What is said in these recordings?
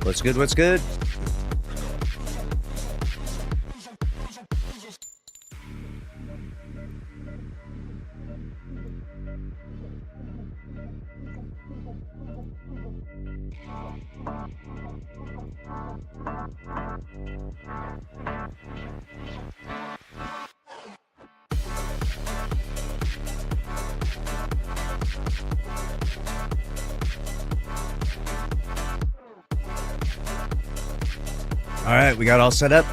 What's good? What's good? All right, we got all set up.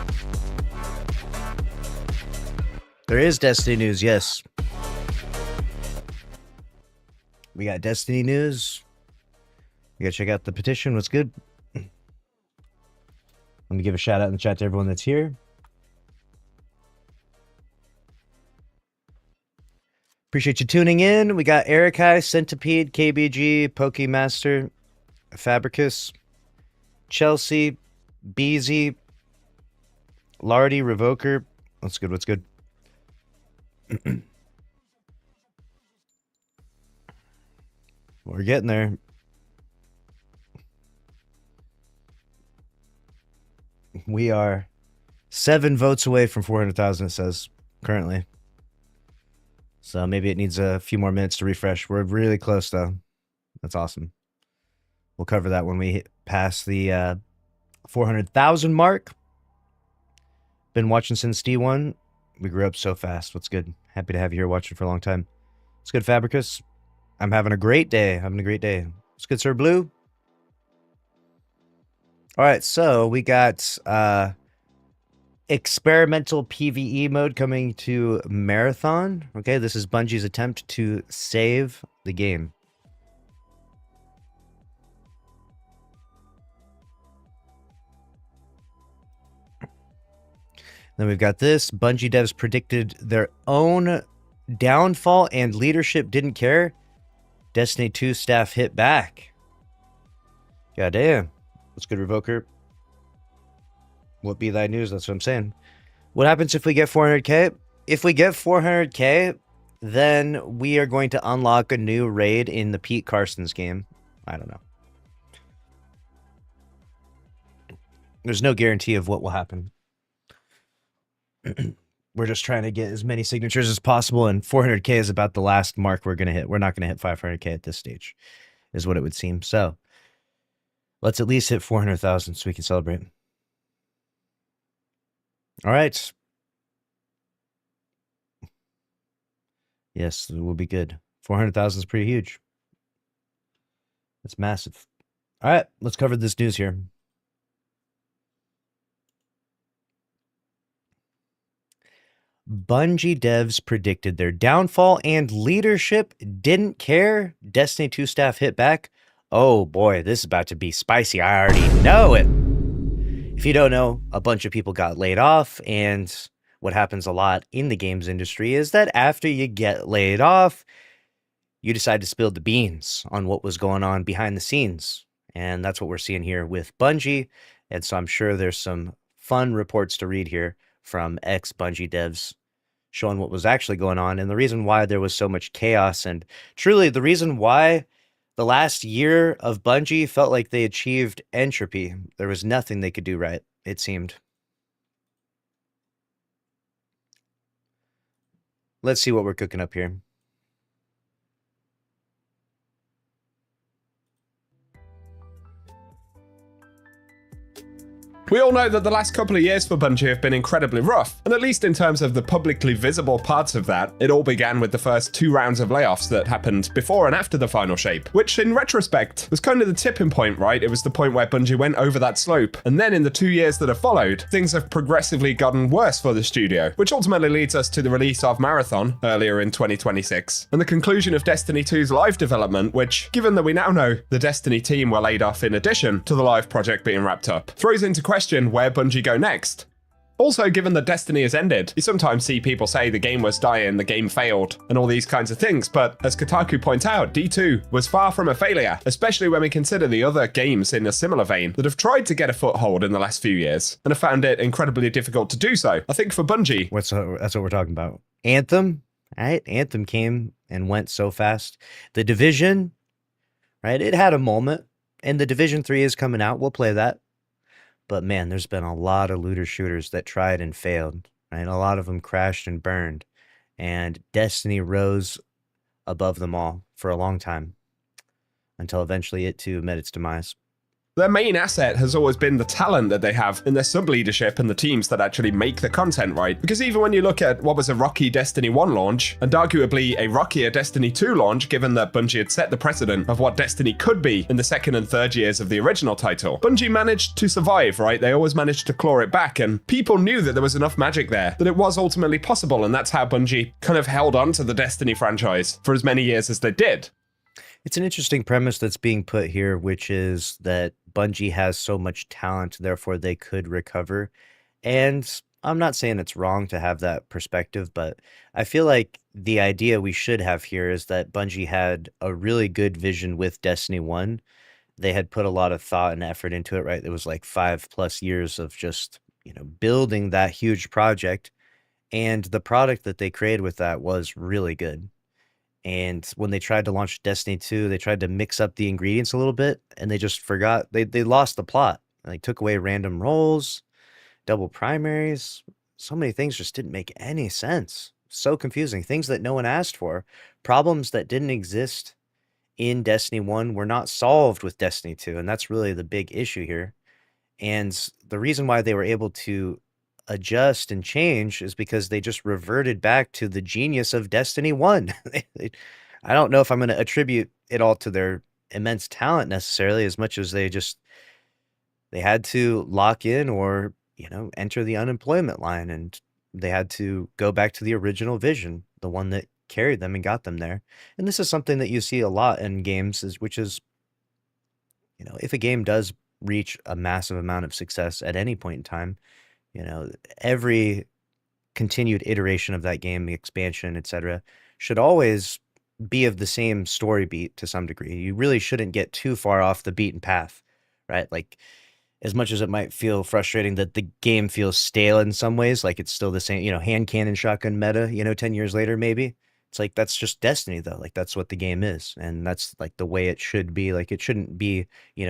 There is Destiny news, yes. We got Destiny news. You gotta check out the petition. What's good? Let me give a shout out in the chat to everyone that's here. Appreciate you tuning in. We got Erikai, Centipede, KBG, Pokemaster, Fabricus, Chelsea, Beezy, Lardy, Revoker. What's good? What's good? We're getting there. We are 7 votes away from 400,000, it says, currently. So maybe it needs a few more minutes to refresh. We're really close, though. That's awesome. We'll cover that when we pass the 400,000 mark. Been watching since D1. We grew up so fast. What's good? Happy to have you here watching for a long time. What's good, Fabricus? I'm having a great day. Having a great day. What's good, Sir Blue? All right, so we got experimental PvE mode coming to Marathon. Okay, this is Bungie's attempt to save the game. Then we've got this. Bungie devs predicted their own downfall and leadership didn't care. Destiny 2 staff hit back. Goddamn. What's good, Revoker? What be thy news? That's what I'm saying. What happens if we get 400k? If we get 400k, then we are going to unlock a new raid in the Pete Carson's game. I don't know. There's no guarantee of what will happen. We're just trying to get as many signatures as possible, and 400k is about the last mark we're going to hit. We're not going to hit 500k at this stage, is what it would seem. So let's at least hit 400,000 so we can celebrate. All right. Yes, it will be good. 400,000 is pretty huge. That's massive. All right, let's cover this news here. Bungie devs predicted their downfall and leadership didn't care. Destiny 2 staff hit back. Oh boy, this is about to be spicy. I already know it. If you don't know, a bunch of people got laid off, and what happens a lot in the games industry is that after you get laid off, you decide to spill the beans on what was going on behind the scenes. And that's what we're seeing here with Bungie. And so I'm sure there's some fun reports to read here from ex-Bungie devs showing what was actually going on and the reason why there was so much chaos, and truly the reason why the last year of Bungie felt like they achieved entropy. There was nothing they could do right, it seemed. Let's see what we're cooking up here. We all know that the last couple of years for Bungie have been incredibly rough, and at least in terms of the publicly visible parts of that, it all began with the first 2 rounds of layoffs that happened before and after the final shape, which in retrospect was kind of the tipping point, right? It was the point where Bungie went over that slope, and then in the 2 years that have followed, things have progressively gotten worse for the studio, which ultimately leads us to the release of Marathon earlier in 2026, and the conclusion of Destiny 2's live development, which, given that we now know the Destiny team were laid off in addition to the live project being wrapped up, throws into question where Bungie go next. Also, given that Destiny has ended, you sometimes see people say the game was dying, the game failed, and all these kinds of things, but as Kotaku point out, D2 was far from a failure, especially when we consider the other games in a similar vein that have tried to get a foothold in the last few years, and have found it incredibly difficult to do so. I think for Bungie... That's what we're talking about. Anthem, right? Anthem came and went so fast. The Division, right? It had a moment, and the Division 3 is coming out. We'll play that. But man, there's been a lot of looter shooters that tried and failed, right? A lot of them crashed and burned, and Destiny rose above them all for a long time until eventually it too met its demise. Their main asset has always been the talent that they have in their sub-leadership and the teams that actually make the content, right? Because even when you look at what was a rocky Destiny 1 launch, and arguably a rockier Destiny 2 launch, given that Bungie had set the precedent of what Destiny could be in the second and third years of the original title, Bungie managed to survive, right? They always managed to claw it back, and people knew that there was enough magic there, that it was ultimately possible, and that's how Bungie kind of held on to the Destiny franchise for as many years as they did. It's an interesting premise that's being put here, which is that Bungie has so much talent, therefore they could recover. And I'm not saying it's wrong to have that perspective, but I feel like the idea we should have here is that Bungie had a really good vision with Destiny 1. They had put a lot of thought and effort into it, right? It was like 5+ years of just, building that huge project. And the product that they created with that was really good. And when they tried to launch Destiny 2, they tried to mix up the ingredients a little bit, and they just forgot. They lost the plot. They took away random roles, double primaries. So many things just didn't make any sense. So confusing. Things that no one asked for. Problems that didn't exist in Destiny 1 were not solved with Destiny 2, and that's really the big issue here. And the reason why they were able to adjust and change is because they just reverted back to the genius of Destiny 1. I don't know if I'm going to attribute it all to their immense talent necessarily, as much as they had to lock in or, enter the unemployment line, and they had to go back to the original vision, the one that carried them and got them there. And this is something that you see a lot in games, which is, if a game does reach a massive amount of success at any point in time, every continued iteration of that game, the expansion, etc., should always be of the same story beat to some degree. You really shouldn't get too far off the beaten path, right? Like, as much as it might feel frustrating that the game feels stale in some ways, like it's still the same, hand cannon shotgun meta, 10 years later, maybe. It's like, that's just Destiny, though. Like, that's what the game is. And that's like the way it should be. Like, it shouldn't be,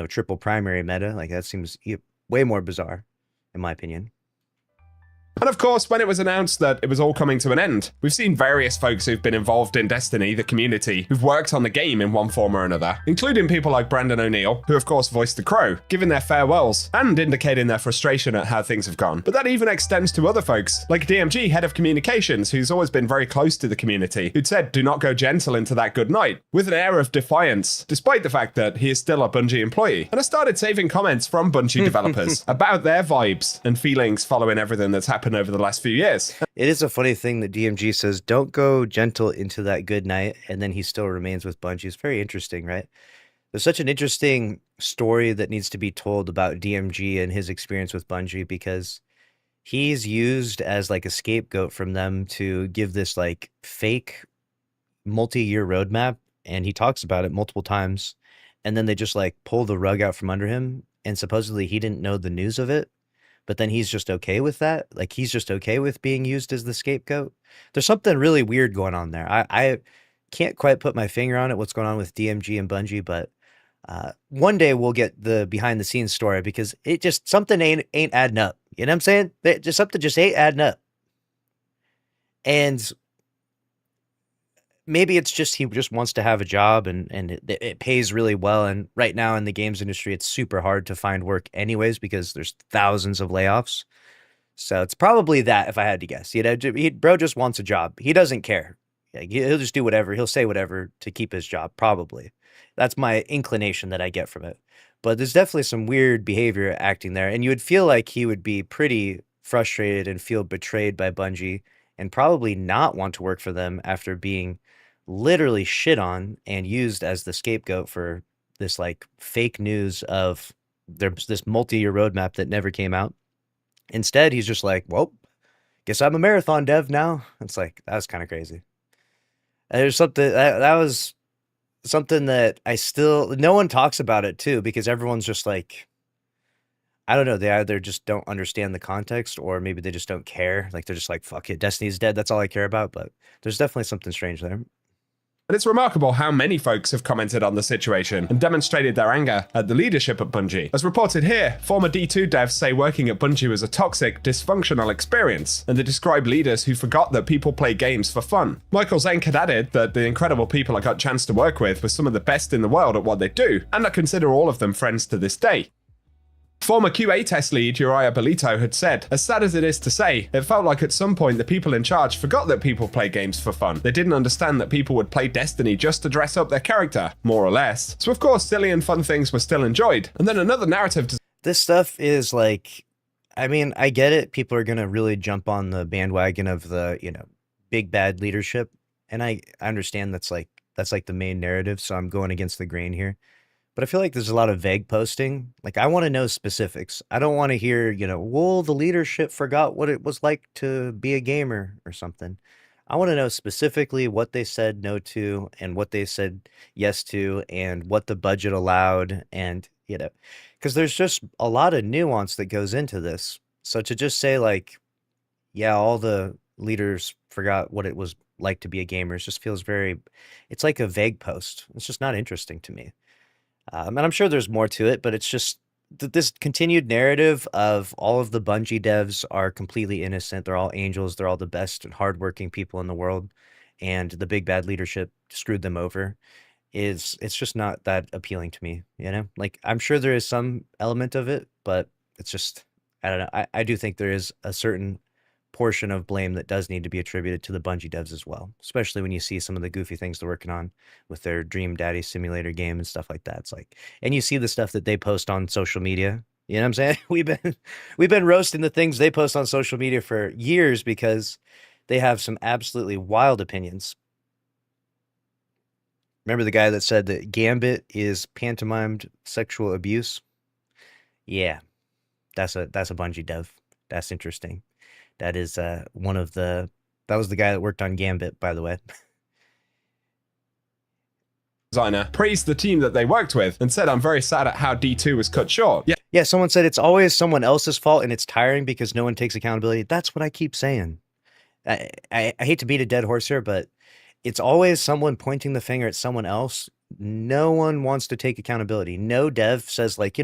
triple primary meta. Like, that seems way more bizarre, in my opinion. And of course, when it was announced that it was all coming to an end, we've seen various folks who've been involved in Destiny, the community, who've worked on the game in one form or another, including people like Brandon O'Neill, who of course voiced the Crow, giving their farewells and indicating their frustration at how things have gone. But that even extends to other folks, like DMG, head of communications, who's always been very close to the community, who'd said, "Do not go gentle into that good night," with an air of defiance, despite the fact that he is still a Bungie employee. And I started saving comments from Bungie developers about their vibes and feelings following everything that's happened over the last few years. It is a funny thing that DMG says, "Don't go gentle into that good night," and then he still remains with Bungie. It's very interesting, right? There's such an interesting story that needs to be told about DMG and his experience with Bungie, because he's used as like a scapegoat from them to give this like fake multi-year roadmap, and he talks about it multiple times, and then they just like pull the rug out from under him, and supposedly he didn't know the news of it. But then he's just okay with that. Like, he's just okay with being used as the scapegoat. There's something really weird going on there. I can't quite put my finger on it, what's going on with DMG and Bungie, but one day we'll get the behind the scenes story, because it just, something ain't adding up. You know what I'm saying? Something just ain't adding up. And maybe it's just he just wants to have a job, and it pays really well. And right now in the games industry, it's super hard to find work anyways because there's thousands of layoffs. So it's probably that if I had to guess. Bro just wants a job. He doesn't care. Like, he'll just do whatever. He'll say whatever to keep his job, probably. That's my inclination that I get from it. But there's definitely some weird behavior acting there. And you would feel like he would be pretty frustrated and feel betrayed by Bungie and probably not want to work for them after being literally shit on and used as the scapegoat for this like fake news of there's this multi-year roadmap that never came out. Instead, he's just like, well, guess I'm a marathon dev now. It's like, that was kind of crazy. And there's something that was something that I still, no one talks about it too, because everyone's just like, I don't know, they either just don't understand the context or maybe they just don't care. Like, they're just like, fuck it, Destiny's dead. That's all I care about. But there's definitely something strange there. And it's remarkable how many folks have commented on the situation and demonstrated their anger at the leadership at Bungie. As reported here, former D2 devs say working at Bungie was a toxic, dysfunctional experience, and they describe leaders who forgot that people play games for fun. Michael Zenk had added that the incredible people I got a chance to work with were some of the best in the world at what they do, and I consider all of them friends to this day. Former QA test lead Uriah Belito had said, as sad as it is to say, it felt like at some point the people in charge forgot that people play games for fun. They didn't understand that people would play Destiny just to dress up their character, more or less. So of course silly and fun things were still enjoyed. And then another narrative This stuff is like, I mean, I get it. People are going to really jump on the bandwagon of the, big bad leadership. And I understand that's like the main narrative. So I'm going against the grain here. But I feel like there's a lot of vague posting. Like, I want to know specifics. I don't want to hear, well, the leadership forgot what it was like to be a gamer or something. I want to know specifically what they said no to and what they said yes to and what the budget allowed. And, because there's just a lot of nuance that goes into this. So to just say, like, yeah, all the leaders forgot what it was like to be a gamer, it just feels it's like a vague post. It's just not interesting to me. And I'm sure there's more to it, but it's just this continued narrative of all of the Bungie devs are completely innocent. They're all angels. They're all the best and hardworking people in the world. And the big bad leadership screwed them over. It's just not that appealing to me, Like, I'm sure there is some element of it, but it's just, I don't know. I do think there is a certain portion of blame that does need to be attributed to the Bungie devs as well, especially when you see some of the goofy things they're working on with their Dream Daddy Simulator game and stuff like that. It's like, and you see the stuff that they post on social media. You know what I'm saying? We've been roasting the things they post on social media for years because they have some absolutely wild opinions. Remember the guy that said that Gambit is pantomimed sexual abuse? Yeah, that's a Bungie dev. That's interesting. That is that was the guy that worked on Gambit, by the way. designer praised the team that they worked with and said, I'm very sad at how D2 was cut short. Yeah, someone said it's always someone else's fault and it's tiring because no one takes accountability. That's what I keep saying. I hate to beat a dead horse here, but it's always someone pointing the finger at someone else. No one wants to take accountability. No dev says, like,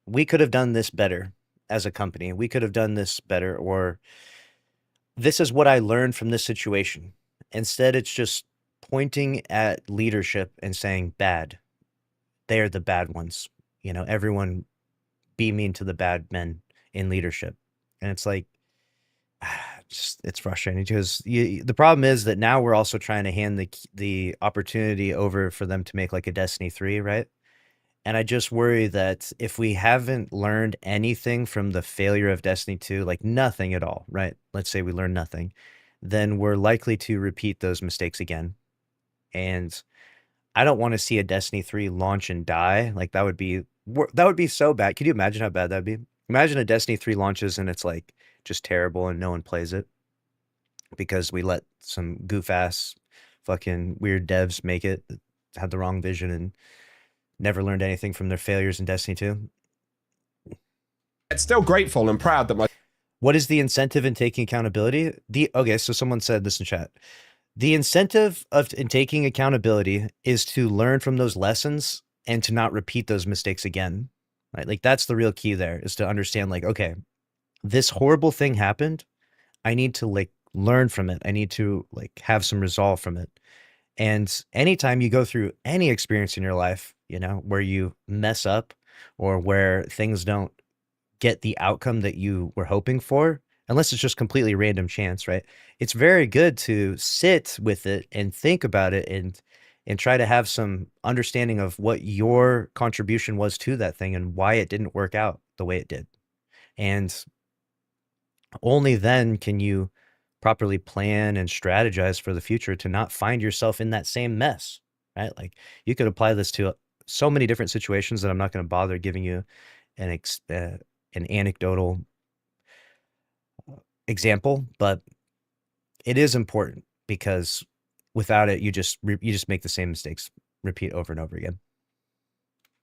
we could have done this better as a company. We could have done this better, or this is what I learned from this situation. Instead, it's just pointing at leadership and saying bad. They are the bad ones. Everyone be mean to the bad men in leadership. And it's like, it's frustrating because the problem is that now we're also trying to hand the opportunity over for them to make like a Destiny 3, right? And I just worry that if we haven't learned anything from the failure of Destiny 2, like nothing at all, right? Let's say we learn nothing, then we're likely to repeat those mistakes again. And I don't want to see a Destiny 3 launch and die. Like that would be so bad. Could you imagine how bad that'd be? Imagine a Destiny 3 launches and it's like just terrible and no one plays it because we let some goof ass fucking weird devs make it, had the wrong vision and never learned anything from their failures in Destiny 2. It's still grateful and proud that What is the incentive in taking accountability? Okay, so someone said this in chat. The incentive in taking accountability is to learn from those lessons and to not repeat those mistakes again. Right? Like that's the real key there, is to understand, like, okay, this horrible thing happened. I need to like learn from it. I need to like have some resolve from it. And anytime you go through any experience in your life, you know, where you mess up or where things don't get the outcome that you were hoping for, unless it's just completely random chance, right? It's very good to sit with it and think about it and try to have some understanding of what your contribution was to that thing and why it didn't work out the way it did. And only then can you properly plan and strategize for the future to not find yourself in that same mess, right? Like you could apply this to so many different situations that I'm not going to bother giving you an anecdotal example, but it is important because without it, you just make the same mistakes repeat over and over again.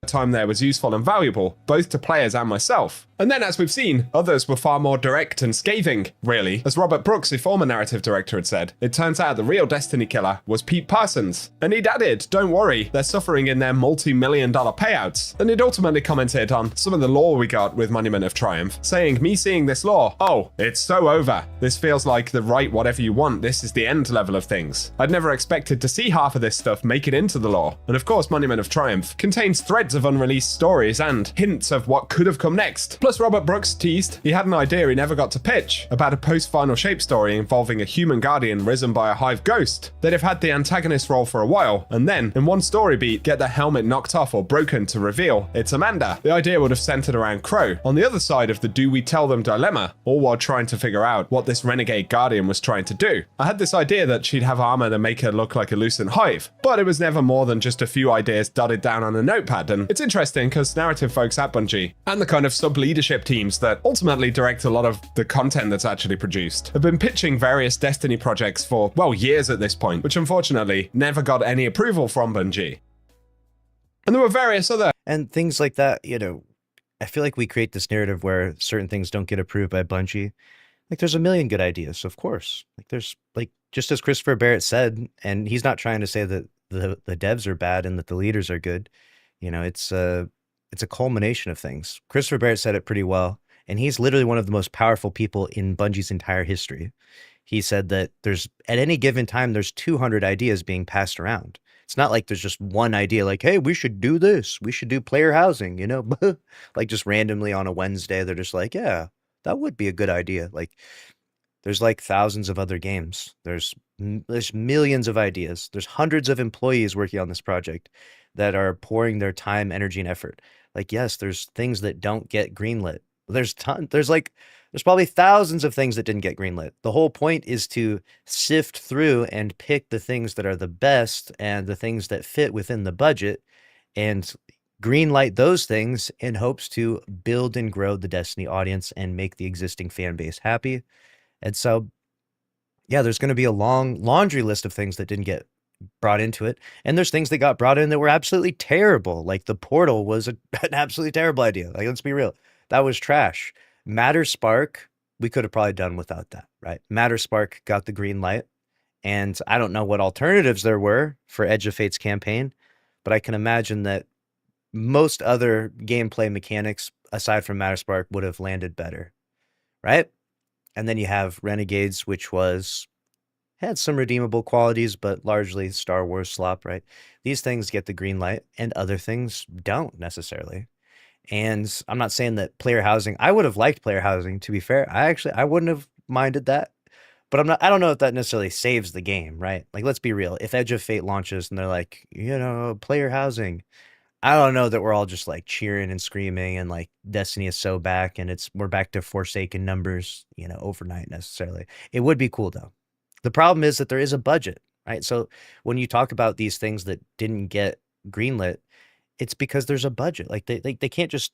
Time there was useful and valuable, both to players and myself. And then, as we've seen, others were far more direct and scathing, really. As Robert Brooks, the former narrative director, had said, it turns out the real Destiny killer was Pete Parsons. And he'd added, don't worry, they're suffering in their multi-million-dollar payouts. And he'd ultimately commented on some of the lore we got with Monument of Triumph, saying, me seeing this lore, oh, it's so over. This feels like the write whatever you want, this is the end level of things. I'd never expected to see half of this stuff make it into the lore. And of course, Monument of Triumph contains threads of unreleased stories and hints of what could have come next. Plus, Robert Brooks teased he had an idea he never got to pitch about a post-Final Shape story involving a human guardian risen by a hive ghost. They'd have had the antagonist role for a while, and then, in one story beat, get the helmet knocked off or broken to reveal it's Amanda. The idea would have centered around Crow, on the other side of the do we tell them dilemma, all while trying to figure out what this renegade guardian was trying to do. I had this idea that she'd have armor to make her look like a lucent hive, but it was never more than just a few ideas dotted down on a notepad, and it's interesting because narrative folks at Bungie, and the kind of sub-leadership teams that ultimately direct a lot of the content that's actually produced, have been pitching various Destiny projects for, well, years at this point, which unfortunately never got any approval from Bungie. And there were various other... And things like that, you know, I feel like we create this narrative where certain things don't get approved by Bungie. Like there's a million good ideas, of course. Like there's like, just as Christopher Barrett said, and he's not trying to say that the devs are bad and that the leaders are good. You know, it's a culmination of things. Christopher Barrett said it pretty well, and he's literally one of the most powerful people in Bungie's entire history. He said that at any given time, there's 200 ideas being passed around. It's not like there's just one idea like, hey, we should do this. We should do player housing, you know, like just randomly on a Wednesday, they're just like, yeah, that would be a good idea. Like there's like thousands of other games. There's millions of ideas. There's hundreds of employees working on this project that are pouring their time, energy, and effort. Like, yes, there's things that don't get greenlit. There's probably thousands of things that didn't get greenlit. The whole point is to sift through and pick the things that are the best and the things that fit within the budget and greenlight those things in hopes to build and grow the Destiny audience and make the existing fan base happy. And so, yeah, there's going to be a long laundry list of things that didn't get brought into it. And there's things that got brought in that were absolutely terrible. Like the portal was an absolutely terrible idea. Like, let's be real. That was trash. Matter Spark, we could have probably done without that, right? Matter Spark got the green light. And I don't know what alternatives there were for Edge of Fate's campaign, but I can imagine that most other gameplay mechanics, aside from Matter Spark, would have landed better, right? And then you have Renegades, which had some redeemable qualities, but largely Star Wars slop, right? These things get the green light and other things don't necessarily. And I'm not saying that player housing, I would have liked player housing, to be fair. I wouldn't have minded that, but I don't know if that necessarily saves the game, right? Like, let's be real. If Edge of Fate launches and they're like, you know, player housing, I don't know that we're all just like cheering and screaming and like Destiny is so back and we're back to Forsaken numbers, you know, overnight necessarily. It would be cool though. The problem is that there is a budget, right? So when you talk about these things that didn't get greenlit, it's because there's a budget. Like they can't just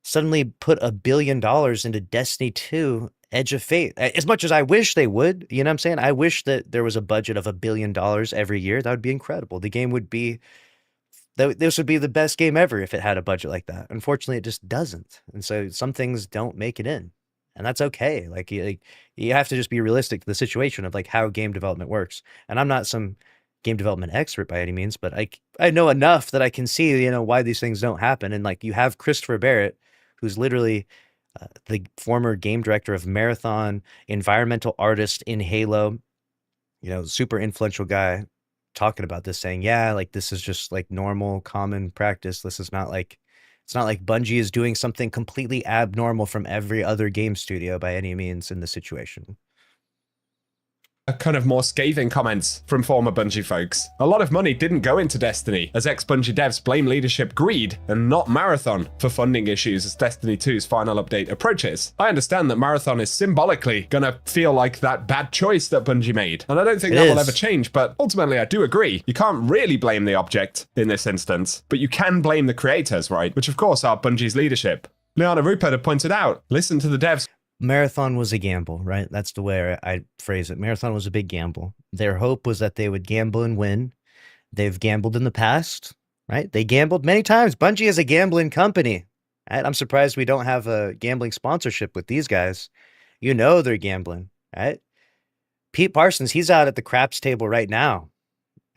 suddenly put $1 billion into Destiny 2 Edge of Fate. As much as I wish they would, you know what I'm saying? I wish that there was a budget of $1 billion every year. That would be incredible. The game would be, this would be the best game ever if it had a budget like that. Unfortunately, it just doesn't. And so some things don't make it in. And that's okay. Like you have to just be realistic to the situation of like how game development works. And I'm not some game development expert by any means, but I know enough that I can see, you know, why these things don't happen. And like you have Christopher Barrett, who's literally the former game director of Marathon, environmental artist in Halo, super influential guy, talking about this, saying, yeah, like this is just like normal, common practice. This is not like, it's not like Bungie is doing something completely abnormal from every other game studio by any means in the situation. Kind of more scathing comments from former Bungie folks. A lot of money didn't go into Destiny, as ex-Bungie devs blame leadership greed and not Marathon for funding issues as Destiny 2's final update approaches. I understand that Marathon is symbolically gonna feel like that bad choice that Bungie made, and I don't think that will ever change, but ultimately I do agree. You can't really blame the object in this instance, but you can blame the creators, right? Which of course are Bungie's leadership. Liana Rupert had pointed out, listen to the devs. Marathon was a gamble, right? That's the way I phrase it. Marathon was a big gamble. Their hope was that they would gamble and win. They've gambled in the past, right? They gambled many times. Bungie is a gambling company. Right? I'm surprised we don't have a gambling sponsorship with these guys. They're gambling, right? Pete Parsons, he's out at the craps table right now.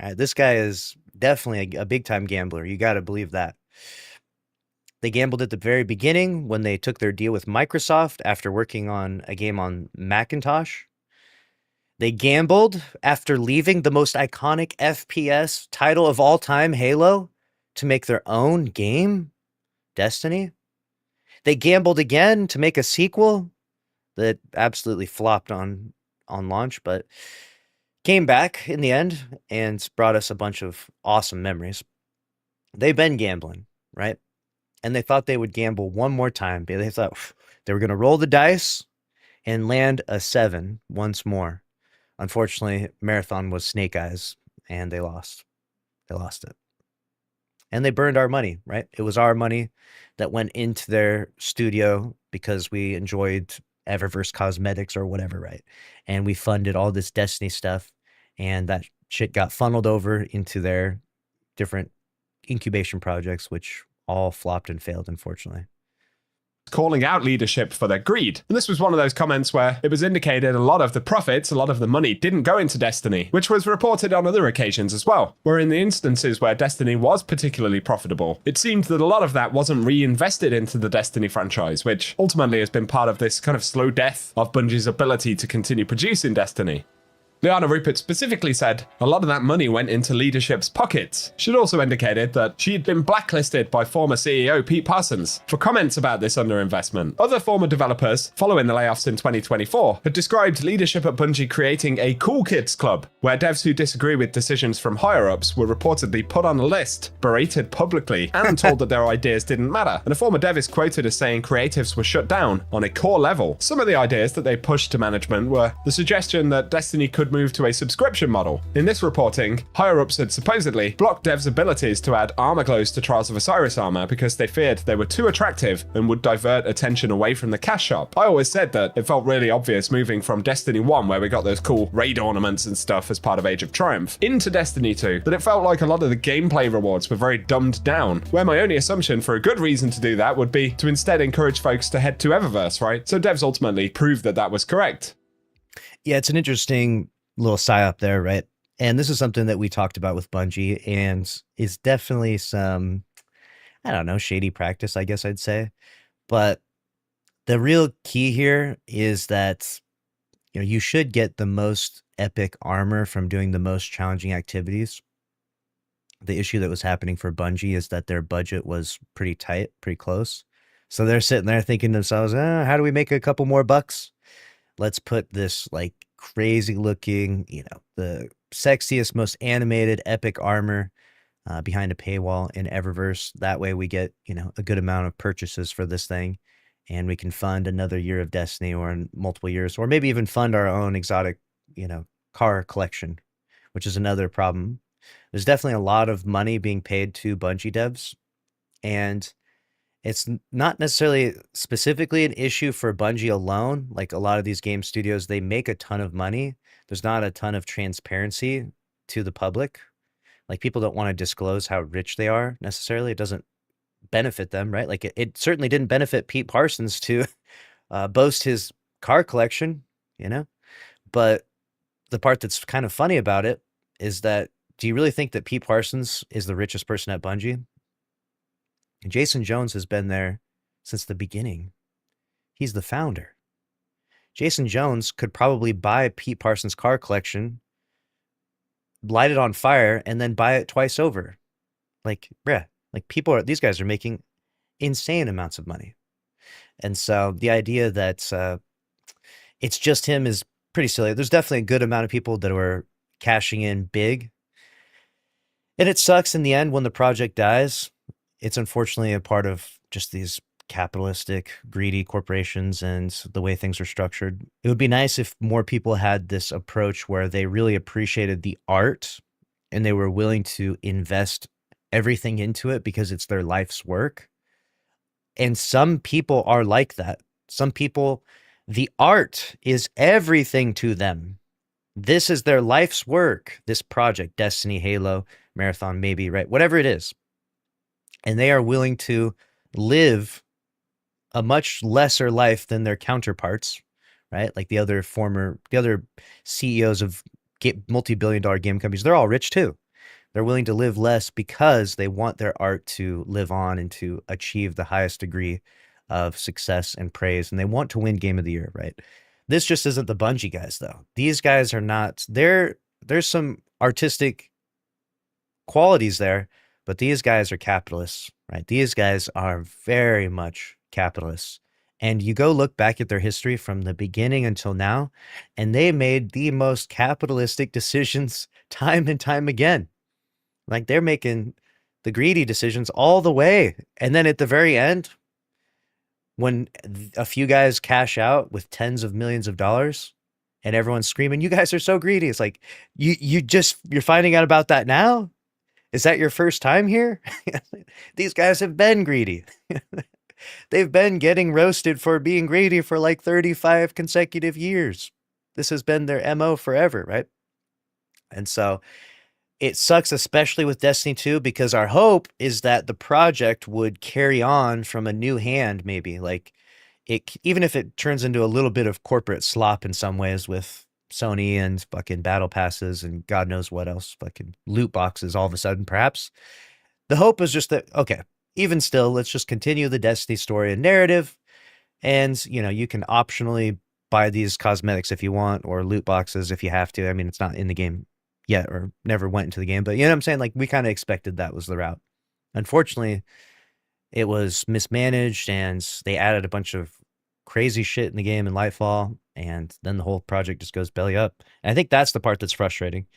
Right? This guy is definitely a big-time gambler. You got to believe that. They gambled at the very beginning when they took their deal with Microsoft after working on a game on Macintosh. They gambled after leaving the most iconic FPS title of all time, Halo, to make their own game, Destiny. They gambled again to make a sequel that absolutely flopped on launch, but came back in the end and brought us a bunch of awesome memories. They've been gambling, right? And they thought they would gamble one more time. They thought they were going to roll the dice and land a 7 once more. Unfortunately, Marathon was snake eyes, and they lost. They lost it. And they burned our money, right? It was our money that went into their studio because we enjoyed Eververse cosmetics or whatever, right? And we funded all this Destiny stuff, and that shit got funneled over into their different incubation projects, which all flopped and failed, unfortunately. Calling out leadership for their greed. And this was one of those comments where it was indicated a lot of the profits, a lot of the money didn't go into Destiny, which was reported on other occasions as well, where in the instances where Destiny was particularly profitable, it seemed that a lot of that wasn't reinvested into the Destiny franchise, which ultimately has been part of this kind of slow death of Bungie's ability to continue producing Destiny. Liana Rupert specifically said a lot of that money went into leadership's pockets. She'd also indicated that she had been blacklisted by former CEO Pete Parsons for comments about this underinvestment. Other former developers, following the layoffs in 2024, had described leadership at Bungie creating a cool kids club, where devs who disagree with decisions from higher-ups were reportedly put on a list, berated publicly, and told that their ideas didn't matter. And a former dev is quoted as saying creatives were shut down on a core level. Some of the ideas that they pushed to management were the suggestion that Destiny could move to a subscription model. In this reporting, higher-ups had supposedly blocked devs' abilities to add armor glows to Trials of Osiris armor because they feared they were too attractive and would divert attention away from the cash shop. I always said that it felt really obvious moving from Destiny 1, where we got those cool raid ornaments and stuff as part of Age of Triumph, into Destiny 2, that it felt like a lot of the gameplay rewards were very dumbed down, where my only assumption for a good reason to do that would be to instead encourage folks to head to Eververse, right? So devs ultimately proved that that was correct. Yeah, it's an interesting little psyop there, right? And this is something that we talked about with Bungie, and is definitely some, I don't know, shady practice, I guess I'd say. But the real key here is that you should get the most epic armor from doing the most challenging activities. The issue that was happening for Bungie is that their budget was pretty tight, pretty close. So they're sitting there thinking to themselves, how do we make a couple more bucks? Let's put this like crazy looking, the sexiest, most animated, epic armor behind a paywall in Eververse. That way we get, a good amount of purchases for this thing, and we can fund another year of Destiny, or in multiple years, or maybe even fund our own exotic, car collection, which is another problem. There's definitely a lot of money being paid to Bungie devs, and it's not necessarily specifically an issue for Bungie alone. Like a lot of these game studios, they make a ton of money. There's not a ton of transparency to the public. Like people don't want to disclose how rich they are necessarily. It doesn't benefit them, right? Like it certainly didn't benefit Pete Parsons to boast his car collection, But the part that's kind of funny about it is that, do you really think that Pete Parsons is the richest person at Bungie? Jason Jones has been there since the beginning. He's the founder. Jason Jones could probably buy Pete Parsons' car collection, light it on fire, and then buy it twice over. Like, bruh, like these guys are making insane amounts of money. And so the idea that it's just him is pretty silly. There's definitely a good amount of people that were cashing in big. And it sucks in the end when the project dies. It's unfortunately a part of just these capitalistic, greedy corporations and the way things are structured. It would be nice if more people had this approach where they really appreciated the art and they were willing to invest everything into it because it's their life's work. And some people are like that. Some people, the art is everything to them. This is their life's work, this project, Destiny, Halo, Marathon, maybe, right? Whatever it is. And they are willing to live a much lesser life than their counterparts, right? Like the other CEOs of multi-billion-dollar game companies, they're all rich too. They're willing to live less because they want their art to live on and to achieve the highest degree of success and praise. And they want to win Game of the Year, right? This just isn't the Bungie guys, though. These guys are not, there's some artistic qualities there, but these guys are capitalists, right? These guys are very much capitalists. And you go look back at their history from the beginning until now, and they made the most capitalistic decisions time and time again. Like they're making the greedy decisions all the way. And then at the very end, when a few guys cash out with tens of millions of dollars and everyone's screaming, you guys are so greedy. It's like, you're finding out about that now? Is that your first time here? These guys have been greedy. They've been getting roasted for being greedy for like 35 consecutive years. This has been their MO forever, right? And so it sucks, especially with Destiny 2, because our hope is that the project would carry on from a new hand, maybe. Like, even if it turns into a little bit of corporate slop in some ways with Sony and fucking battle passes and God knows what else, fucking loot boxes all of a sudden, perhaps. The hope is just that, okay, even still, let's just continue the Destiny story and narrative. And, you can optionally buy these cosmetics if you want, or loot boxes if you have to. I mean, it's not in the game yet or never went into the game, but you know what I'm saying? Like, we kind of expected that was the route. Unfortunately, it was mismanaged and they added a bunch of crazy shit in the game in Lightfall, and then the whole project just goes belly up. And I think that's the part that's frustrating,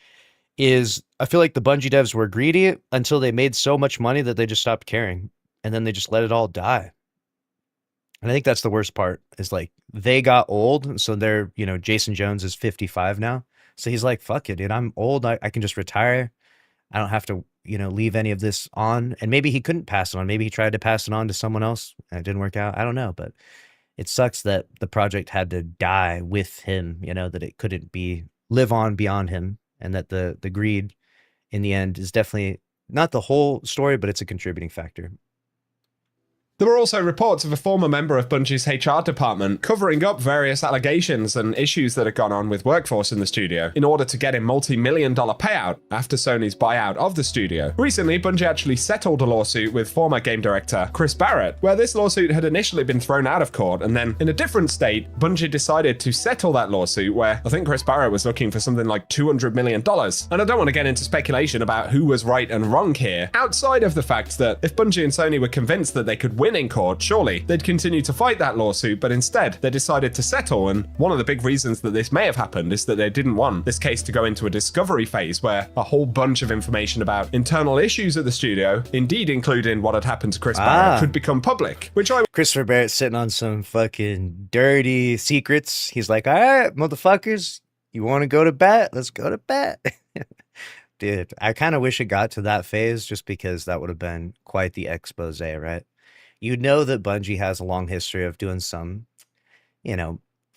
is I feel like the Bungie devs were greedy until they made so much money that they just stopped caring, and then they just let it all die. And I think that's the worst part, is like they got old. So they're, Jason Jones is 55 now. So he's like, fuck it, dude, I'm old. I can just retire. I don't have to, leave any of this on. And maybe he couldn't pass it on. Maybe he tried to pass it on to someone else and it didn't work out. I don't know. But it sucks that the project had to die with him, that it couldn't live on beyond him. And that the greed in the end is definitely not the whole story, but it's a contributing factor. There were also reports of a former member of Bungie's HR department covering up various allegations and issues that had gone on with workforce in the studio in order to get a multi-million-dollar payout after Sony's buyout of the studio. Recently, Bungie actually settled a lawsuit with former game director Chris Barrett, where this lawsuit had initially been thrown out of court, and then in a different state, Bungie decided to settle that lawsuit, where I think Chris Barrett was looking for something like $200 million. And I don't want to get into speculation about who was right and wrong here, outside of the fact that if Bungie and Sony were convinced that they could win in court, surely they'd continue to fight that lawsuit, but instead they decided to settle. And one of the big reasons that this may have happened is that they didn't want this case to go into a discovery phase where a whole bunch of information about internal issues at the studio, indeed including what had happened to Chris Barrett, could become public. Christopher Barrett's sitting on some fucking dirty secrets. He's like, all right, motherfuckers, you want to go to bat? Let's go to bat. Dude, I kind of wish it got to that phase, just because that would have been quite the expose, right? You know that Bungie has a long history of doing some,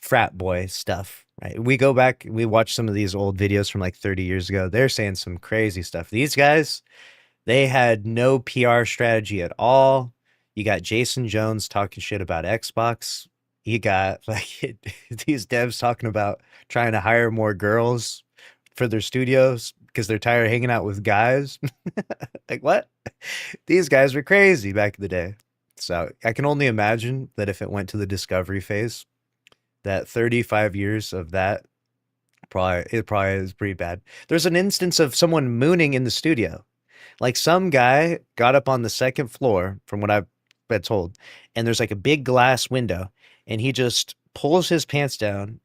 frat boy stuff, right? We go back, we watch some of these old videos from like 30 years ago. They're saying some crazy stuff. These guys, they had no PR strategy at all. You got Jason Jones talking shit about Xbox. You got like these devs talking about trying to hire more girls for their studios because they're tired of hanging out with guys. Like, what? These guys were crazy back in the day. So I can only imagine that if it went to the discovery phase, that 35 years of that probably is pretty bad. There's an instance of someone mooning in the studio. Like some guy got up on the second floor, from what I've been told, and there's like a big glass window, and he just pulls his pants down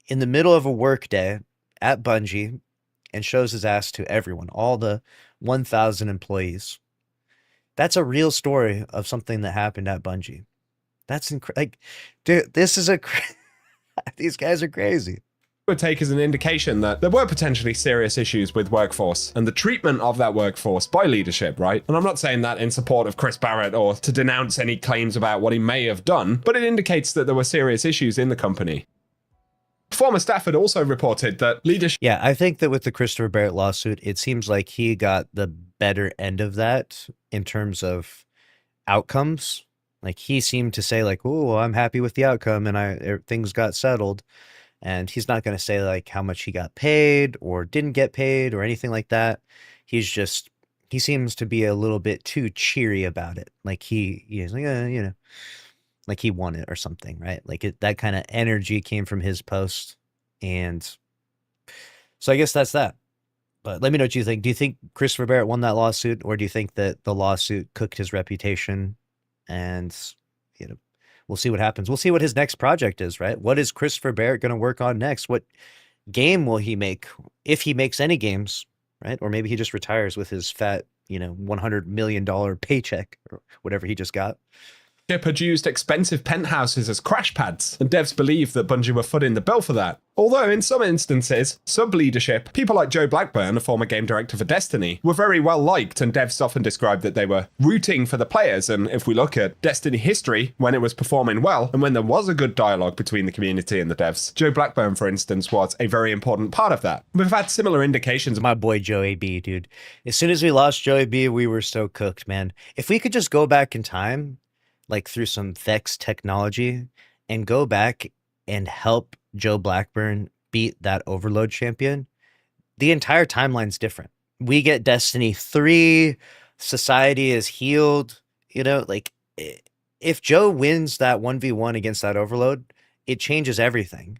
in the middle of a work day at Bungie and shows his ass to everyone, all the 1,000 employees. That's a real story of something that happened at Bungie. That's like, dude, this is these guys are crazy. Would take as an indication that there were potentially serious issues with workforce and the treatment of that workforce by leadership, right? And I'm not saying that in support of Chris Barrett or to denounce any claims about what he may have done, but it indicates that there were serious issues in the company. Former staff had also reported that leadership... Yeah, I think that with the Christopher Barrett lawsuit, it seems like he got the better end of that in terms of outcomes. Like he seemed to say like, oh, I'm happy with the outcome and things got settled. And he's not going to say like how much he got paid or didn't get paid or anything like that. He seems to be a little bit too cheery about it. Like he's like, like he won it or something, right? Like that kind of energy came from his post. And so I guess that's that. But let me know what you think. Do you think Christopher Barrett won that lawsuit, or do you think that the lawsuit cooked his reputation? And, we'll see what happens. We'll see what his next project is, right? What is Christopher Barrett going to work on next? What game will he make, if he makes any games, right? Or maybe he just retires with his fat, $100 million paycheck or whatever he just got. had used expensive penthouses as crash pads, and devs believe that Bungie were footing the bill for that. Although in some instances, sub-leadership, people like Joe Blackburn, a former game director for Destiny, were very well liked, and devs often described that they were rooting for the players. And if we look at Destiny history, when it was performing well, and when there was a good dialogue between the community and the devs, Joe Blackburn, for instance, was a very important part of that. We've had similar indications. My boy Joey B, dude. As soon as we lost Joey B, we were so cooked, man. If we could just go back in time, like through some Vex technology, and go back and help Joe Blackburn beat that Overload champion, the entire timeline's different. We get Destiny 3, society is healed, like if Joe wins that 1v1 against that Overload, it changes everything.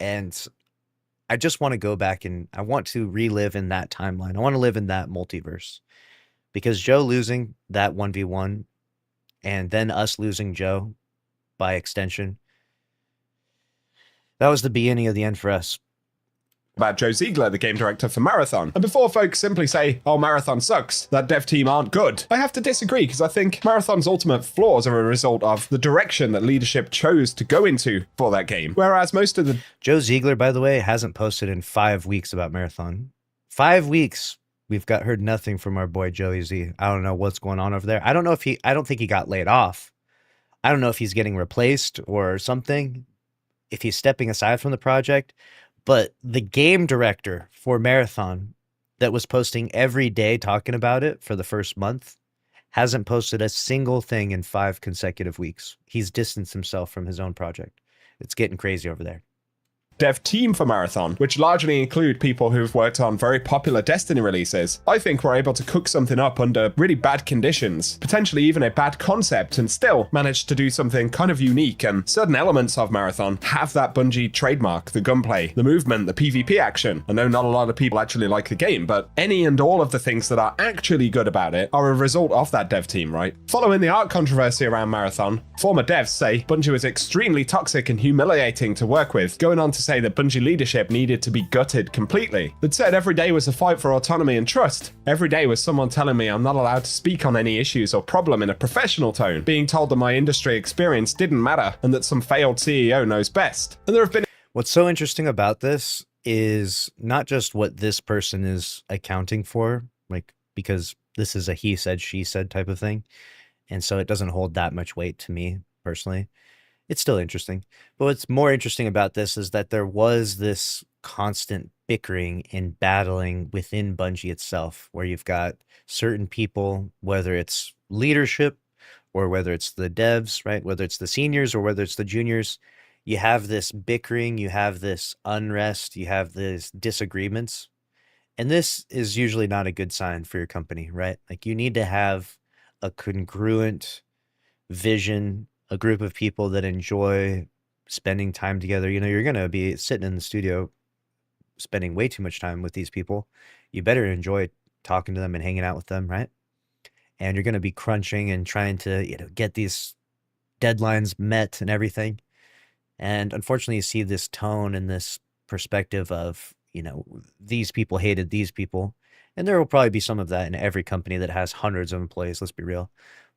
And I just want to go back and I want to relive in that timeline. I want to live in that multiverse, because Joe losing that 1v1 and then us losing Joe by extension, that was the beginning of the end for us. About Joe Ziegler, the game director for Marathon. And before folks simply say, oh, Marathon sucks, that dev team aren't good, I have to disagree, because I think Marathon's ultimate flaws are a result of the direction that leadership chose to go into for that game. Whereas most of the... Joe Ziegler, by the way, hasn't posted in 5 weeks about Marathon. 5 weeks. We've heard nothing from our boy Joey Z. I don't know what's going on over there. I don't think he got laid off. I don't know if he's getting replaced or something, if he's stepping aside from the project. But the game director for Marathon that was posting every day talking about it for the first month hasn't posted a single thing in 5 consecutive weeks. He's distanced himself from his own project. It's getting crazy over there. Dev team for Marathon, which largely include people who've worked on very popular Destiny releases, I think were able to cook something up under really bad conditions, potentially even a bad concept, and still managed to do something kind of unique. And certain elements of Marathon have that Bungie trademark, the gunplay, the movement, the PvP action. I know not a lot of people actually like the game, but any and all of the things that are actually good about it are a result of that dev team, right? Following the art controversy around Marathon, former devs say Bungie was extremely toxic and humiliating to work with, going on to say that Bungie leadership needed to be gutted completely. That said, every day was a fight for autonomy and trust. Every day was someone telling me I'm not allowed to speak on any issues or problem in a professional tone, being told that my industry experience didn't matter and that some failed CEO knows best. And there have been... What's so interesting about this is not just what this person is accounting for, like, because this is a he said, she said type of thing. And so it doesn't hold that much weight to me personally. It's still interesting. But what's more interesting about this is that there was this constant bickering and battling within Bungie itself, where you've got certain people, whether it's leadership or whether it's the devs, right? Whether it's the seniors or whether it's the juniors, you have this bickering, you have this unrest, you have these disagreements. And this is usually not a good sign for your company, right? Like you need to have a congruent vision, a group of people that enjoy spending time together. You're going to be sitting in the studio spending way too much time with these people. You better enjoy talking to them and hanging out with them, right? And you're going to be crunching and trying to, get these deadlines met and everything. And unfortunately, you see this tone and this perspective of, these people hated these people. And there will probably be some of that in every company that has hundreds of employees, let's be real.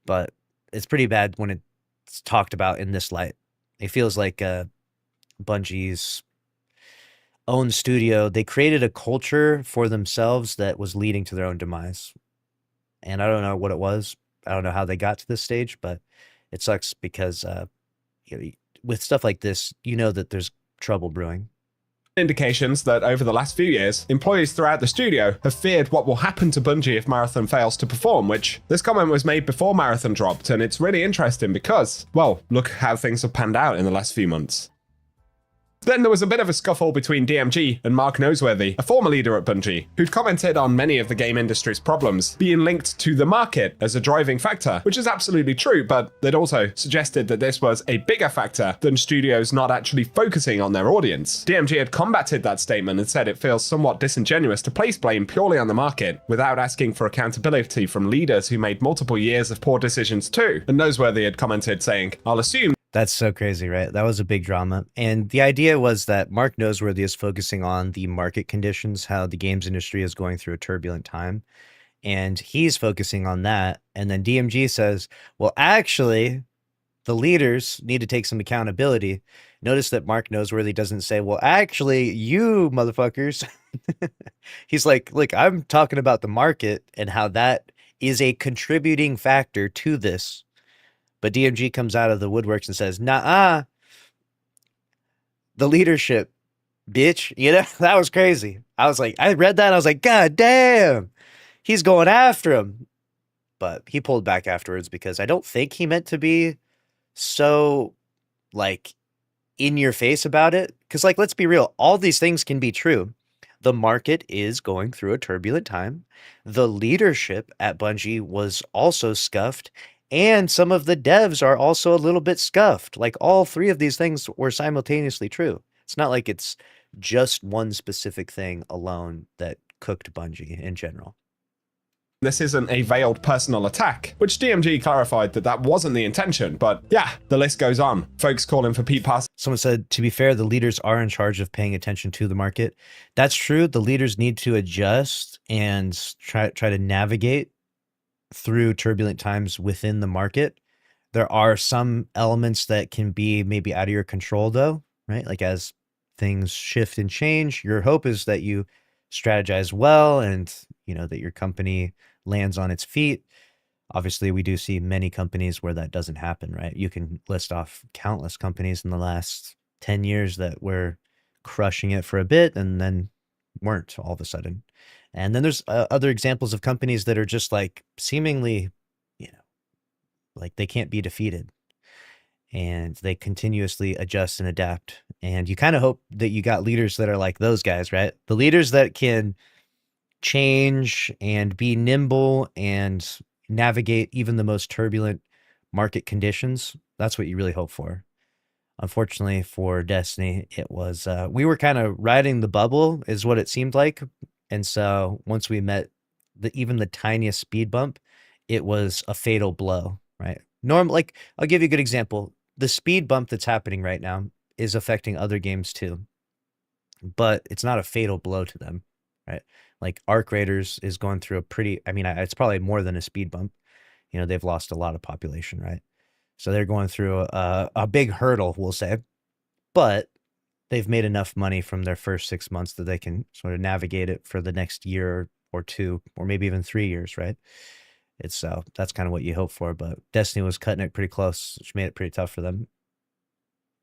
But it's pretty bad when it's talked about in this light. It feels like Bungie's own studio, they created a culture for themselves that was leading to their own demise. And I don't know what it was. I don't know how they got to this stage, but it sucks because with stuff like this, that there's trouble brewing. Indications that over the last few years, employees throughout the studio have feared what will happen to Bungie if Marathon fails to perform, which this comment was made before Marathon dropped, and it's really interesting because, well, look how things have panned out in the last few months. Then there was a bit of a scuffle between DMG and Mark Noseworthy, a former leader at Bungie, who'd commented on many of the game industry's problems being linked to the market as a driving factor, which is absolutely true, but they'd also suggested that this was a bigger factor than studios not actually focusing on their audience. DMG had combated that statement and said it feels somewhat disingenuous to place blame purely on the market without asking for accountability from leaders who made multiple years of poor decisions too. And Noseworthy had commented saying, "I'll assume That's so crazy, right? That was a big drama. And the idea was that Mark Noseworthy is focusing on the market conditions, how the games industry is going through a turbulent time. And he's focusing on that. And then DMG says, well, actually, the leaders need to take some accountability. Notice that Mark Noseworthy doesn't say, well, actually, you motherfuckers. He's like, look, I'm talking about the market and how that is a contributing factor to this. But DMG comes out of the woodworks and says, nah, the leadership, bitch. That was crazy. I was like, I read that. I was like, God damn, he's going after him. But he pulled back afterwards because I don't think he meant to be so, like, in your face about it. Because, like, let's be real. All these things can be true. The market is going through a turbulent time. The leadership at Bungie was also scuffed. And some of the devs are also a little bit scuffed. Like, all three of these things were simultaneously true. It's not like it's just one specific thing alone that cooked Bungie in general. this isn't a veiled personal attack," which DMG clarified that that wasn't the intention. But yeah, the list goes on. Folks calling for Pete Pass. Someone said, to be fair, the leaders are in charge of paying attention to the market. That's true. The leaders need to adjust and try to navigate through turbulent times within the market. There are some elements that can be maybe out of your control, though, right? Like, as things shift and change, your hope is that you strategize well and, that your company lands on its feet. Obviously, we do see many companies where that doesn't happen, right? You can list off countless companies in the last 10 years that were crushing it for a bit and then weren't all of a sudden. And then there's other examples of companies that are just like seemingly, like they can't be defeated. And they continuously adjust and adapt. And you kind of hope that you got leaders that are like those guys, right? The leaders that can change and be nimble and navigate even the most turbulent market conditions. That's what you really hope for. Unfortunately for Destiny, it was, we were kind of riding the bubble is what it seemed like. And so once we met even the tiniest speed bump, it was a fatal blow, right? Like, I'll give you a good example. The speed bump that's happening right now is affecting other games too, but it's not a fatal blow to them, right? Like, Arc Raiders is going through it's probably more than a speed bump. They've lost a lot of population, right? So they're going through a big hurdle, we'll say, but they've made enough money from their first 6 months that they can sort of navigate it for the next year or two, or maybe even 3 years, right? That's kind of what you hope for, but Destiny was cutting it pretty close, which made it pretty tough for them.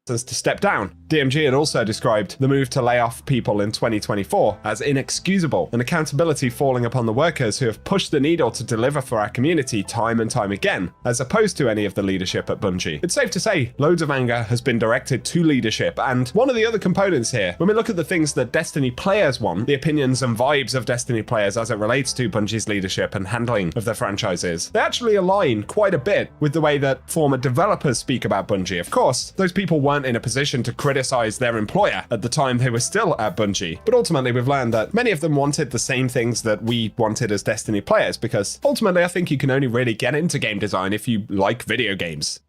to step down. DMG had also described the move to lay off people in 2024 as inexcusable and accountability falling upon the workers who have pushed the needle to deliver for our community time and time again, as opposed to any of the leadership at Bungie. It's safe to say loads of anger has been directed to leadership, and one of the other components here, when we look at the things that Destiny players want, the opinions and vibes of Destiny players as it relates to Bungie's leadership and handling of their franchises, they actually align quite a bit with the way that former developers speak about Bungie. Of course, those people weren't in a position to criticize their employer at the time they were still at Bungie, but ultimately we've learned that many of them wanted the same things that we wanted as Destiny players, because ultimately I think you can only really get into game design if you like video games.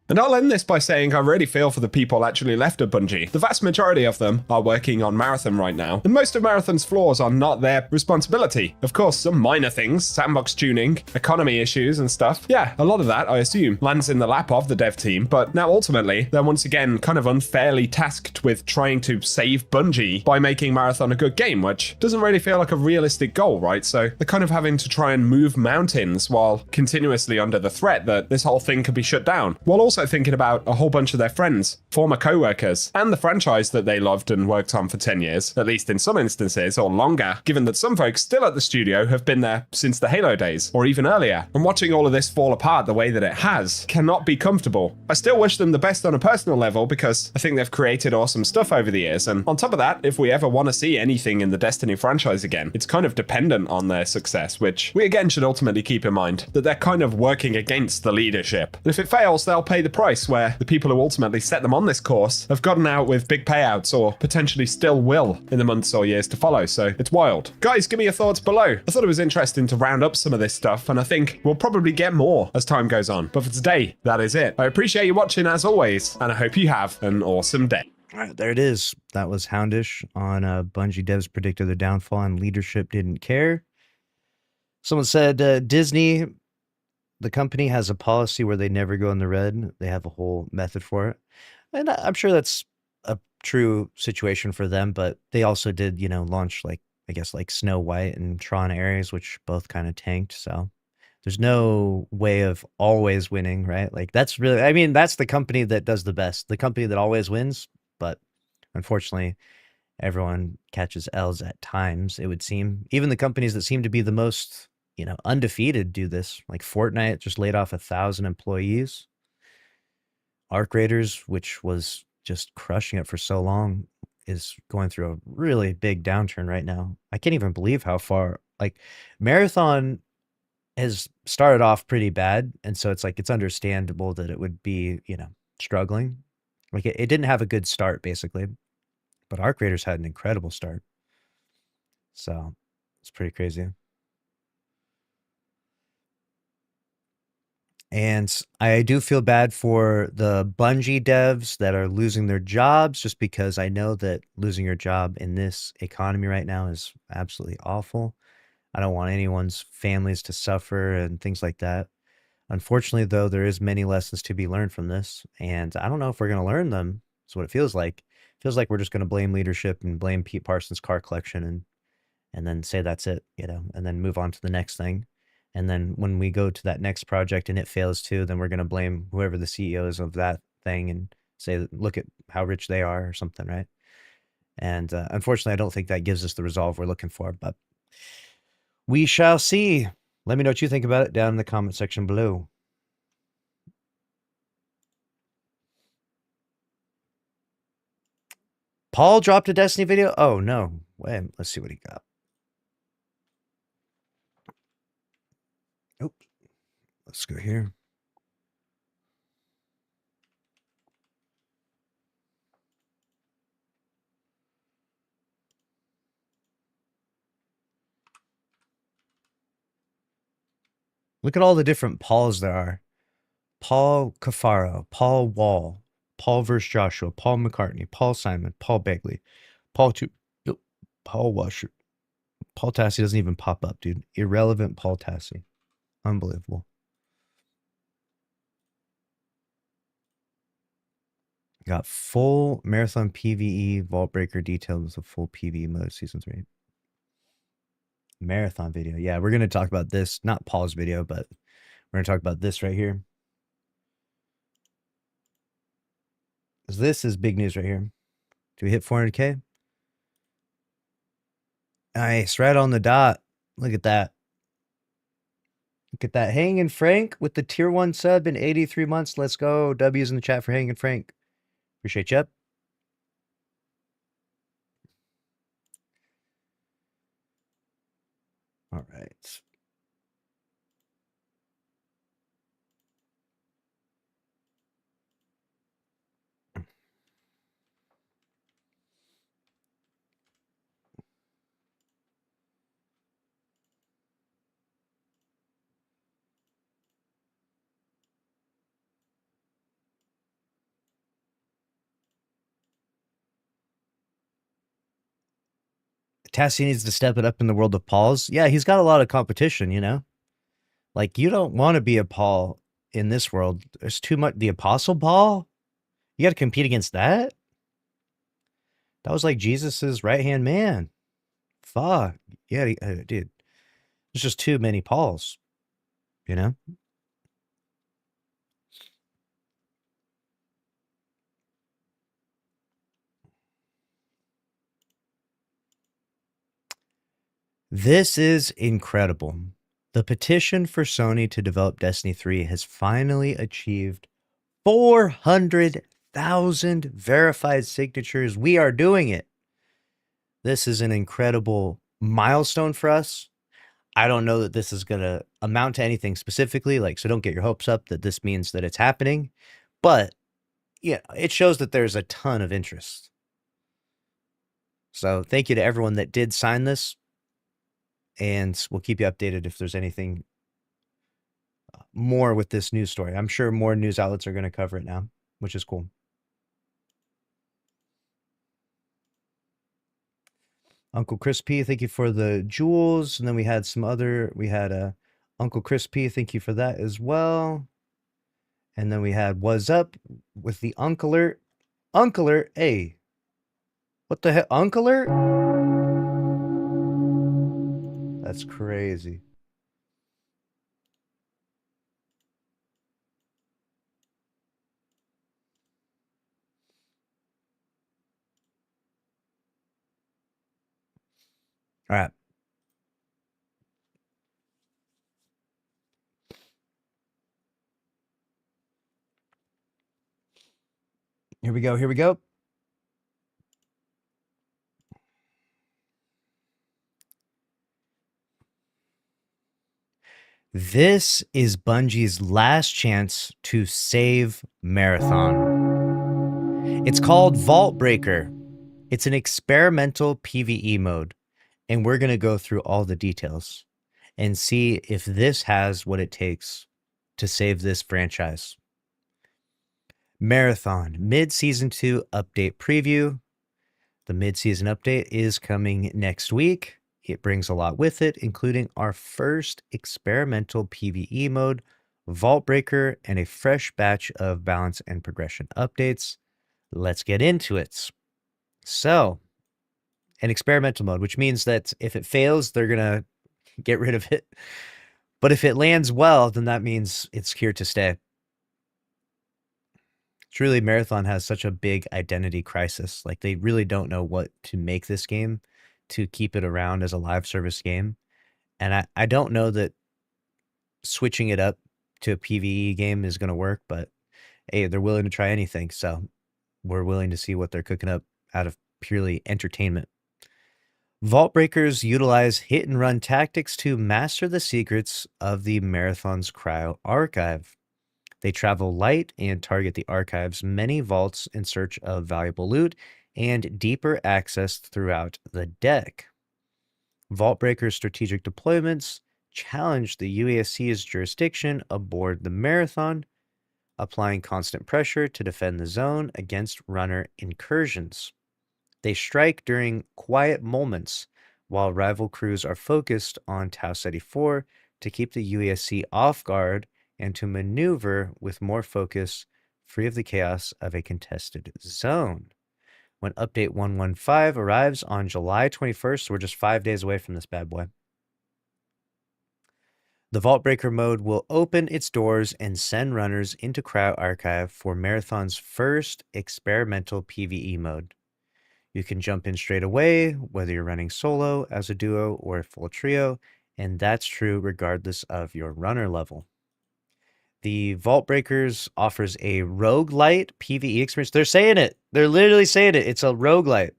And I'll end this by saying I really feel for the people actually left at Bungie. The vast majority of them are working on Marathon right now, and most of Marathon's flaws are not their responsibility. Of course, some minor things, sandbox tuning, economy issues and stuff, yeah, a lot of that, I assume, lands in the lap of the dev team, but now ultimately, they're once again kind of unfairly tasked with trying to save Bungie by making Marathon a good game, which doesn't really feel like a realistic goal, right? So they're kind of having to try and move mountains while continuously under the threat that this whole thing could be shut down, while also thinking about a whole bunch of their friends, former co-workers, and the franchise that they loved and worked on for 10 years, at least in some instances, or longer, given that some folks still at the studio have been there since the Halo days, or even earlier. And watching all of this fall apart the way that it has cannot be comfortable. I still wish them the best on a personal level, because I think they've created awesome stuff over the years, and on top of that, if we ever want to see anything in the Destiny franchise again, it's kind of dependent on their success, which we again should ultimately keep in mind, that they're kind of working against the leadership. And if it fails, they'll pay the price, where the people who ultimately set them on this course have gotten out with big payouts, or potentially still will in the months or years to follow, so it's wild. Guys, give me your thoughts below. I thought it was interesting to round up some of this stuff, and I think we'll probably get more as time goes on. But for today, that is it. I appreciate you watching as always, and I hope you have an awesome day. All right, there it is. That was Houndish on Bungie devs predicted their downfall and leadership didn't care. Someone said Disney, the company, has a policy where they never go in the red. They have a whole method for it. And I'm sure that's a true situation for them, but they also did, launch I guess Snow White and Tron Ares, which both kind of tanked. So there's no way of always winning, right? That's really, that's the company that does the best, the company that always wins. But unfortunately, everyone catches L's at times, it would seem. Even the companies that seem to be the most undefeated do this. Like Fortnite just laid off 1,000 employees. Arc Raiders, which was just crushing it for so long, is going through a really big downturn right now. I can't even believe how far, Marathon has started off pretty bad. And so it's understandable that it would be, struggling. It didn't have a good start, basically. But Arc Raiders had an incredible start. So it's pretty crazy. And I do feel bad for the Bungie devs that are losing their jobs, just because I know that losing your job in this economy right now is absolutely awful. I don't want anyone's families to suffer and things like that. Unfortunately, though, there is many lessons to be learned from this, and I don't know if we're going to learn them. That's what it feels like. It feels like we're just going to blame leadership and blame Pete Parsons' car collection and then say that's it, and then move on to the next thing. And then when we go to that next project and it fails too, then we're going to blame whoever the CEO is of that thing and say, look at how rich they are or something, right? And unfortunately, I don't think that gives us the resolve we're looking for, but we shall see. Let me know what you think about it down in the comment section below. Paul dropped a Destiny video? Oh, no. Wait, let's see what he got. Let's go here. Look at all the different Pauls there are. Paul Cafaro, Paul Wall, Paul vs. Joshua, Paul McCartney, Paul Simon, Paul Begley, Paul Washer. Paul Tassi doesn't even pop up, dude. Irrelevant Paul Tassi. Unbelievable. Got full Marathon PvE Vault Breaker detailed with a full PvE mode season 3. Marathon video. Yeah, we're going to talk about this. Not Paul's video, but we're going to talk about this right here. This is big news right here. Do we hit 400K? Nice, right on the dot. Look at that. Look at that. Hanging Frank with the tier 1 sub in 83 months. Let's go. W's in the chat for Hanging Frank. Appreciate you. All right. Tassie needs to step it up in the world of Pauls. Yeah, he's got a lot of competition, you know? Like, you don't want to be a Paul in this world. There's too much. The Apostle Paul? You got to compete against that? That was like Jesus's right-hand man. Fuck. Yeah, dude. There's just too many Pauls, you know? This is incredible. The petition for Sony to develop Destiny 3 has finally achieved 400,000 verified signatures. We are doing it. This is an incredible milestone for us. I don't know that this is going to amount to anything specifically, like, so don't get your hopes up that this means that it's happening. But yeah, it shows that there's a ton of interest. So thank you to everyone that did sign this. And we'll keep you updated if there's anything more with this news story. I'm sure more news outlets are going to cover it now, which is cool. Uncle Chris P, thank you for the jewels. And then we had some other, we had Uncle Chris P, thank you for that as well. And then we had What's Up with the Uncler. Uncler, hey. What the heck? Uncler? That's crazy. All right. Here we go. Here we go. This is Bungie's last chance to save Marathon. It's called Vault Breaker. It's an experimental PvE mode, and we're going to go through all the details and see if this has what it takes to save this franchise. Marathon Mid-Season 2 Update Preview. The mid-season update is coming next week. It brings a lot with it, including our first experimental PvE mode, Vault Breaker, and a fresh batch of balance and progression updates. Let's get into it. So, an experimental mode, which means that if it fails, they're going to get rid of it. But if it lands well, then that means it's here to stay. Truly, Marathon has such a big identity crisis. Like, they really don't know what to make this game to keep it around as a live service game. And I don't know that switching it up to a PvE game is going to work, but hey, they're willing to try anything. So we're willing to see what they're cooking up out of purely entertainment. Vault Breakers utilize hit and run tactics to master the secrets of the Marathon's cryo archive. They travel light and target the archive's many vaults in search of valuable loot and deeper access throughout the deck. Vault Breaker's strategic deployments challenge the UASC's jurisdiction aboard the Marathon, applying constant pressure to defend the zone against runner incursions. They strike during quiet moments while rival crews are focused on Tau Ceti 4 to keep the UASC off guard and to maneuver with more focus, free of the chaos of a contested zone. When Update 115 arrives on July 21st, we're just 5 days away from this bad boy. The Vault Breaker mode will open its doors and send runners into Cryo Archive for Marathon's first experimental PvE mode. You can jump in straight away, whether you're running solo, as a duo, or a full trio, and that's true regardless of your runner level. The Vault Breakers offers a roguelite PvE experience. They're saying it. They're literally saying it. It's a roguelite.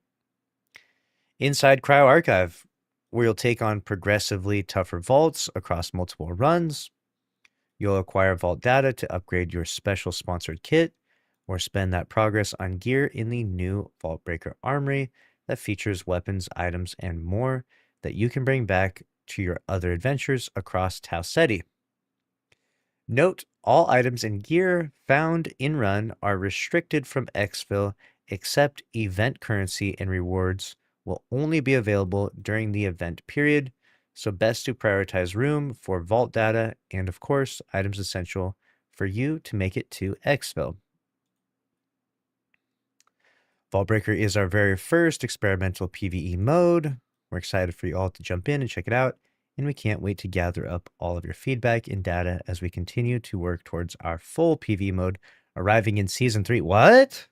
Inside Cryo Archive, where you'll take on progressively tougher vaults across multiple runs. You'll acquire vault data to upgrade your special sponsored kit, or spend that progress on gear in the new Vault Breaker Armory that features weapons, items, and more that you can bring back to your other adventures across Tau Ceti. Note, all items and gear found in run are restricted from exfil, except event currency and rewards will only be available during the event period, so best to prioritize room for vault data and, of course, items essential for you to make it to exfil. Vault Breaker is our very first experimental PvE mode. We're excited for you all to jump in and check it out, and we can't wait to gather up all of your feedback and data as we continue to work towards our full PvE mode arriving in Season 3. What?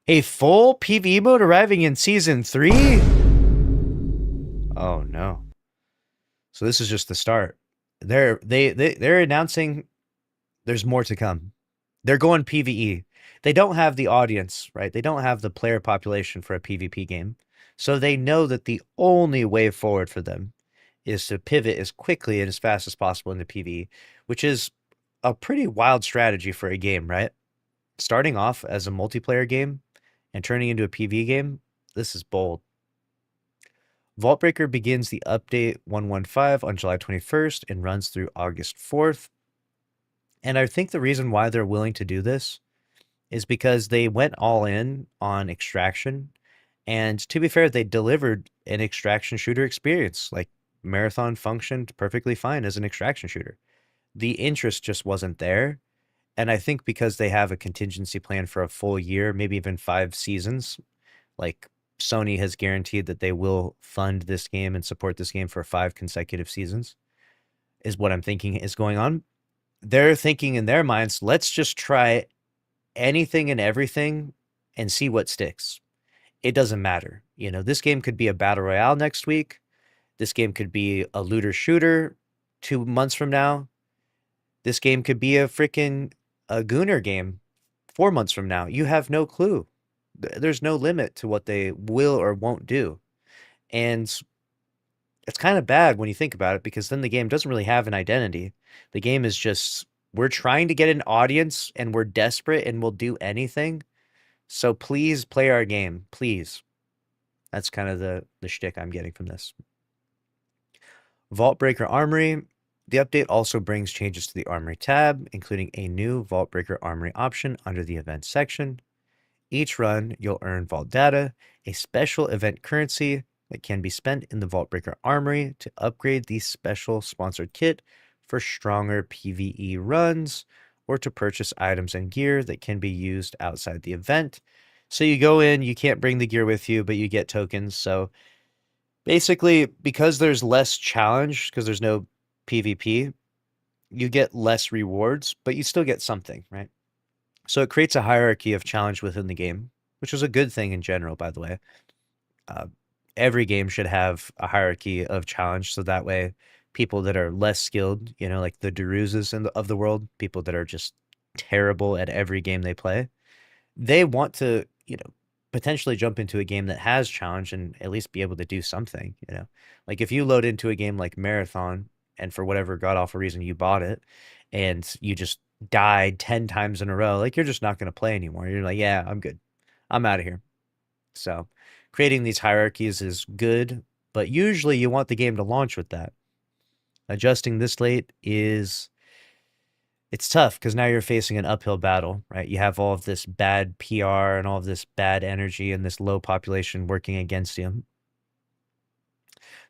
A full PvE mode arriving in Season 3? Oh, no. So this is just the start. They're announcing there's more to come. They're going PvE. They don't have the audience, right? They don't have the player population for a PvP game. So they know that the only way forward for them is to pivot as quickly and as fast as possible into PvE, which is a pretty wild strategy for a game, right? Starting off as a multiplayer game and turning into a PvE game, this is bold. Vault Breaker begins the update 115 on July 21st and runs through August 4th. And I think the reason why they're willing to do this is because they went all in on extraction. And to be fair, they delivered an extraction shooter experience. Like, Marathon functioned perfectly fine as an extraction shooter. The interest just wasn't there. And I think because they have a contingency plan for a full year, maybe even 5 seasons, like Sony has guaranteed that they will fund this game and support this game for 5 consecutive seasons, is what I'm thinking is going on. They're thinking in their minds, let's just try anything and everything and see what sticks. It doesn't matter. You know, this game could be a battle royale next week. This game could be a looter shooter 2 months from now. This game could be a freaking Gooner game 4 months from now. You have no clue. There's no limit to what they will or won't do. And it's kind of bad when you think about it, because then the game doesn't really have an identity. The game is just, we're trying to get an audience and we're desperate and we'll do anything. So please play our game, please. That's kind of the shtick I'm getting from this. Vault Breaker Armory. The update also brings changes to the Armory tab, including a new Vault Breaker Armory option under the Events section. Each run, you'll earn Vault Data, a special event currency that can be spent in the Vault Breaker Armory to upgrade the special sponsored kit for stronger PvE runs, or to purchase items and gear that can be used outside the event. So you go in, you can't bring the gear with you, but you get tokens. So basically, because there's less challenge, because there's no PvP, you get less rewards, but you still get something, right? So it creates a hierarchy of challenge within the game, which is a good thing in general, by the way. Every game should have a hierarchy of challenge, so that way people that are less skilled, you know, like the Deruzes of the world, people that are just terrible at every game they play, they want to, you know, potentially jump into a game that has challenge and at least be able to do something, you know. Like if you load into a game like Marathon and for whatever god-awful reason you bought it and you just died 10 times in a row, like, you're just not going to play anymore. You're like, yeah, I'm good. I'm out of here. So creating these hierarchies is good, but usually you want the game to launch with that. Adjusting this late it's tough because now you're facing an uphill battle, right? You have all of this bad PR and all of this bad energy and this low population working against you.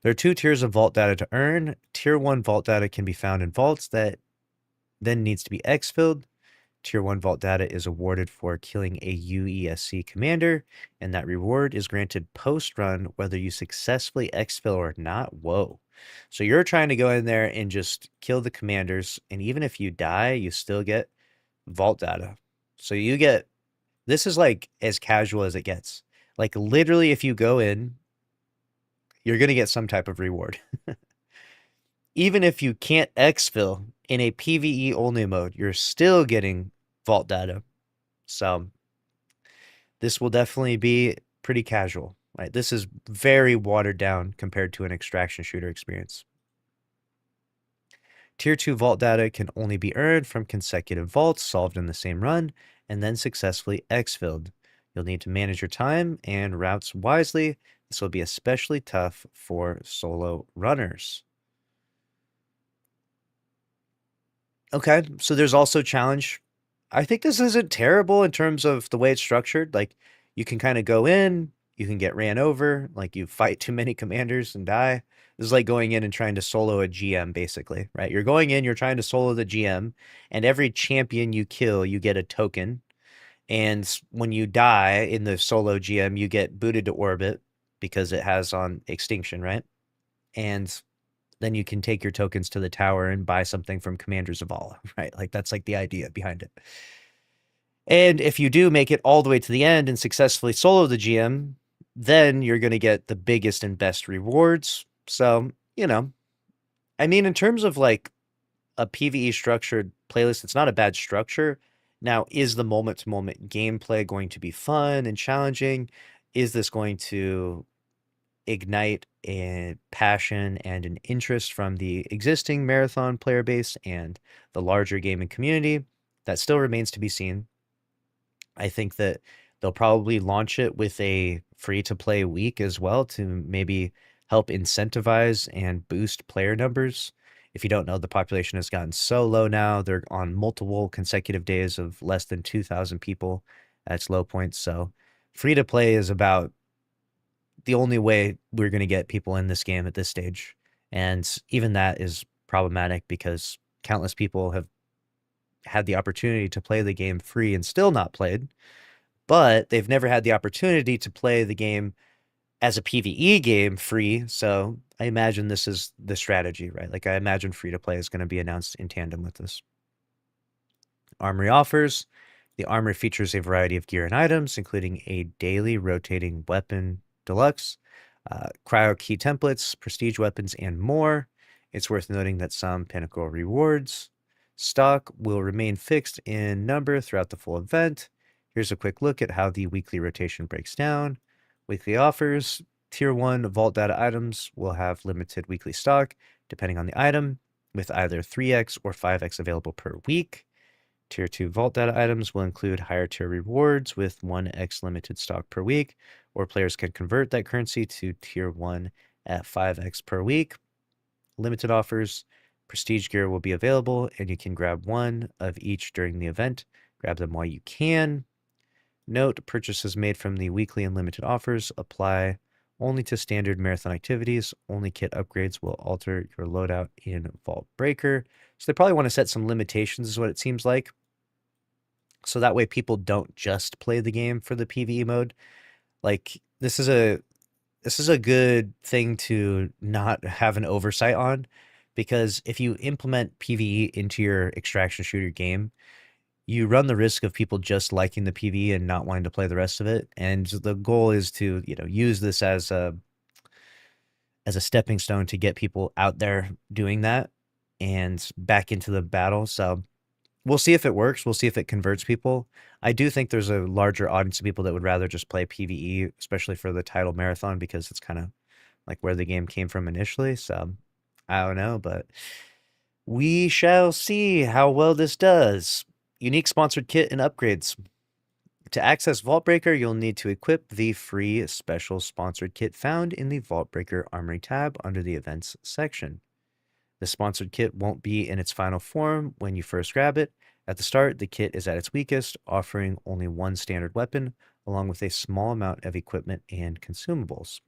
There are 2 tiers of vault data to earn. Tier 1 vault data can be found in vaults that then needs to be exfilled. Tier 1 vault data is awarded for killing a UESC commander, and that reward is granted post-run whether you successfully exfil or not. Whoa. So you're trying to go in there and just kill the commanders, and even if you die, you still get vault data. So you get, this is like as casual as it gets. Like literally if you go in, you're going to get some type of reward. Even if you can't exfil in a PvE only mode, you're still getting vault data. So this will definitely be pretty casual, right? This is very watered down compared to an extraction shooter experience. Tier 2 vault data can only be earned from consecutive vaults solved in the same run and then successfully exfilled. You'll need to manage your time and routes wisely. This will be especially tough for solo runners. Okay, so there's also challenge. I think this isn't terrible in terms of the way it's structured. Like, you can kind of go in, you can get ran over, like you fight too many commanders and die. This is like going in and trying to solo a GM, basically, right? You're going in, you're trying to solo the GM, and every champion you kill, you get a token. And when you die in the solo GM, you get booted to orbit because it has on extinction, right? And then you can take your tokens to the tower and buy something from Commander Zavala, right? Like that's like the idea behind it. And if you do make it all the way to the end and successfully solo the GM, then you're going to get the biggest and best rewards. So, you know, I mean, in terms of like a PvE structured playlist, it's not a bad structure. Now, is the moment to moment gameplay going to be fun and challenging? Is this going to ignite a passion and an interest from the existing marathon player base and the larger gaming community? That still remains to be seen. I think that they'll probably launch it with a free to play week as well to maybe help incentivize and boost player numbers. If you don't know, the population has gotten so low now. They're on multiple consecutive days of less than 2,000 people at its low point. So free to play is about the only way we're going to get people in this game at this stage. And even that is problematic because countless people have had the opportunity to play the game free and still not played, but they've never had the opportunity to play the game as a PvE game free. So I imagine this is the strategy, right? Like I imagine free to play is going to be announced in tandem with this. Armory offers. The armory features a variety of gear and items, including a daily rotating weapon deluxe, cryo key templates, prestige weapons, and more. It's worth noting that some pinnacle rewards stock will remain fixed in number throughout the full event. Here's a quick look at how the weekly rotation breaks down. Weekly offers. Tier 1 vault data items will have limited weekly stock, depending on the item, with either 3x or 5x available per week. Tier 2 vault data items will include higher tier rewards with 1x limited stock per week, or players can convert that currency to Tier 1 at 5x per week. Limited offers. Prestige gear will be available, and you can grab one of each during the event. Grab them while you can. Note, purchases made from the weekly and limited offers apply only to standard marathon activities. Only kit upgrades will alter your loadout in Vault Breaker. So they probably want to set some limitations, is what it seems like. So that way people don't just play the game for the PvE mode. Like this is a good thing to not have an oversight on, because if you implement PvE into your extraction shooter game, you run the risk of people just liking the PvE and not wanting to play the rest of it. And the goal is to, use this as a stepping stone to get people out there doing that and back into the battle. So we'll see if it works. We'll see if it converts people. I do think there's a larger audience of people that would rather just play PvE, especially for the title marathon, because it's kind of like where the game came from initially. So I don't know, but we shall see how well this does. Unique sponsored kit and upgrades. To access Vault Breaker, you'll need to equip the free special sponsored kit found in the Vault Breaker Armory tab under the Events section. The sponsored kit won't be in its final form when you first grab it. At the start, the kit is at its weakest, offering only one standard weapon, along with a small amount of equipment and consumables.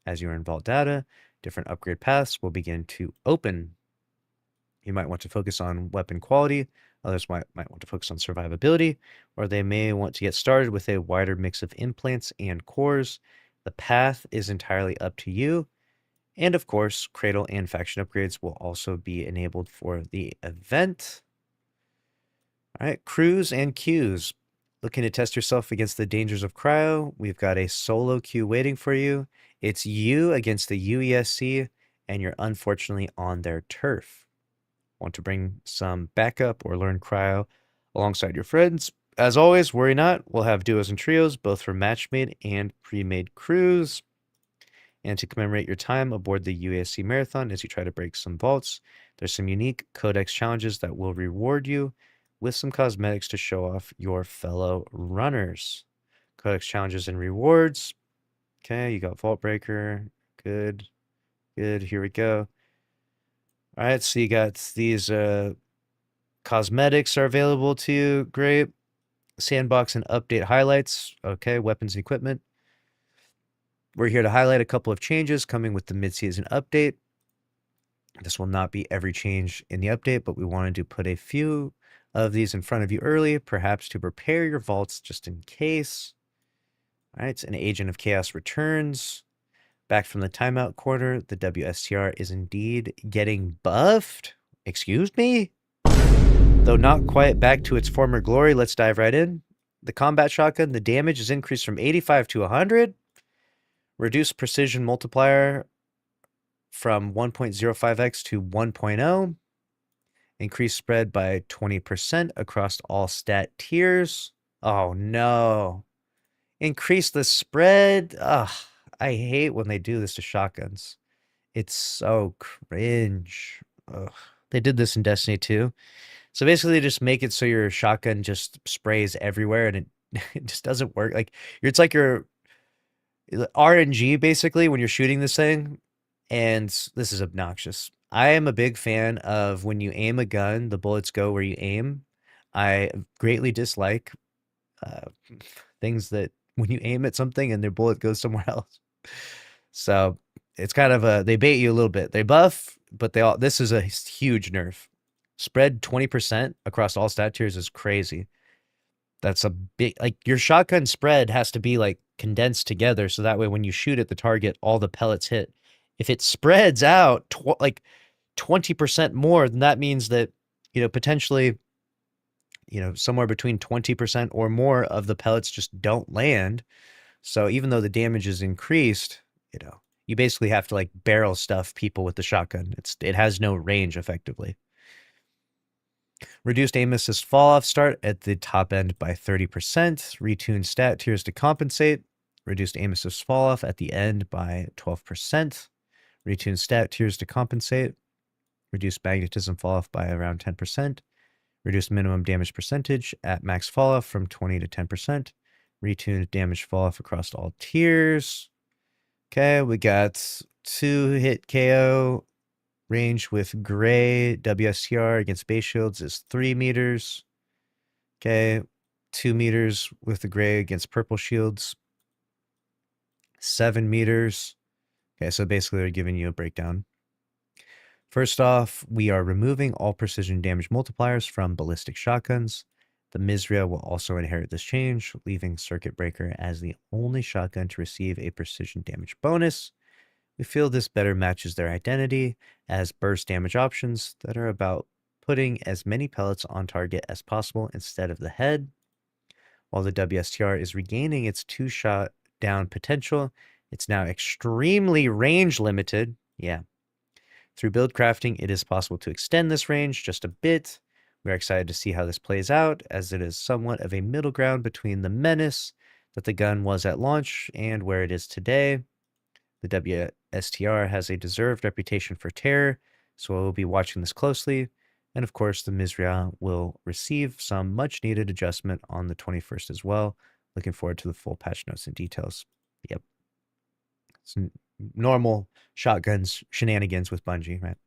As you earn Vault data, different upgrade paths will begin to open. You might want to focus on weapon quality, Others might want to focus on survivability, or they may want to get started with a wider mix of implants and cores. The path is entirely up to you. And of course, Cradle and faction upgrades will also be enabled for the event. All right, crews and queues. Looking to test yourself against the dangers of cryo, we've got a solo queue waiting for you. It's you against the UESC, and you're unfortunately on their turf. Want to bring some backup or learn cryo alongside your friends? As always, worry not. We'll have duos and trios, both for match-made and pre-made crews. And to commemorate your time aboard the UASC Marathon as you try to break some vaults, there's some unique codex challenges that will reward you with some cosmetics to show off your fellow runners. Codex challenges and rewards. Okay, you got Vault Breaker. Good. Good. Here we go. All right, so you got these cosmetics are available to you. Great. Sandbox and update highlights. Okay, weapons and equipment. We're here to highlight a couple of changes coming with the mid-season update. This will not be every change in the update, but we wanted to put a few of these in front of you early, perhaps to prepare your vaults just in case. All right, an Agent of Chaos returns. Back from the timeout quarter, the WSTR is indeed getting buffed. Excuse me? Though not quite back to its former glory, let's dive right in. The combat shotgun, the damage is increased from 85 to 100. Reduced precision multiplier from 1.05x to 1.0. Increased spread by 20% across all stat tiers. Oh no. Increase the spread. Ugh, I hate when they do this to shotguns. It's so cringe. Ugh. They did this in Destiny 2. So basically, they just make it so your shotgun just sprays everywhere, and it just doesn't work. Like it's like your RNG basically when you're shooting this thing, and this is obnoxious. I am a big fan of when you aim a gun, the bullets go where you aim. I greatly dislike things that when you aim at something and their bullet goes somewhere else. So it's kind of they bait you a little bit. They buff, but this is a huge nerf. Spread 20% across all stat tiers is crazy. That's a big, like your shotgun spread has to be like condensed together. So that way, when you shoot at the target, all the pellets hit. If it spreads out like 20% more, then that means that, potentially, somewhere between 20% or more of the pellets just don't land. So even though the damage is increased, you basically have to like barrel stuff people with the shotgun. It has no range effectively. Reduced aim assist fall off start at the top end by 30%. Retuned stat tiers to compensate. Reduced aim assist fall off at the end by 12%. Retuned stat tiers to compensate. Reduced magnetism fall off by around 10%. Reduced minimum damage percentage at max fall off from 20 to 10%. Retuned damage fall off across all tiers. Okay, we got 2-hit KO. Range with gray WSTR against base shields is 3 meters. Okay, 2 meters with the gray against purple shields. 7 meters. Okay, so basically they're giving you a breakdown. First off, we are removing all precision damage multipliers from ballistic shotguns. The Mizria will also inherit this change, leaving Circuit Breaker as the only shotgun to receive a precision damage bonus. We feel this better matches their identity as burst damage options that are about putting as many pellets on target as possible instead of the head. While the WSTR is regaining its 2-shot down potential, it's now extremely range limited. Yeah. Through build crafting, it is possible to extend this range just a bit. We are excited to see how this plays out, as it is somewhat of a middle ground between the menace that the gun was at launch and where it is today. The WSTR has a deserved reputation for terror, so we'll be watching this closely. And of course, the Mizria will receive some much needed adjustment on the 21st as well. Looking forward to the full patch notes and details. Yep. It's normal shotguns shenanigans with Bungie, right?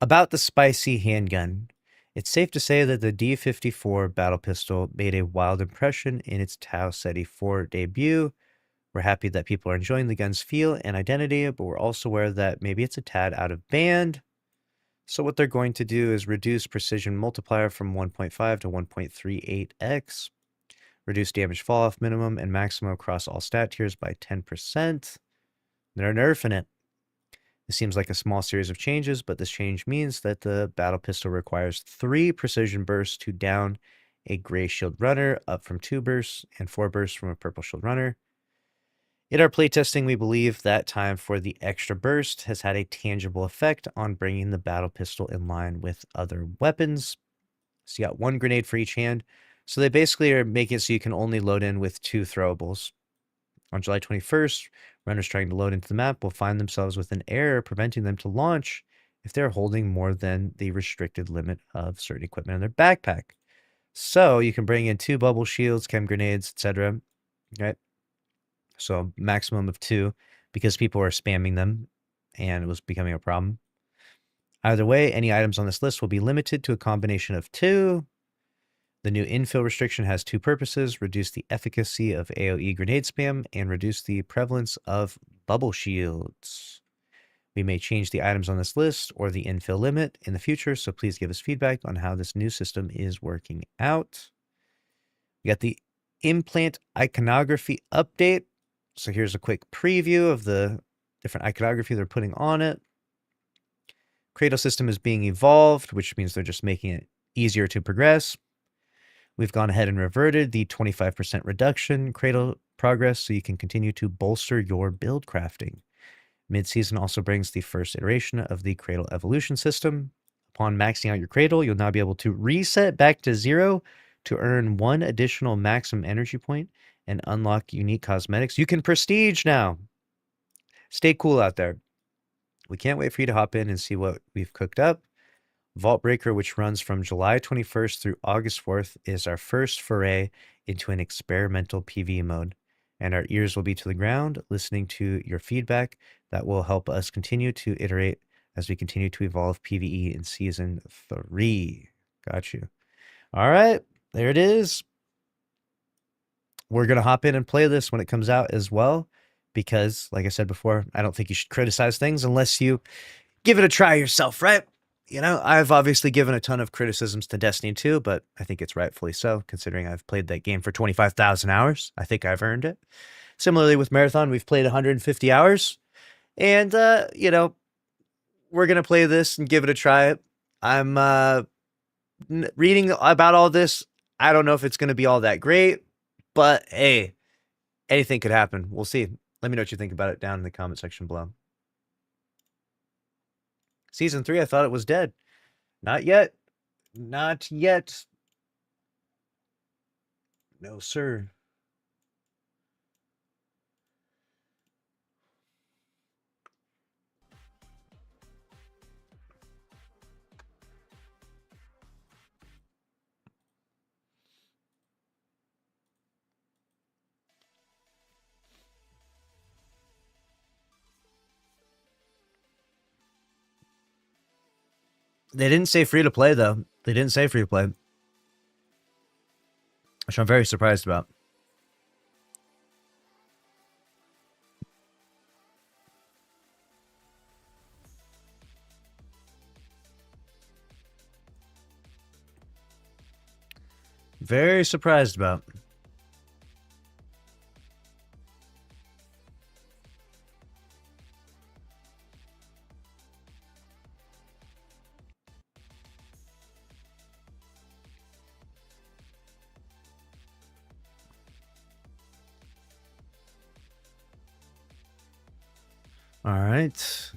About the spicy handgun. It's safe to say that the D54 battle pistol made a wild impression in its Tau Ceti 4 debut. We're happy that people are enjoying the gun's feel and identity, but we're also aware that maybe it's a tad out of band. So what they're going to do is reduce precision multiplier from 1.5 to 1.38x, reduce damage fall-off minimum and maximum across all stat tiers by 10%. They're nerfing it. It seems like a small series of changes, but this change means that the battle pistol requires 3 precision bursts to down a gray shield runner, up from 2 bursts, and 4 bursts from a purple shield runner. In our playtesting, we believe that time for the extra burst has had a tangible effect on bringing the battle pistol in line with other weapons. So you got 1 grenade for each hand. So they basically are making it so you can only load in with 2 throwables. On July 21st, runners trying to load into the map will find themselves with an error preventing them to launch if they're holding more than the restricted limit of certain equipment in their backpack. So you can bring in 2 bubble shields, chem grenades, etc. Okay. So maximum of 2 because people were spamming them and it was becoming a problem. Either way, any items on this list will be limited to a combination of 2. The new infill restriction has 2 purposes: reduce the efficacy of AoE grenade spam and reduce the prevalence of bubble shields. We may change the items on this list or the infill limit in the future, so please give us feedback on how this new system is working out. We got the implant iconography update. So here's a quick preview of the different iconography they're putting on it. Cradle system is being evolved, which means they're just making it easier to progress. We've gone ahead and reverted the 25% reduction cradle progress so you can continue to bolster your build crafting. Mid-season also brings the first iteration of the cradle evolution system. Upon maxing out your cradle, you'll now be able to reset back to 0 to earn 1 additional maximum energy point and unlock unique cosmetics. You can prestige now. Stay cool out there. We can't wait for you to hop in and see what we've cooked up. Vault Breaker, which runs from July 21st through August 4th, is our first foray into an experimental PvE mode, and our ears will be to the ground, listening to your feedback that will help us continue to iterate as we continue to evolve PvE in Season 3. Got you. All right, there it is. We're going to hop in and play this when it comes out as well, because, like I said before, I don't think you should criticize things unless you give it a try yourself, right? You know, I've obviously given a ton of criticisms to Destiny 2, but I think it's rightfully so, considering I've played that game for 25,000 hours. I think I've earned it. Similarly with Marathon, we've played 150 hours, and, you know, we're going to play this and give it a try. I'm reading about all this. I don't know if it's going to be all that great, but hey, anything could happen. We'll see. Let me know what you think about it down in the comment section below. Season 3, I thought it was dead. Not yet. Not yet. No, sir. They didn't say free to play, though. They didn't say free to play, which I'm very surprised about. Very surprised about. All right.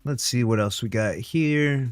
Let's see what else we got here.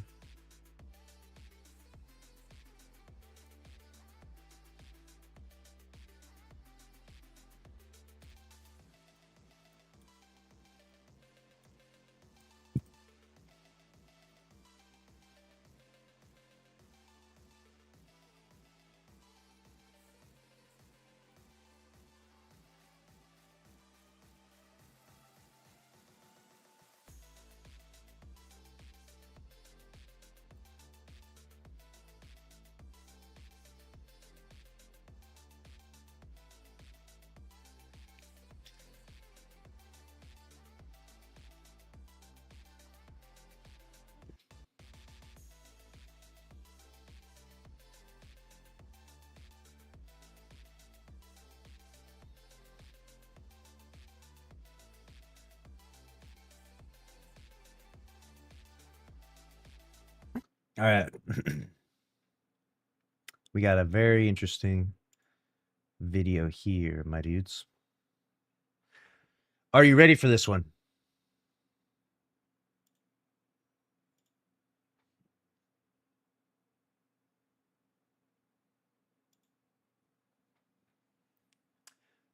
All right. We got a very interesting video here, my dudes. Are you ready for this one?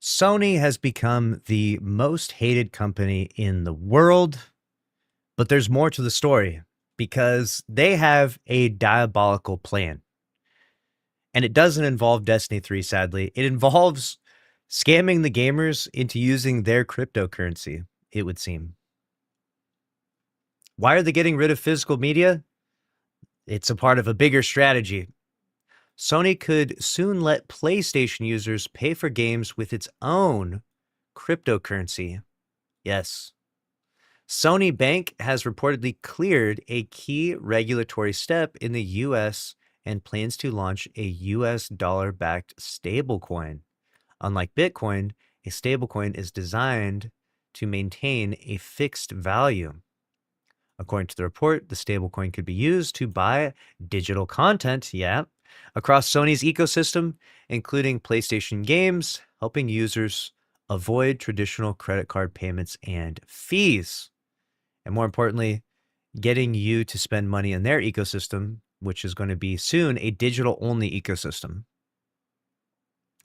Sony has become the most hated company in the world, but there's more to the story because they have a diabolical plan. And it doesn't involve Destiny 3, sadly. It involves scamming the gamers into using their cryptocurrency, it would seem. Why are they getting rid of physical media? It's a part of a bigger strategy. Sony could soon let PlayStation users pay for games with its own cryptocurrency. Yes. Sony Bank has reportedly cleared a key regulatory step in the US and plans to launch a US dollar-backed stablecoin. Unlike Bitcoin, a stablecoin is designed to maintain a fixed value. According to the report, the stablecoin could be used to buy digital content, across Sony's ecosystem, including PlayStation games, helping users avoid traditional credit card payments and fees. And more importantly, getting you to spend money in their ecosystem, which is going to be soon a digital-only ecosystem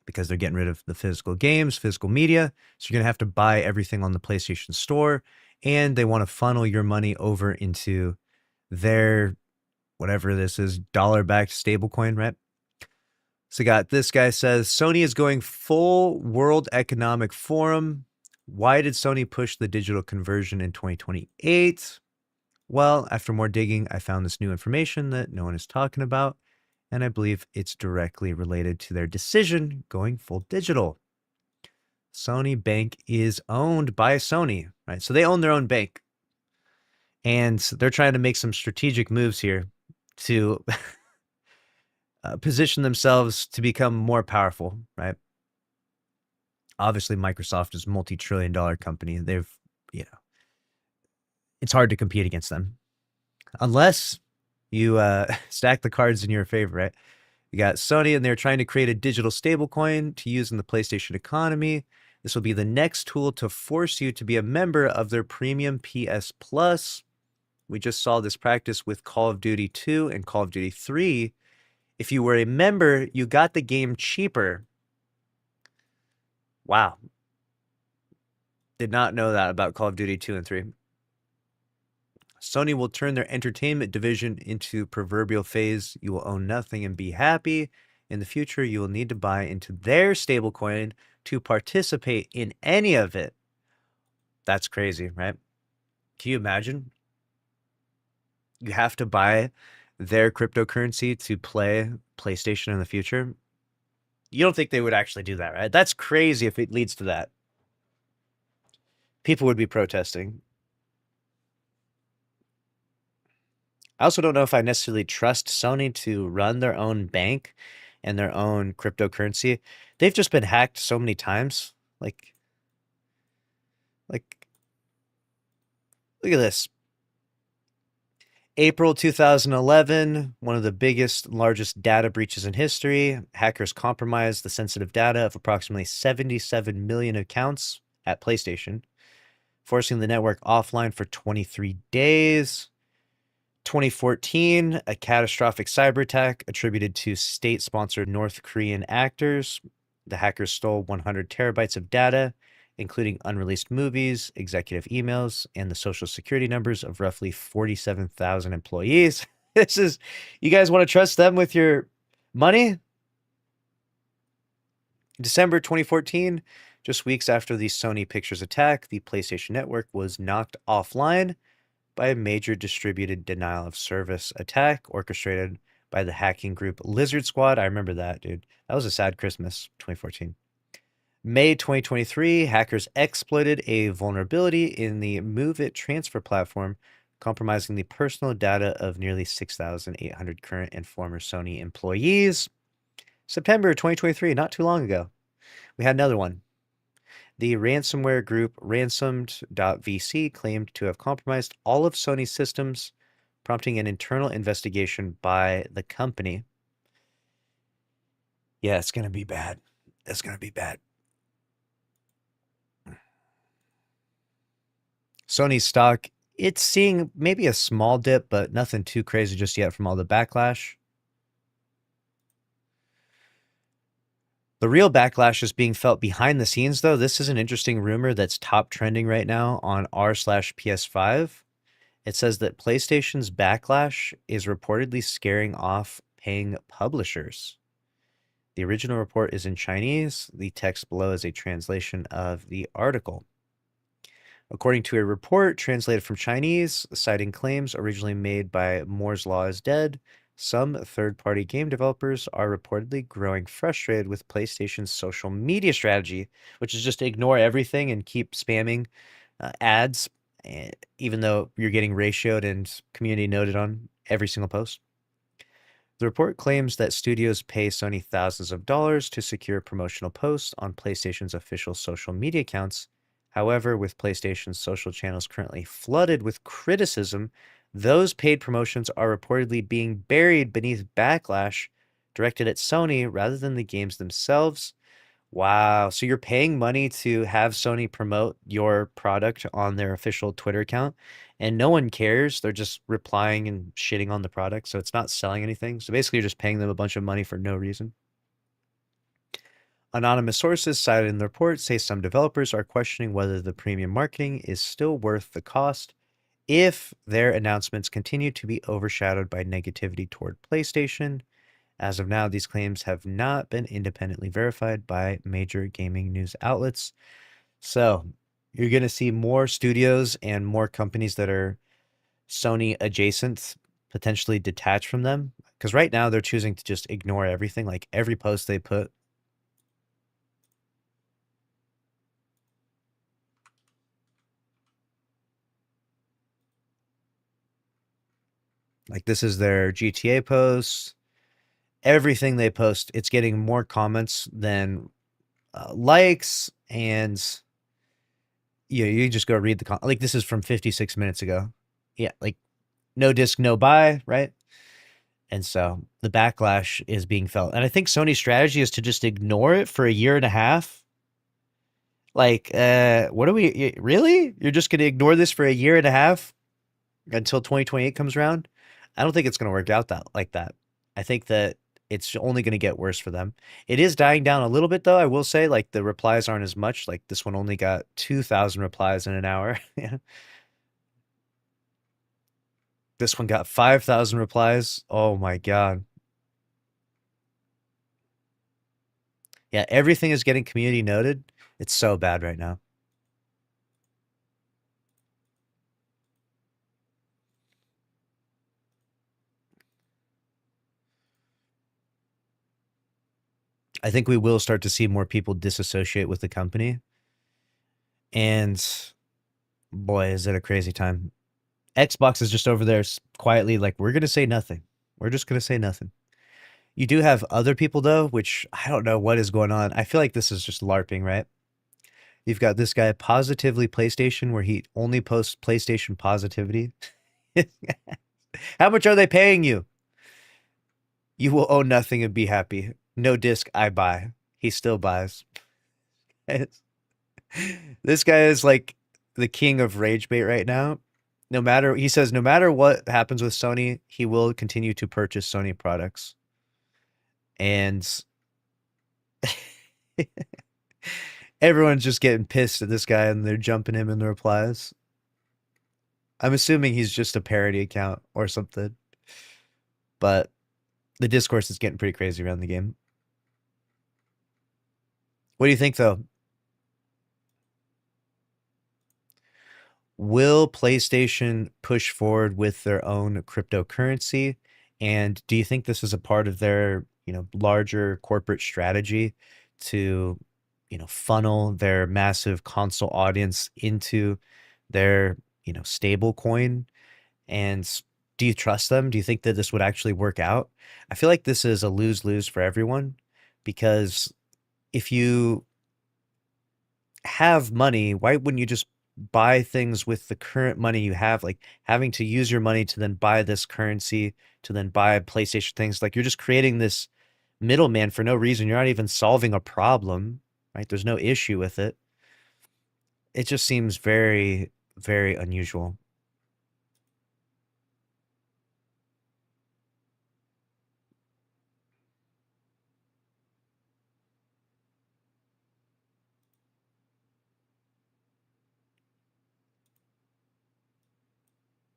because they're getting rid of the physical games, physical media. So you're going to have to buy everything on the PlayStation Store, and they want to funnel your money over into their, whatever this is, dollar-backed stablecoin, right? So got this guy says, Sony is going full World Economic Forum. Why did Sony push the digital conversion in 2028? Well, after more digging, I found this new information that no one is talking about, and I believe it's directly related to their decision going full digital. Sony Bank is owned by Sony, right? So they own their own bank. And they're trying to make some strategic moves here to position themselves to become more powerful, right? Obviously, Microsoft is a multi-trillion-dollar company. They've, it's hard to compete against them unless you stack the cards in your favor, right? You got Sony, and they're trying to create a digital stablecoin to use in the PlayStation economy. This will be the next tool to force you to be a member of their premium PS Plus. We just saw this practice with Call of Duty 2 and Call of Duty 3. If you were a member, you got the game cheaper. Wow. Did not know that about Call of Duty 2 and 3. Sony will turn their entertainment division into proverbial phase. You will own nothing and be happy. In the future, you will need to buy into their stablecoin to participate in any of it. That's crazy, right? Can you imagine? You have to buy their cryptocurrency to play PlayStation in the future. You don't think they would actually do that, right? That's crazy if it leads to that. People would be protesting. I also don't know if I necessarily trust Sony to run their own bank and their own cryptocurrency. They've just been hacked so many times. Like, look at this. April 2011, one of the biggest, largest data breaches in history. Hackers compromised the sensitive data of approximately 77 million accounts at PlayStation, forcing the network offline for 23 days. 2014, a catastrophic cyber attack attributed to state-sponsored North Korean actors. The hackers stole 100 terabytes of data, including unreleased movies, executive emails, and the social security numbers of roughly 47,000 employees. You guys want to trust them with your money? December 2014, just weeks after the Sony Pictures attack, the PlayStation Network was knocked offline by a major distributed denial of service attack orchestrated by the hacking group Lizard Squad. I remember that, dude. That was a sad Christmas, 2014. May 2023, hackers exploited a vulnerability in the Move It transfer platform, compromising the personal data of nearly 6,800 current and former Sony employees. September 2023, not too long ago, we had another one. The ransomware group ransomed.vc claimed to have compromised all of Sony's systems, prompting an internal investigation by the company. Yeah, it's going to be bad. It's going to be bad. Sony's stock, it's seeing maybe a small dip, but nothing too crazy just yet from all the backlash. The real backlash is being felt behind the scenes, though. This is an interesting rumor that's top trending right now on r/PS5. It says that PlayStation's backlash is reportedly scaring off paying publishers. The original report is in Chinese. The text below is a translation of the article. According to a report translated from Chinese, citing claims originally made by Moore's Law is Dead, some third-party game developers are reportedly growing frustrated with PlayStation's social media strategy, which is just ignore everything and keep spamming ads, even though you're getting ratioed and community noted on every single post. The report claims that studios pay Sony thousands of dollars to secure promotional posts on PlayStation's official social media accounts. However, with PlayStation's social channels currently flooded with criticism, those paid promotions are reportedly being buried beneath backlash directed at Sony rather than the games themselves. Wow. So you're paying money to have Sony promote your product on their official Twitter account, and no one cares. They're just replying and shitting on the product. So it's not selling anything. So basically, you're just paying them a bunch of money for no reason. Anonymous sources cited in the report say some developers are questioning whether the premium marketing is still worth the cost if their announcements continue to be overshadowed by negativity toward PlayStation. As of now, these claims have not been independently verified by major gaming news outlets. So you're going to see more studios and more companies that are Sony adjacent potentially detach from them. Because right now they're choosing to just ignore everything. Like every post they put, like this is their GTA post. Everything they post, it's getting more comments than likes, and you just go read the like this is from 56 minutes ago. Yeah, like no disc, no buy, right? And so the backlash is being felt. And I think Sony's strategy is to just ignore it for a year and a half. Like, what are we really? You're just going to ignore this for a year and a half until 2028 comes around? I don't think it's going to work out that like that. I think that it's only going to get worse for them. It is dying down a little bit, though. I will say, like, the replies aren't as much. Like, this one only got 2,000 replies in an hour. Yeah. This one got 5,000 replies. Oh my God. Yeah, everything is getting community noted. It's so bad right now. I think we will start to see more people disassociate with the company. And boy, is it a crazy time. Xbox is just over there quietly like, we're going to say nothing. We're just going to say nothing. You do have other people, though, which I don't know what is going on. I feel like this is just LARPing, right? You've got this guy, Positively PlayStation, where he only posts PlayStation positivity. How much are they paying you? You will own nothing and be happy. No disc, I buy. He still buys. This guy is like the king of rage bait right now. He says, no matter what happens with Sony, he will continue to purchase Sony products. And everyone's just getting pissed at this guy and they're jumping him in the replies. I'm assuming he's just a parody account or something. But the discourse is getting pretty crazy around the game. What do you think, though? Will PlayStation push forward with their own cryptocurrency? And do you think this is a part of their, larger corporate strategy to, funnel their massive console audience into their, stable coin? And do you trust them? Do you think that this would actually work out? I feel like this is a lose-lose for everyone, because if you have money, why wouldn't you just buy things with the current money you have, like having to use your money to then buy this currency, to then buy PlayStation things. Like you're just creating this middleman for no reason. You're not even solving a problem, right? There's no issue with it. It just seems very, very unusual.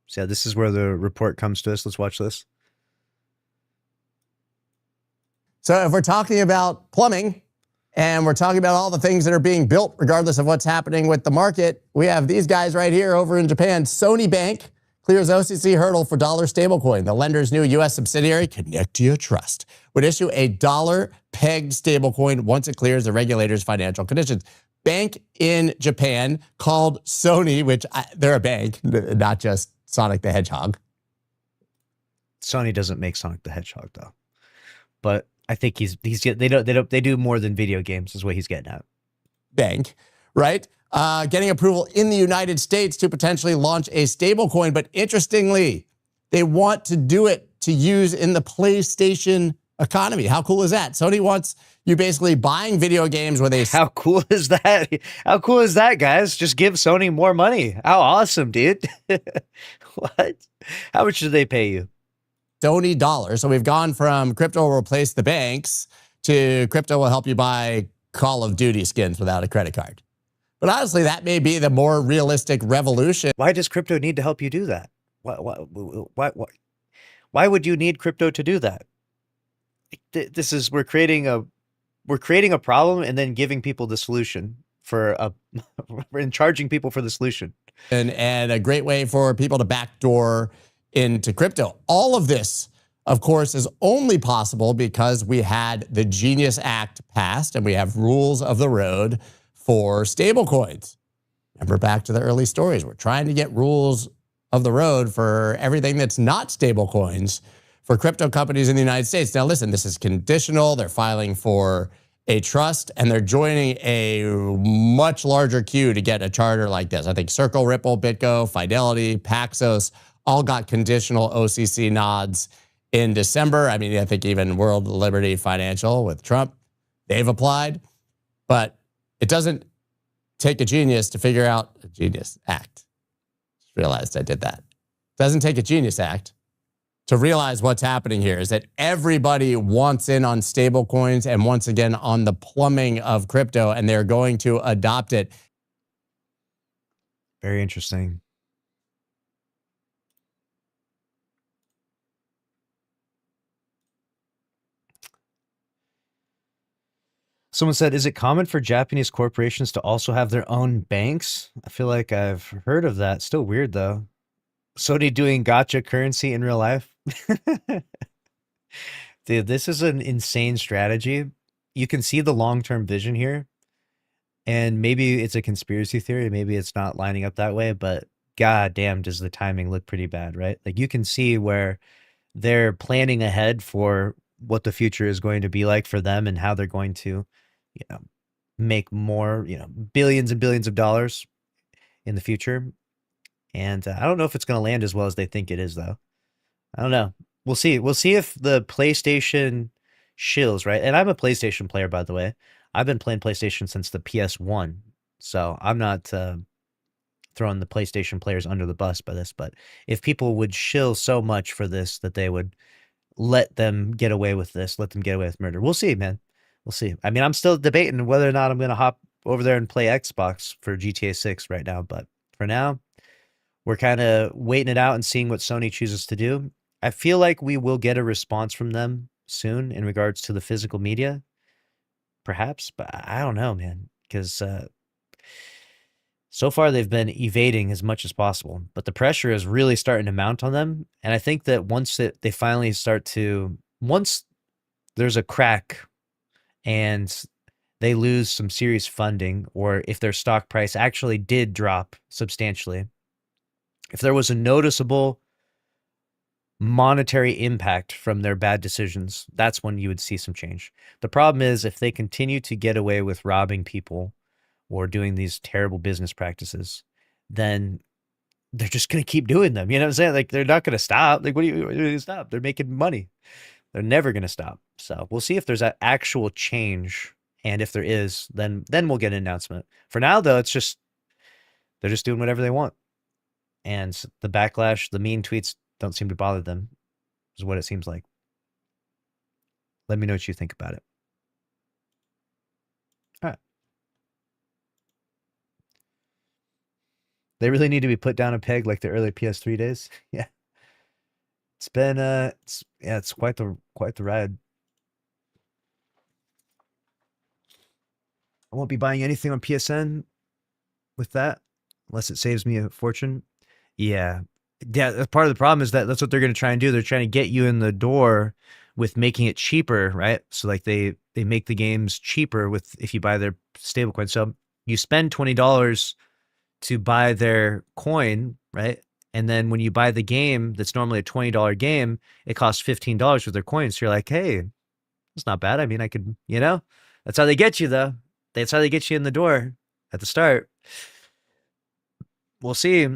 So yeah, this is where the report comes to us. Let's watch this. So if we're talking about plumbing and we're talking about all the things that are being built, regardless of what's happening with the market, we have these guys right here over in Japan. Sony Bank clears OCC hurdle for dollar stablecoin. The lender's new U.S. subsidiary, Connectia Trust, would issue a dollar-pegged stablecoin once it clears the regulator's financial conditions. Bank in Japan called Sony, which they're a bank, not just Sonic the Hedgehog. Sony doesn't make Sonic the Hedgehog though, but I think they do more than video games is what he's getting at. Bank, right? Getting approval in the United States to potentially launch a stablecoin. But interestingly, they want to do it to use in the PlayStation economy. How cool is that? Sony wants you basically buying video games with a... How cool is that? How cool is that, guys? Just give Sony more money. How awesome, dude. What? How much do they pay you? Sony dollar. So we've gone from crypto will replace the banks to crypto will help you buy Call of Duty skins without a credit card. But honestly, that may be the more realistic revolution. Why does crypto need to help you do that? Why would you need crypto to do that? This is we're creating a problem and then giving people the solution and charging people for the solution. And a great way for people to backdoor into crypto. All of this, of course, is only possible because we had the Genius Act passed and we have rules of the road for stablecoins. Remember back to the early stories. We're trying to get rules of the road for everything that's not stablecoins for crypto companies in the United States. Now, listen, this is conditional. They're filing for a trust and they're joining a much larger queue to get a charter like this. I think Circle, Ripple, BitGo, Fidelity, Paxos all got conditional OCC nods in December. I mean, I think even World Liberty Financial with Trump, they've applied. But it doesn't take a genius to figure out a Genius Act. Just realized I did that. It doesn't take a Genius Act to realize what's happening here is that everybody wants in on stable coins and once again on the plumbing of crypto, and they're going to adopt it. Very interesting. Someone said, is it common for Japanese corporations to also have their own banks? I feel like I've heard of that. Still weird, though. Sony doing gotcha currency in real life? Dude, this is an insane strategy. You can see the long-term vision here. And maybe it's a conspiracy theory. Maybe it's not lining up that way. But god damn, does the timing look pretty bad, right? Like you can see where they're planning ahead for what the future is going to be like for them and how they're going to, make more, billions and billions of dollars in the future. And I don't know if it's going to land as well as they think it is, though. I don't know. We'll see. We'll see if the PlayStation shills, right? And I'm a PlayStation player, by the way. I've been playing PlayStation since the PS1. So I'm not throwing the PlayStation players under the bus by this. But if people would shill so much for this that they would let them get away with this, let them get away with murder. We'll see, man. We'll see. I mean, I'm still debating whether or not I'm going to hop over there and play Xbox for GTA 6 right now. But for now, we're kind of waiting it out and seeing what Sony chooses to do. I feel like we will get a response from them soon in regards to the physical media, perhaps, but I don't know, man, because so far they've been evading as much as possible, but the pressure is really starting to mount on them. And I think that once they finally once there's a crack and they lose some serious funding, or if their stock price actually did drop substantially, if there was a noticeable monetary impact from their bad decisions, that's when you would see some change. The problem is if they continue to get away with robbing people or doing these terrible business practices, then they're just going to keep doing them. You know what I'm saying? Like, they're not going to stop. Like, what do you stop? They're making money. They're never going to stop. So we'll see if there's an actual change. And if there is, then we'll get an announcement. For now, though, it's just, they're just doing whatever they want. And the backlash, the mean tweets don't seem to bother them, is what it seems like. Let me know what you think about it. All right. They really need to be put down a peg like the early PS3 days. Yeah. It's been it's quite the ride. I won't be buying anything on PSN with that unless it saves me a fortune. Yeah. Yeah, part of the problem is that that's what they're going to try and do. They're trying to get you in the door with making it cheaper, right? So like they make the games cheaper with if you buy their stablecoin. So you spend $20 to buy their coin, right? And then when you buy the game that's normally a $20 game, it costs $15 with their coins. So you're like, hey, it's not bad. I mean, I could, that's how they get you though. That's how they get you in the door at the start. We'll see.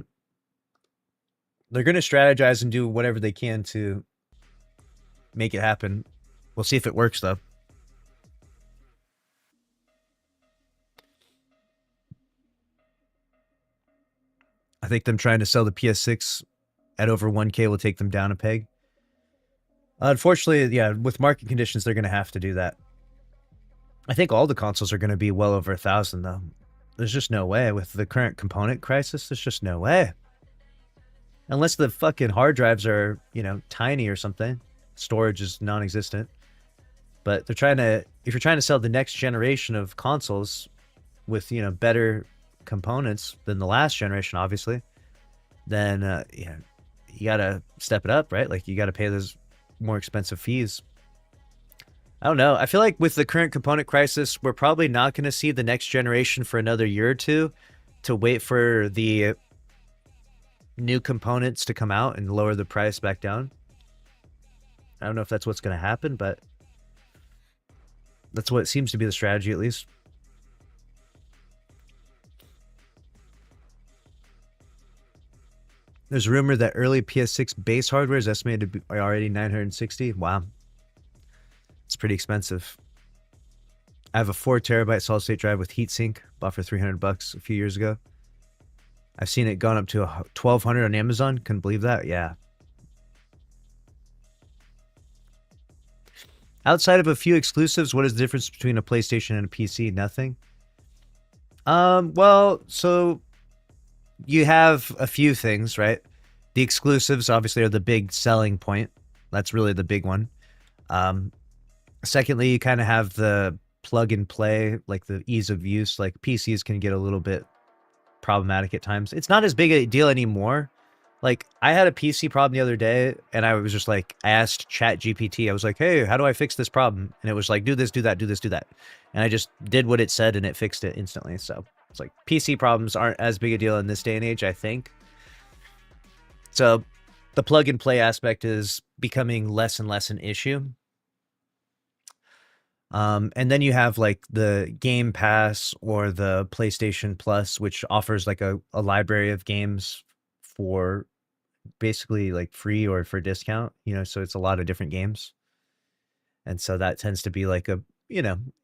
They're going to strategize and do whatever they can to make it happen. We'll see if it works though. I think them trying to sell the PS6 at over 1K will take them down a peg. Unfortunately, yeah, with market conditions, they're going to have to do that. I think all the consoles are going to be well over 1,000 though. There's just no way with the current component crisis. There's just no way. Unless the fucking hard drives are, tiny or something. Storage is non-existent. But they're trying to, if you're trying to sell the next generation of consoles with, better components than the last generation, obviously, then, you got to step it up, right? Like, you got to pay those more expensive fees. I don't know. I feel like with the current component crisis, we're probably not going to see the next generation for another year or two to wait for the new components to come out and lower the price back down. I don't know if that's what's going to happen, but that's what seems to be the strategy, at least. There's a rumor that early PS6 base hardware is estimated to be already $960. Wow. It's pretty expensive. I have a 4 terabyte solid state drive with heatsink, bought for $300 a few years ago. I've seen it gone up to $1,200 on Amazon. Couldn't believe that. Yeah. Outside of a few exclusives, what is the difference between a PlayStation and a PC? Nothing. Well, so you have a few things, right? The exclusives obviously are the big selling point. That's really the big one. Secondly, you kind of have the plug and play, like the ease of use. Like PCs can get a little bit problematic at times. It's not as big a deal anymore. Like I had a PC problem the other day and I was just like, I asked ChatGPT, I was like, hey, how do I fix this problem? And it was like, do this, do that, do this, do that. And I just did what it said and it fixed it instantly. So it's like PC problems aren't as big a deal in this day and age, I think. So the plug and play aspect is becoming less and less an issue. And then you have like the Game Pass or the PlayStation Plus, which offers like a library of games for basically like free or for discount, so it's a lot of different games. And so that tends to be like a,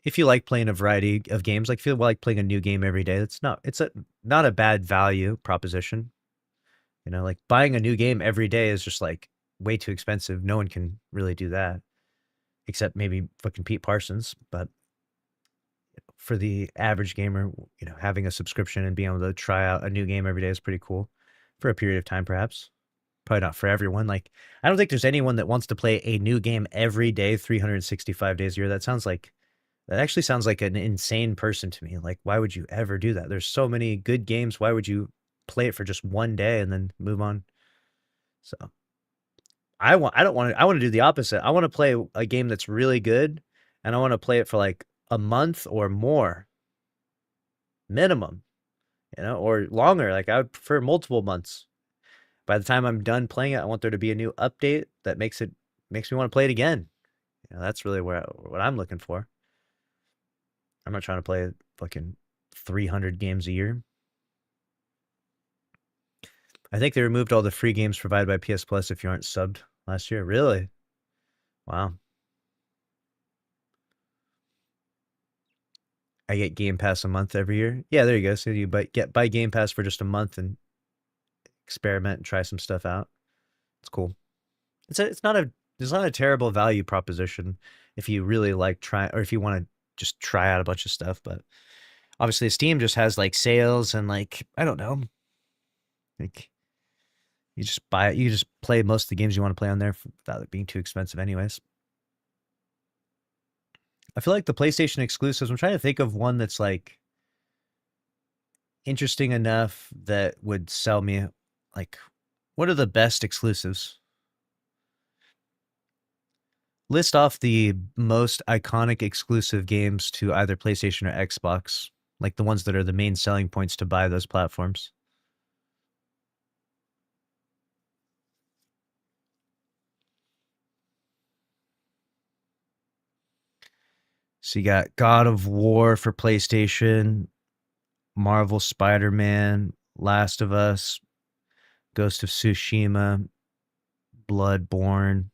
if you like playing a variety of games, like if you like playing a new game every day, it's not a bad value proposition. Like buying a new game every day is just like way too expensive. No one can really do that. Except maybe fucking Pete Parsons, but for the average gamer, having a subscription and being able to try out a new game every day is pretty cool for a period of time, perhaps. Probably not for everyone. Like, I don't think there's anyone that wants to play a new game every day, 365 days a year. That actually sounds like an insane person to me. Like, why would you ever do that? There's so many good games. Why would you play it for just one day and then move on? So I want to do the opposite. I want to play a game that's really good and I want to play it for like a month or more minimum, or longer. Like I would prefer multiple months. By the time I'm done playing it, I want there to be a new update that makes me want to play it again. That's really what I'm looking for. I'm not trying to play fucking 300 games a year. I think they removed all the free games provided by PS Plus if you aren't subbed last year. Really? Wow. I get Game Pass a month every year. Yeah, there you go. So you buy Game Pass for just a month and experiment and try some stuff out. It's cool. It's not a terrible value proposition if you really like or if you want to just try out a bunch of stuff. But obviously, Steam just has like sales and like I don't know, like you just buy it. You just play most of the games you want to play on there without it being too expensive, anyways. I feel like the PlayStation exclusives. I'm trying to think of one that's like interesting enough that would sell me. Like, what are the best exclusives? List off the most iconic exclusive games to either PlayStation or Xbox, like the ones that are the main selling points to buy those platforms. So you got God of War for PlayStation, Marvel Spider-Man, Last of Us, Ghost of Tsushima, Bloodborne.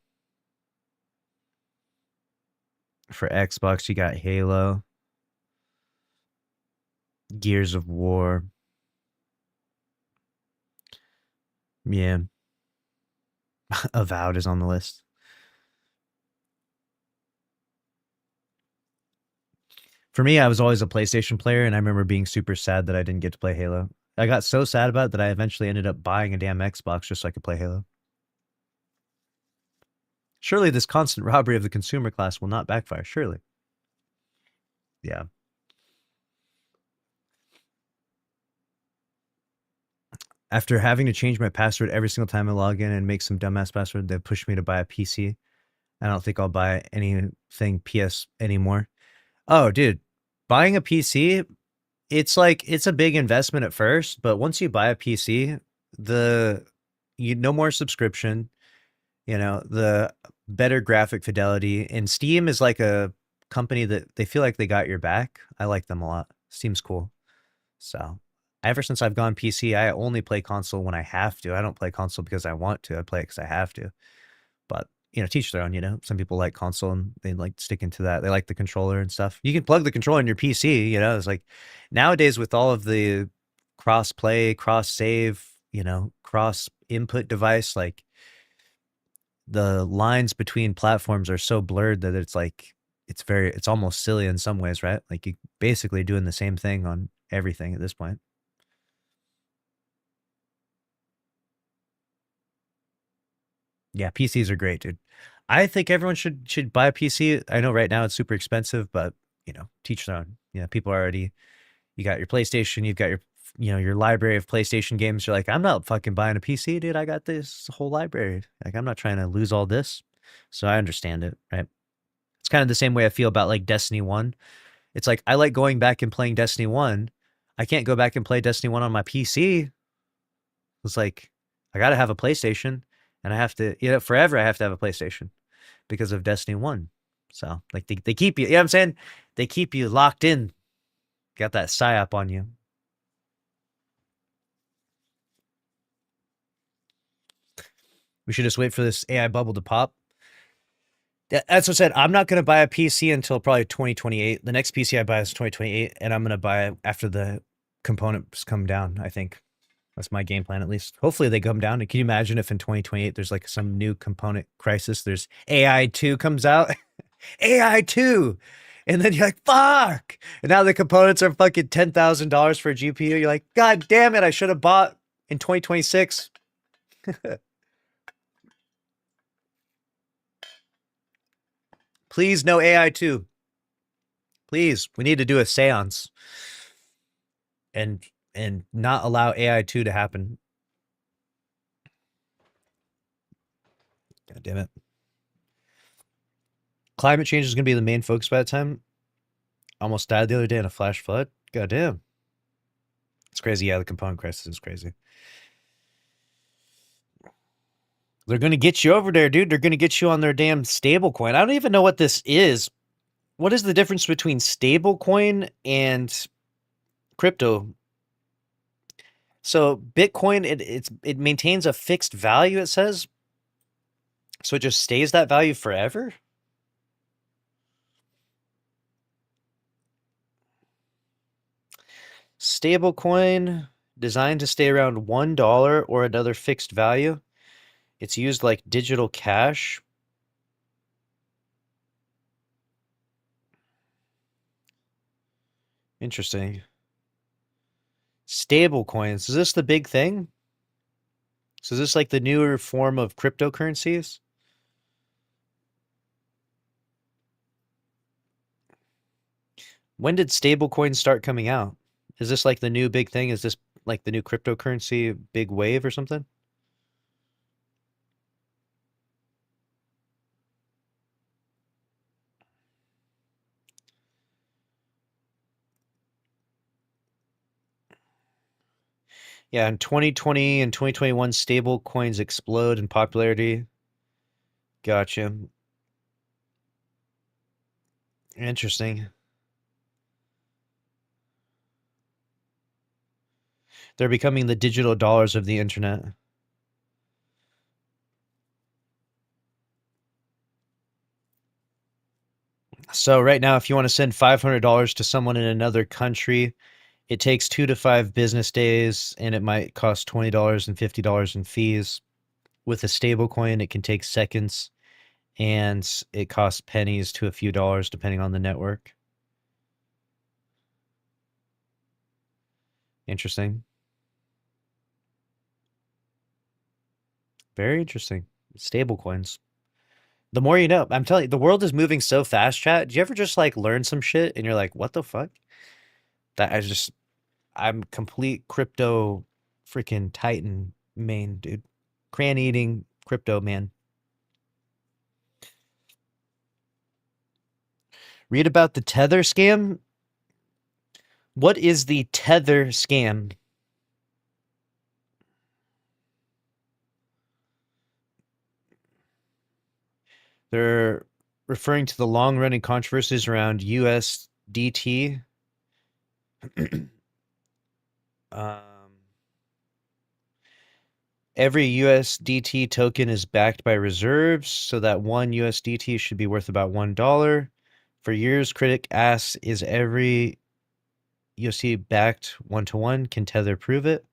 For Xbox, you got Halo, Gears of War. Yeah. Avowed is on the list. For me, I was always a PlayStation player, and I remember being super sad that I didn't get to play Halo. I got so sad about it that I eventually ended up buying a damn Xbox just so I could play Halo. Surely this constant robbery of the consumer class will not backfire. Surely. Yeah. After having to change my password every single time I log in and make some dumbass password that pushed me to buy a PC, I don't think I'll buy anything PS anymore. Oh, dude, buying a PC, it's a big investment at first, but once you buy a PC, no more subscription, the better graphic fidelity, and Steam is like a company that they feel like they got your back. I like them a lot. Steam's cool. So ever since I've gone PC, I only play console when I have to. I don't play console because I want to. I play it because I have to. But teach their own. Some people like console and they like sticking to that. They like the controller and stuff. You can plug the controller in your PC. It's like nowadays with all of the cross play, cross save, cross input device, like the lines between platforms are so blurred that it's almost silly in some ways, right? Like you basically doing the same thing on everything at this point. Yeah, PCs are great, dude. I think everyone should buy a PC. I know right now it's super expensive, but teach their own. People are already. You got your PlayStation. You've got your library of PlayStation games. You're like, I'm not fucking buying a PC, dude. I got this whole library. Like, I'm not trying to lose all this. So I understand it, right? It's kind of the same way I feel about like Destiny 1. It's like I like going back and playing Destiny 1. I can't go back and play Destiny 1 on my PC. It's like I got to have a PlayStation. And I have to, forever I have to have a PlayStation because of Destiny 1. So, like, they keep you, what I'm saying? They keep you locked in. Got that psyop on you. We should just wait for this AI bubble to pop. That's what I said. I'm not going to buy a PC until probably 2028. The next PC I buy is 2028, and I'm going to buy it after the components come down, I think. That's my game plan, at least. Hopefully they come down. And can you imagine if in 2028 there's like some new component crisis? There's AI 2 comes out. AI 2. And then you're like, fuck. And now the components are fucking $10,000 for a GPU. You're like, God damn it. I should have bought in 2026. Please, no AI 2. Please, we need to do a seance. And not allow AI 2 to happen. God damn it. Climate change is going to be the main focus by the time. Almost died the other day in a flash flood. God damn. It's crazy. Yeah, the component crisis is crazy. They're going to get you over there, dude. They're going to get you on their damn stablecoin. I don't even know what this is. What is the difference between stablecoin and crypto? So Bitcoin, it maintains a fixed value, it says. So it just stays that value forever? Stablecoin designed to stay around $1 or another fixed value. It's used like digital cash. Interesting. Stablecoins. Is this the big thing? So is this like the newer form of cryptocurrencies? When did stablecoins start coming out? Is this like the new big thing? Is this like the new cryptocurrency big wave or something? Yeah, in 2020 and 2021, stable coins explode in popularity. Gotcha. Interesting. They're becoming the digital dollars of the internet. So right now, if you want to send $500 to someone in another country, it takes 2 to 5 business days, and it might cost $20 and $50 in fees. With a stable coin, it can take seconds, and it costs pennies to a few dollars, depending on the network. Interesting. Very interesting. Stable coins. The more you know. I'm telling you, the world is moving so fast, chat. Do you ever just like learn some shit and you're like, what the fuck? I'm complete crypto freaking titan main, dude. Cran eating crypto man. Read about the Tether scam. What is the Tether scam? They're referring to the long-running controversies around USDT. Every USDT token is backed by reserves, so that one USDT should be worth about $1. For years, critic asks, is every USDT backed one-to-one? Can Tether prove it?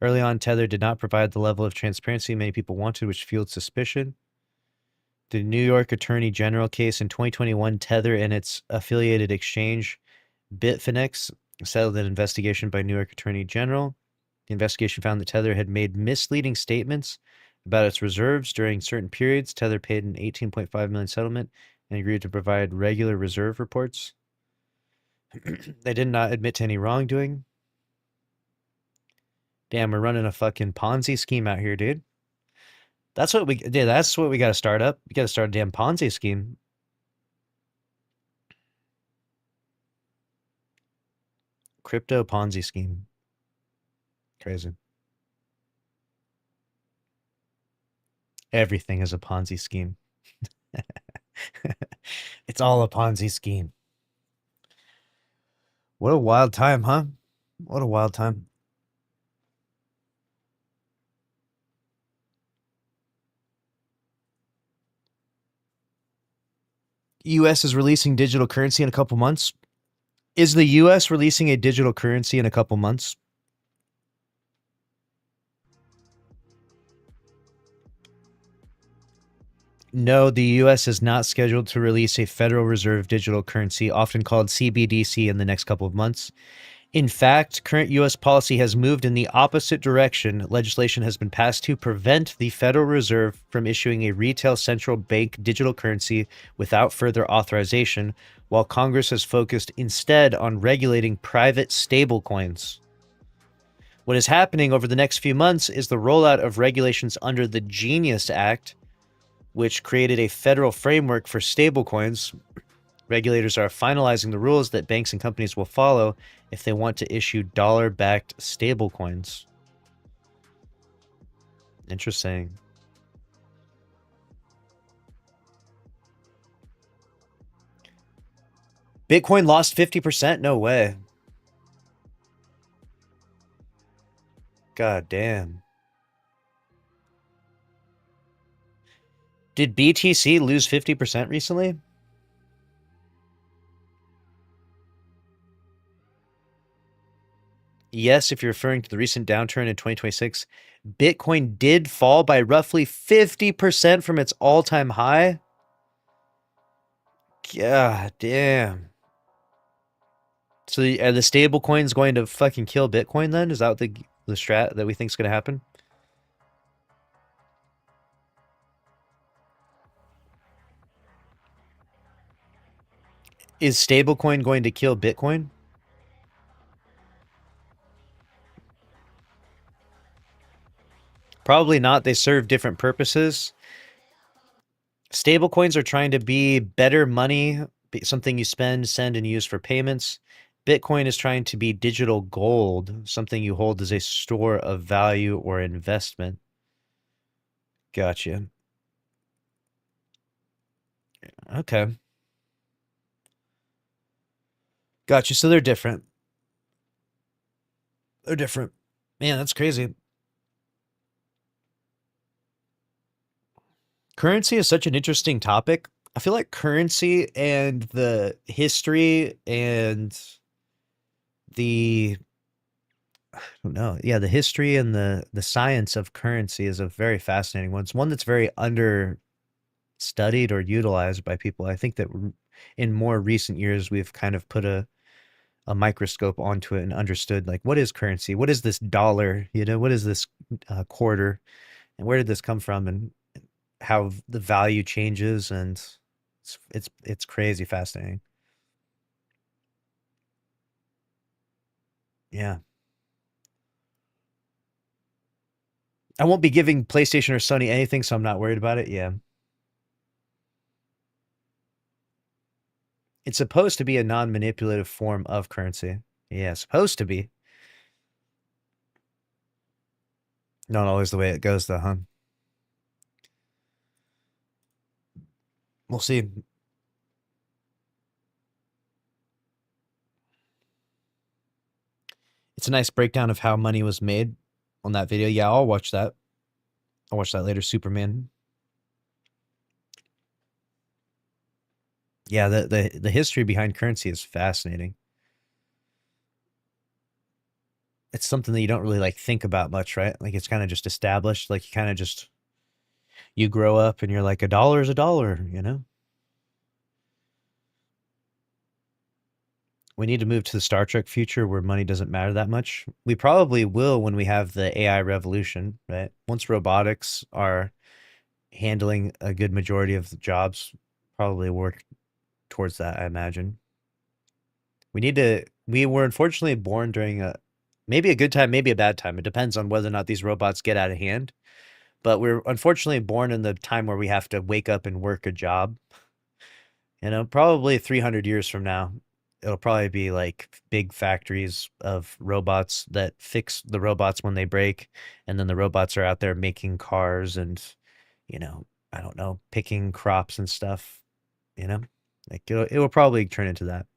Early on, Tether did not provide the level of transparency many people wanted, which fueled suspicion. The New York Attorney General case in 2021, Tether and its affiliated exchange, Bitfinex, settled an investigation by New York Attorney General. The investigation found that Tether had made misleading statements about its reserves during certain periods. Tether paid an $18.5 million settlement and agreed to provide regular reserve reports. They did not admit to any wrongdoing. Damn, we're running a fucking Ponzi scheme out here, dude. That's what we got to start up. We got to start a damn Ponzi scheme. Crypto Ponzi scheme. Crazy. Everything is a Ponzi scheme. It's all a Ponzi scheme. What a wild time, huh? What a wild time. US is releasing digital currency in a couple months. Is the US releasing a digital currency in a couple months? No, the US is not scheduled to release a Federal Reserve digital currency, often called CBDC, in the next couple of months. In fact, current U.S. policy has moved in the opposite direction. Legislation has been passed to prevent the Federal Reserve from issuing a retail central bank digital currency without further authorization, while Congress has focused instead on regulating private stablecoins. What is happening over the next few months is the rollout of regulations under the Genius Act, which created a federal framework for stablecoins. Regulators are finalizing the rules that banks and companies will follow if they want to issue dollar-backed stablecoins. Interesting. Bitcoin lost 50%? No way. God damn. Did BTC lose 50% recently? Yes, if you're referring to the recent downturn in 2026, Bitcoin did fall by roughly 50% from its all-time high. God damn. So are the stable coins going to fucking kill Bitcoin then? Is that what the strat that we think is going to happen? Is stablecoin going to kill Bitcoin? Probably not. They serve different purposes. Stablecoins are trying to be better money, something you spend, send, and use for payments. Bitcoin is trying to be digital gold, something you hold as a store of value or investment. Gotcha. Okay. Gotcha. So they're different. They're different. Man, that's crazy. Currency is such an interesting topic. I feel like currency and the history and the I don't know. Yeah, the history and the science of currency is a very fascinating one. It's one that's very under studied or utilized by people. I think that in more recent years we've kind of put a microscope onto it and understood like what is currency? What is this dollar? You know, what is this quarter? And where did this come from? And how the value changes, and it's crazy fascinating. Yeah. I won't be giving PlayStation or Sony anything, so I'm not worried about it. Yeah. It's supposed to be a non-manipulative form of currency. Yeah, supposed to be. Not always the way it goes, though, huh? We'll see. It's a nice breakdown of how money was made on that video. Yeah, I'll watch that. I'll watch that later. Superman. Yeah, the history behind currency is fascinating. It's something that you don't really like think about much, right? Like it's kind of just established. Like you kind of just you grow up and you're like a dollar is a dollar, you know? We need to move to the Star Trek future where money doesn't matter that much. We probably will when we have the AI revolution, right? Once robotics are handling a good majority of the jobs, probably work towards that, I imagine. We were unfortunately born during maybe a good time, maybe a bad time. It depends on whether or not these robots get out of hand. But we're unfortunately born in the time where we have to wake up and work a job. You know, probably 300 years from now, it'll probably be like big factories of robots that fix the robots when they break. And then the robots are out there making cars and, you know, I don't know, picking crops and stuff, you know, like it will probably turn into that.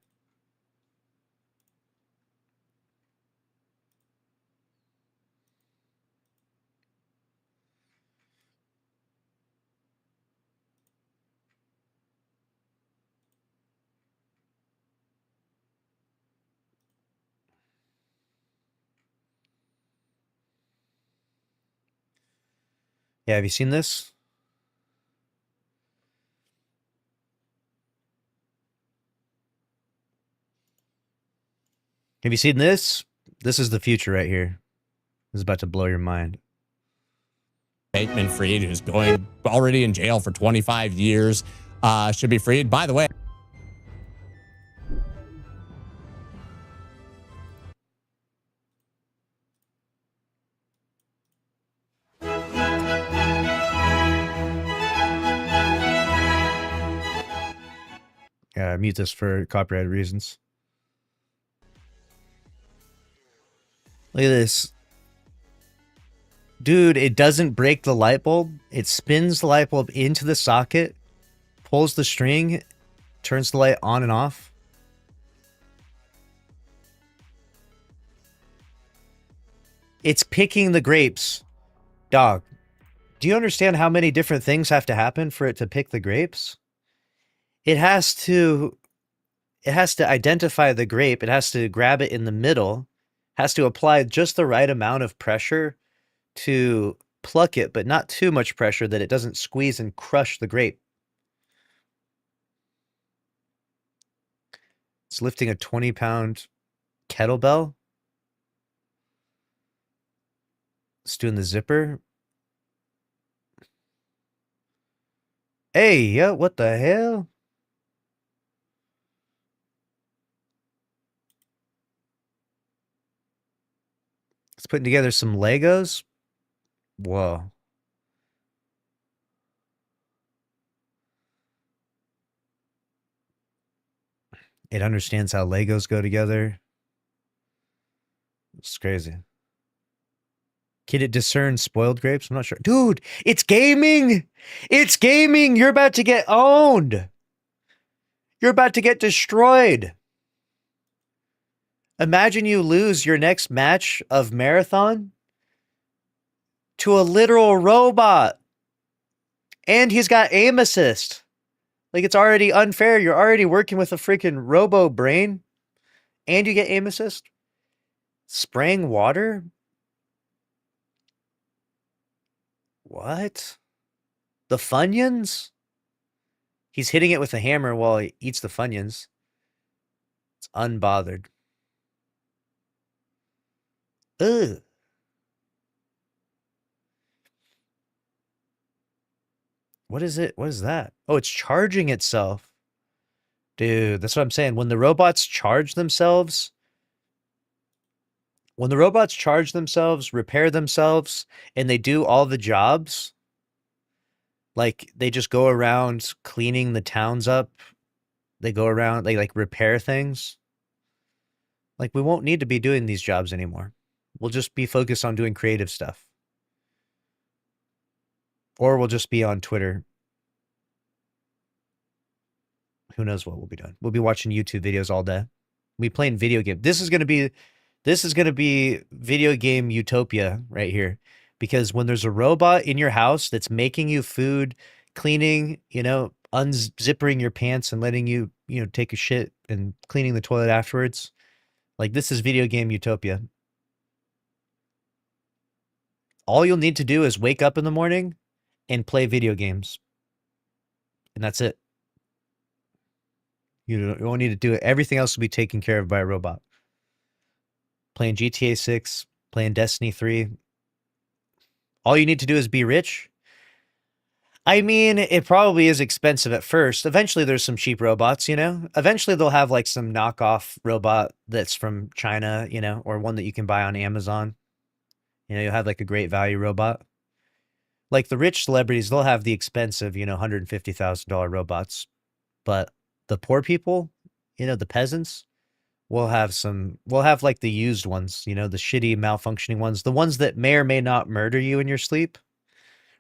Yeah, have you seen this? Have you seen this? This is the future right here. This is about to blow your mind. Bateman-Fried, who's going already in jail for 25 years, should be freed. By the way, Mute this for copyright reasons. Look at this. Dude, it doesn't break the light bulb. It spins the light bulb into the socket, pulls the string, turns the light on and off. It's picking the grapes. Dog, do you understand how many different things have to happen for it to pick the grapes? It has to identify the grape, it has to grab it in the middle, has to apply just the right amount of pressure to pluck it, but not too much pressure that it doesn't squeeze and crush the grape. It's lifting a 20-pound kettlebell. It's doing the zipper. Hey, yeah, what the hell? It's putting together some Legos. Whoa. It understands how Legos go together. It's crazy. Can it discern spoiled grapes? I'm not sure. Dude, it's gaming. It's gaming. You're about to get owned. You're about to get destroyed. Imagine you lose your next match of marathon to a literal robot. And he's got aim assist. Like, it's already unfair. You're already working with a freaking robo brain. And you get aim assist. Spraying water? What? The Funyuns? He's hitting it with a hammer while he eats the Funyuns. It's unbothered. Ugh. What is it? What is that? Oh, it's charging itself. Dude, that's what I'm saying. When the robots charge themselves, repair themselves, and they do all the jobs, like they just go around cleaning the towns up. They go around, they like repair things. Like, we won't need to be doing these jobs anymore. We'll just be focused on doing creative stuff. Or we'll just be on Twitter. Who knows what we'll be doing? We'll be watching YouTube videos all day. We'll be playing video games. This is going to be video game utopia right here. Because when there's a robot in your house that's making you food, cleaning, unzipping your pants and letting you, take a shit and cleaning the toilet afterwards. Like, this is video game utopia. All you'll need to do is wake up in the morning and play video games. And that's it. You won't need to do it. Everything else will be taken care of by a robot. Playing GTA 6, playing Destiny 3. All you need to do is be rich. I mean, it probably is expensive at first. Eventually, there's some cheap robots, Eventually, they'll have like some knockoff robot that's from China, or one that you can buy on Amazon. You'll have like a great value robot. Like the rich celebrities, they'll have the expensive, $150,000 robots. But the poor people, the peasants, we'll have like the used ones, the shitty malfunctioning ones, the ones that may or may not murder you in your sleep,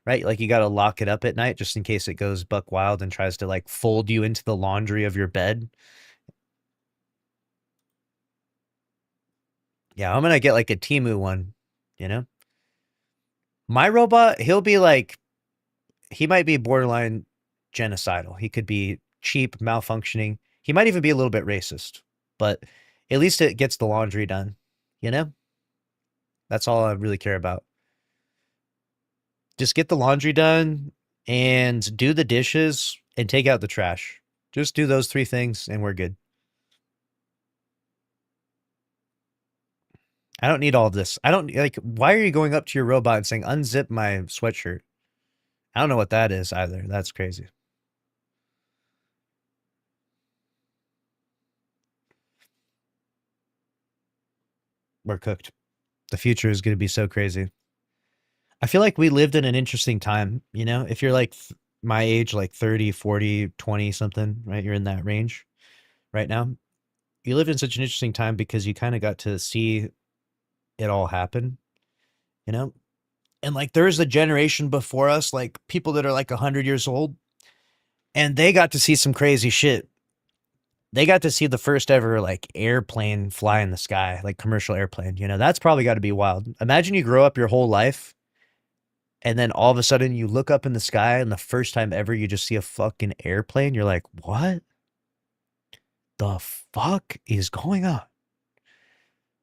right? Like, you got to lock it up at night just in case it goes buck wild and tries to like fold you into the laundry of your bed. Yeah, I'm going to get like a Temu one, My robot, he might be borderline genocidal. He could be cheap, malfunctioning. He might even be a little bit racist, but at least it gets the laundry done, That's all I really care about. Just get the laundry done and do the dishes and take out the trash. Just do those 3 things and we're good. I don't need all of this. I don't why are you going up to your robot and saying, unzip my sweatshirt? I don't know what that is either. That's crazy. We're cooked. The future is going to be so crazy. I feel like we lived in an interesting time, if you're like my age, like 30, 40, 20 something, right? You're in that range right now. You lived in such an interesting time because you kind of got to see it all happen, And like, there's a generation before us, like people that are like 100 years old, and they got to see some crazy shit. they got to see the first ever like airplane fly in the sky, like commercial airplane. You know, that's probably got to be wild. Imagine you grow up your whole life and then all of a sudden you look up in the sky and the first time ever you just see a fucking airplane. You're like, what the fuck is going on?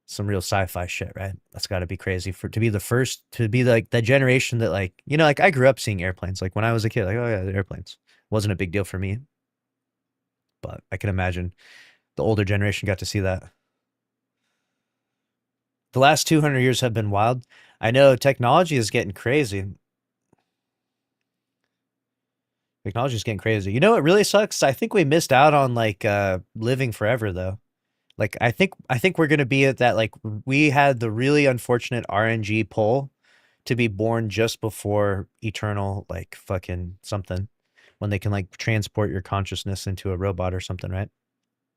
Some real sci-fi shit, right? That's got to be crazy for to be the first to be like the generation that like, you know, like I grew up seeing airplanes. Like when I was a kid, like, oh yeah, the airplanes. Wasn't a big deal for me, but I can imagine the older generation got to see that. The last 200 years have been wild. I know technology is getting crazy. Technology is getting crazy. You know what really sucks? I think we missed out on like living forever though. Like I think we're gonna be at that like we had the really unfortunate RNG pull to be born just before eternal like fucking something when they can like transport your consciousness into a robot or something, right?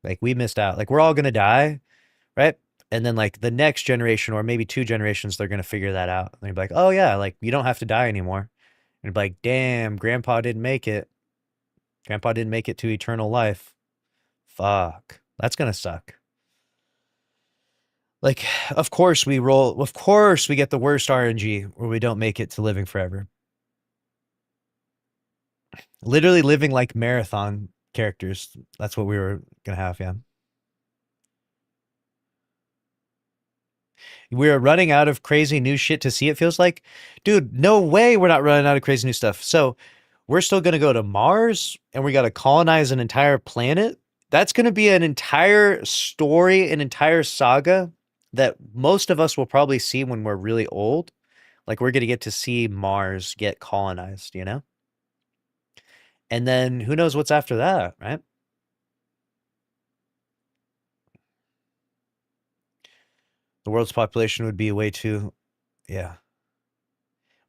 Like we missed out. Like we're all gonna die, right? And then like the next generation or maybe two generations, they're gonna figure that out. And they'll be like, oh yeah, like you don't have to die anymore. And be like, damn, grandpa didn't make it. Grandpa didn't make it to eternal life. Fuck. That's gonna suck. Like, of course we get the worst RNG where we don't make it to living forever. Literally living like marathon characters. That's what we were gonna have, yeah. We're running out of crazy new shit to see, it feels like. Dude, no way we're not running out of crazy new stuff. So we're still gonna go to Mars and we gotta colonize an entire planet. That's gonna be an entire story, an entire saga that most of us will probably see when we're really old. Like we're gonna get to see Mars get colonized, you know? And then who knows what's after that, right? The world's population would be way too, yeah.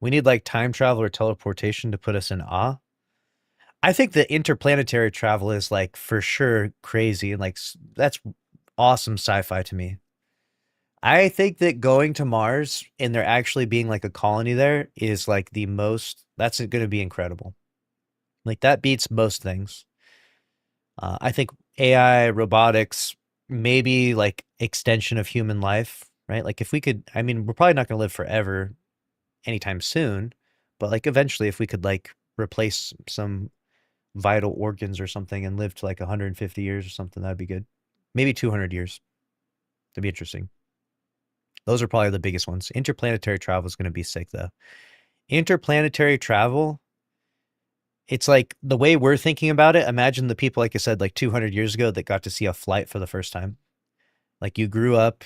We need like time travel or teleportation to put us in awe. I think the interplanetary travel is like for sure crazy and like that's awesome sci-fi to me. I think that going to Mars and there actually being like a colony there is like the most, that's going to be incredible. Like that beats most things. I think AI, robotics, maybe like extension of human life, right? Like if we could, I mean, we're probably not going to live forever anytime soon, but like eventually if we could like replace some vital organs or something and live to like 150 years or something, that'd be good. Maybe 200 years. That'd be interesting. Those are probably the biggest ones. Interplanetary travel is going to be sick though. Interplanetary travel, it's like the way we're thinking about it. Imagine the people, like I said, like 200 years ago that got to see a flight for the first time. Like you grew up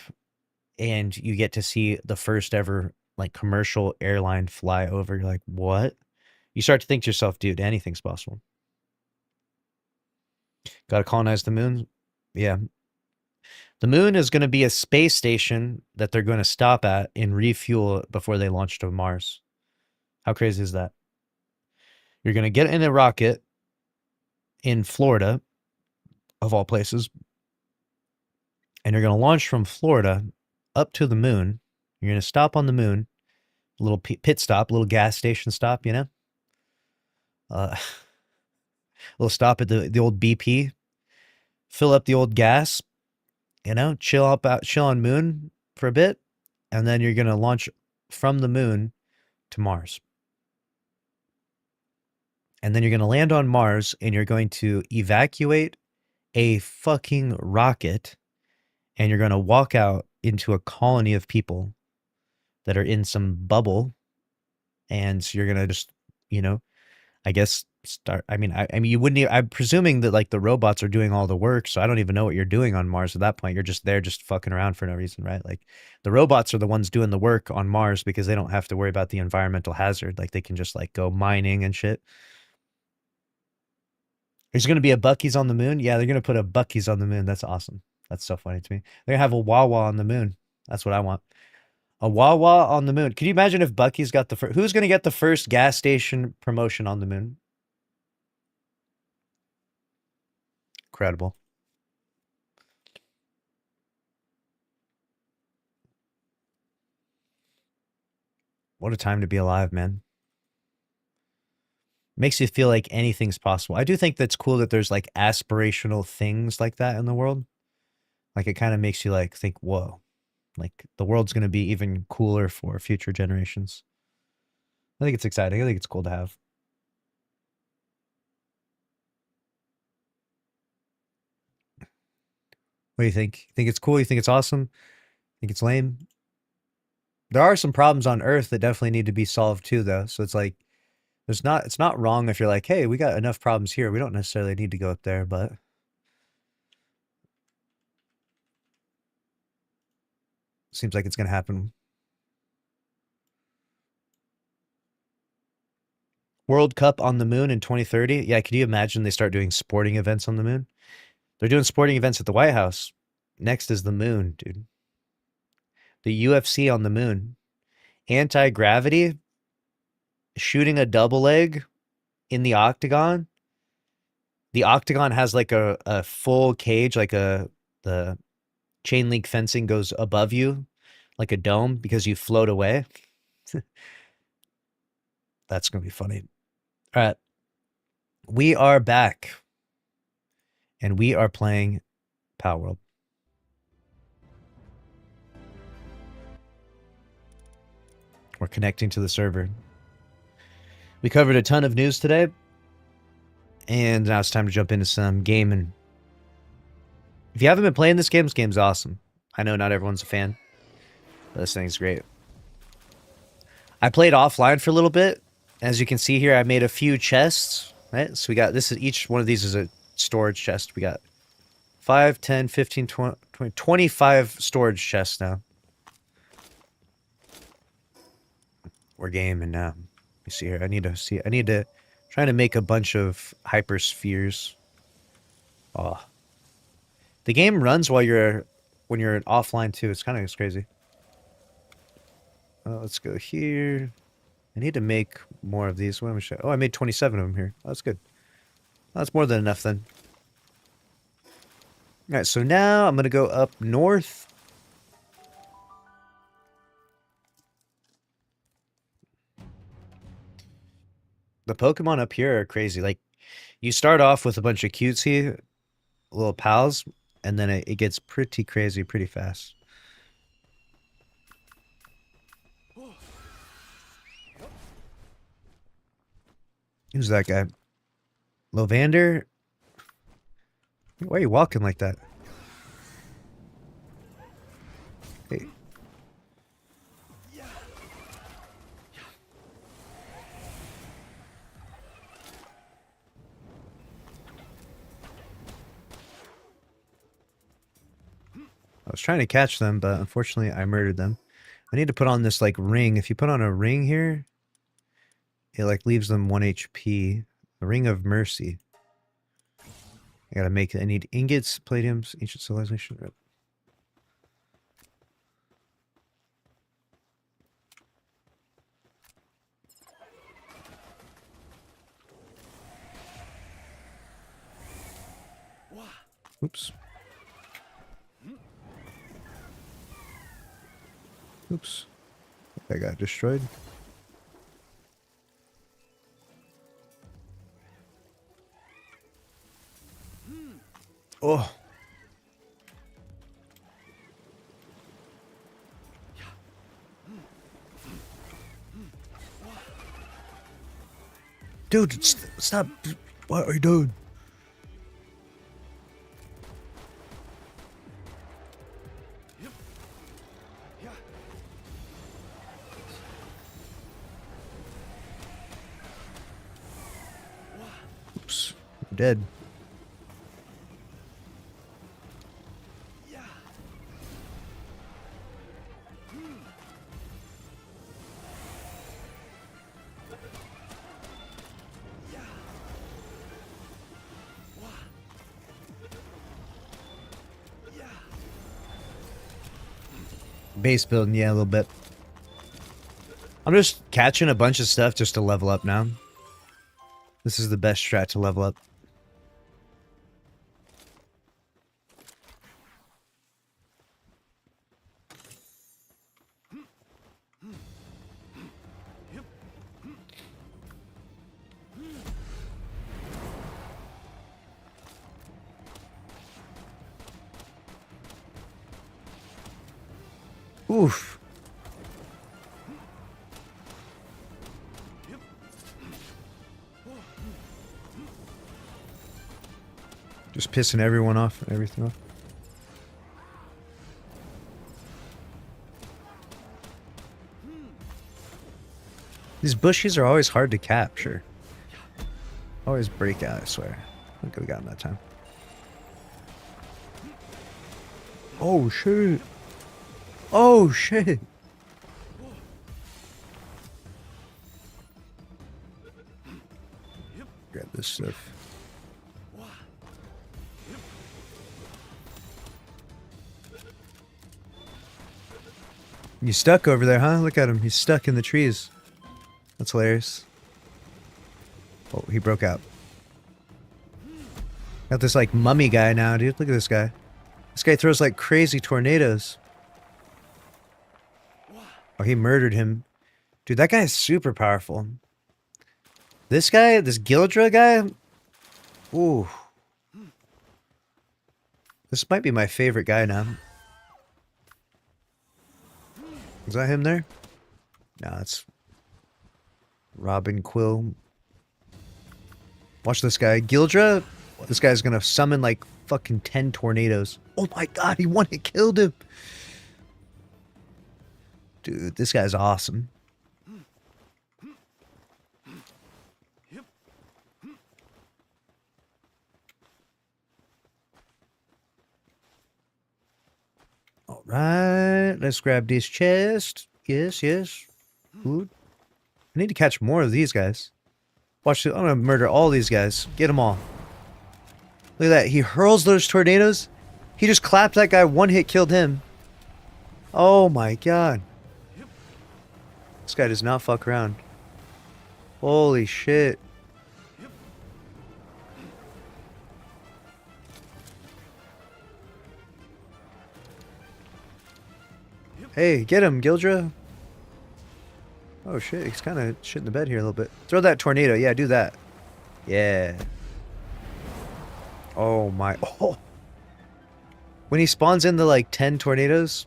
and you get to see the first ever like commercial airline fly over. You're like, what? You start to think to yourself, dude, anything's possible. Got to colonize the moon. Yeah. The moon is going to be a space station that they're going to stop at and refuel before they launch to Mars. How crazy is that? You're going to get in a rocket in Florida, of all places, and you're going to launch from Florida up to the moon. You're going to stop on the moon, a little pit stop, a little gas station stop, you know? A little stop at the old BP, fill up the old gas, you know, chill on moon for a bit, and then you're going to launch from the moon to Mars. And then you're going to land on Mars and you're going to evacuate a fucking rocket and you're going to walk out into a colony of people that are in some bubble and you're going to just, you know, I guess start. I mean, you wouldn't. I'm presuming that like the robots are doing all the work, so I don't even know what you're doing on Mars at that point. You're just there, just fucking around for no reason, right? Like the robots are the ones doing the work on Mars because they don't have to worry about the environmental hazard. Like they can just like go mining and shit. There's going to be a Bucky's on the moon. Yeah, they're going to put a Bucky's on the moon. That's awesome. That's so funny to me. They're going to have a Wawa on the moon. That's what I want. A Wawa on the moon. Can you imagine if Bucky's got the first? Who's going to get the first gas station promotion on the moon? Incredible. What a time to be alive, man. Makes you feel like anything's possible. I do think that's cool that there's like aspirational things like that in the world. Like it kind of makes you like think, whoa, like the world's going to be even cooler for future generations. I think it's exciting. I think it's cool to have. What do you think? You think it's cool? You think it's awesome? Think it's lame? There are some problems on Earth that definitely need to be solved too, though. So it's like it's not wrong if you're like, hey, we got enough problems here. We don't necessarily need to go up there, but seems like it's gonna happen. World Cup on the moon in 2030. Yeah, could you imagine they start doing sporting events on the moon? They're doing sporting events at the White House. Next is the moon, dude. The UFC on the moon. Anti-gravity, shooting a double leg in the octagon. The octagon has like a full cage, like the chain link fencing goes above you like a dome because you float away. That's going to be funny. All right. We are back and we are playing Power World. We're connecting to the server. We covered a ton of news today, and now it's time to jump into some gaming. If you haven't been playing this game's awesome. I know not everyone's a fan, but this thing's great. I played offline for a little bit. As you can see here, I made a few chests, right? So we got, this is, each one of these is a storage chest. We got 5, 10, 15, 20, 25 storage chests now. We're gaming now. You see here, I need to try to make a bunch of hyperspheres. Oh. The game runs while when you're offline too. It's kind of crazy. Let's go here. I need to make more of these. What am I showing? Oh, I made 27 of them here. Oh, that's good. That's more than enough then. All right, so now I'm going to go up north. The Pokemon up here are crazy. Like, you start off with a bunch of cutesy little pals, and then it gets pretty crazy pretty fast. Who's that guy? Lovander? Why are you walking like that? Hey. I was trying to catch them, but unfortunately I murdered them. I need to put on this like ring. If you put on a ring here, it like leaves them 1 HP. A ring of mercy. I gotta make it. I need ingots, palladiums, ancient civilization. Oops. Oops. I got destroyed. Oh. Dude, stop. What are you doing? Oops. I'm dead. Base building, yeah, a little bit. I'm just catching a bunch of stuff just to level up now. This is the best strat to level up. Oof. Just pissing everyone off and everything off. These bushes are always hard to capture. Always break out, I swear. I think we got him that time. Oh, shit. Oh, shit. Grab this stuff. You stuck over there, huh? Look at him. He's stuck in the trees. That's hilarious. Oh, he broke out. Got this, like, mummy guy now, dude. Look at this guy. This guy throws, like, crazy tornadoes. Oh, he murdered him. Dude, that guy is super powerful. This guy, this Gildra guy... Ooh. This might be my favorite guy now. Is that him there? No, that's Robin Quill. Watch this guy. Gildra, this guy's gonna summon like fucking 10 tornadoes. Oh my god, he won it, killed him. Dude, this guy's awesome. Alright, let's grab this chest. Yes, yes. Food. I need to catch more of these guys. Watch this. I'm gonna murder all these guys. Get them all. Look at that. He hurls those tornadoes. He just clapped that guy. One hit killed him. Oh my god. This guy does not fuck around. Holy shit. Hey, get him, Gildra. Oh shit, he's kind of shitting the bed here a little bit. Throw that tornado. Yeah, do that. Yeah. Oh my. Oh. When he spawns in the like 10 tornadoes,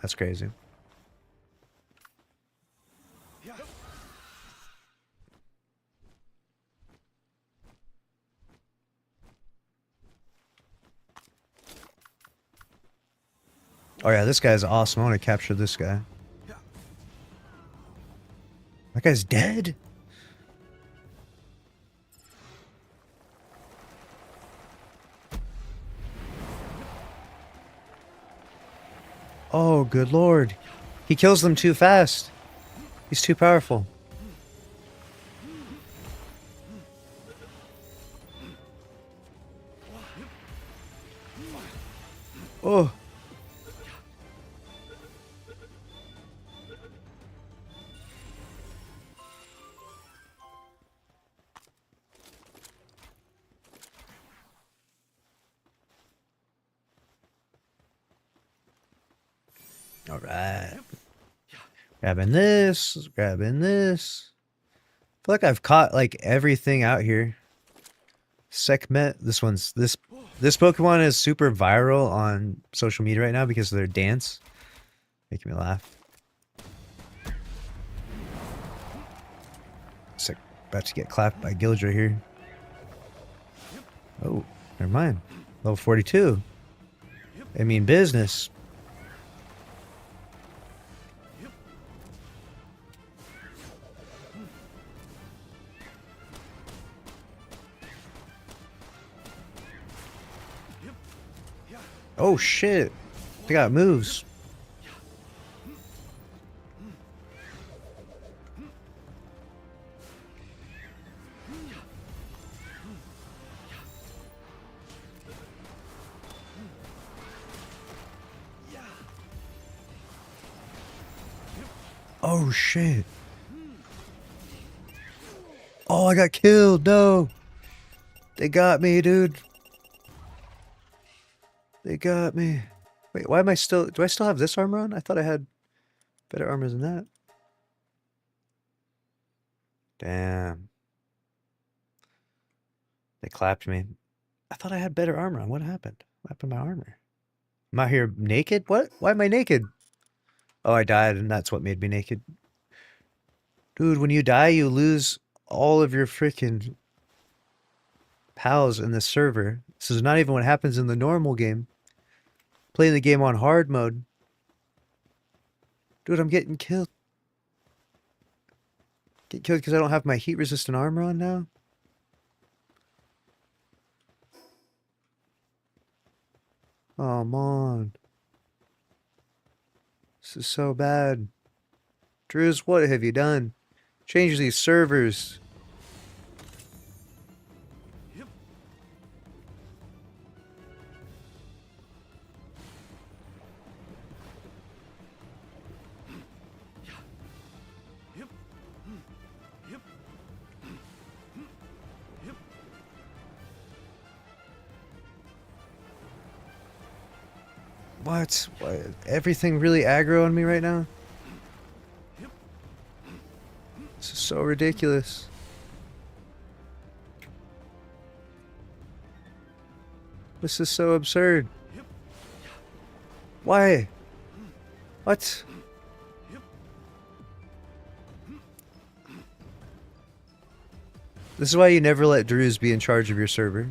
that's crazy. Oh yeah, this guy's awesome. I want to capture this guy. That guy's dead? Oh, good lord. He kills them too fast. He's too powerful. Oh. All right. Grabbing this, grabbing this. I feel like I've caught like everything out here. Sekhmet, this Pokemon is super viral on social media right now because of their dance. Making me laugh. Sick. About to get clapped by Gildra here. Oh, never mind. Level 42. I mean business. Oh shit. They got moves. Oh shit. Oh, I got killed. No. They got me, dude. They got me. Wait, why am I still... Do I still have this armor on? I thought I had better armor than that. Damn. They clapped me. I thought I had better armor on. What happened? What happened to my armor? Am I here naked? What? Why am I naked? Oh, I died, and that's what made me naked. Dude, when you die, you lose all of your freaking pals in the server. This is not even what happens in the normal game. Playing the game on hard mode. Dude, I'm getting killed. Get killed because I don't have my heat resistant armor on now? Oh, man. This is so bad. Drews, what have you done? Change these servers. What? Everything really aggro on me right now? This is so ridiculous. This is so absurd. Why? What? This is why you never let Drews be in charge of your server.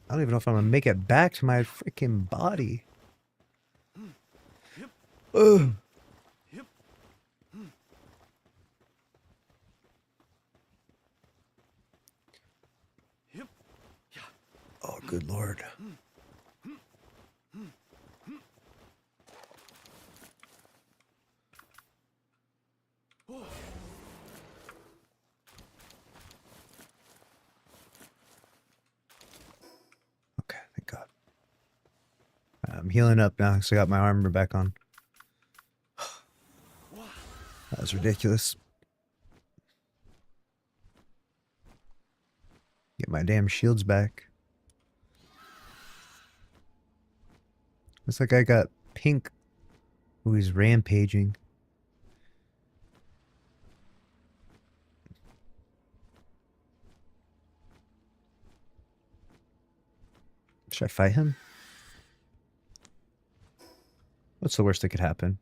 I don't even know if I'm gonna make it back to my freaking body. Ugh. Oh, good lord. Okay, thank God. I'm healing up now because I got my armor back on. That was ridiculous. Get my damn shields back. Looks like I got pink. Ooh, he's rampaging. Should I fight him? What's the worst that could happen?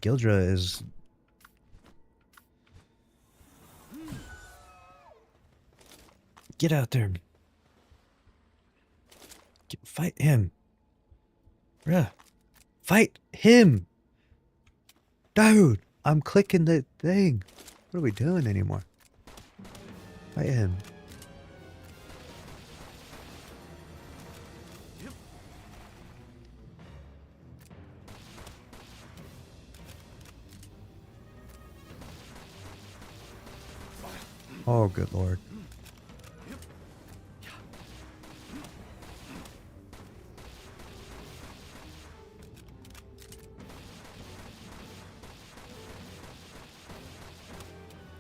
Gildra is... Get out there. Fight him. Bruh. Fight him. Dude, I'm clicking the thing. What are we doing anymore? Fight him. Oh, good lord.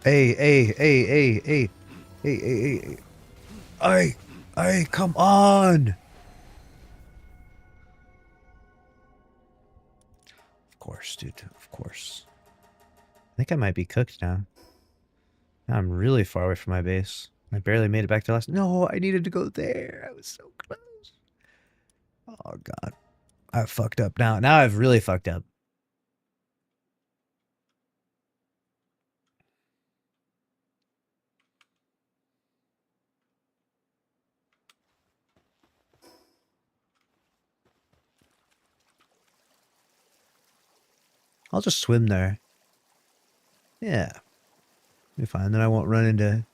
Hey. Hey, come on. Of course, dude. Of course. I think I might be cooked now. Now I'm really far away from my base. I barely made it back to last. No, I needed to go there. I was so close. Oh, God. I fucked up now. Now I've really fucked up. I'll just swim there. Yeah. Be fine. Then I won't run into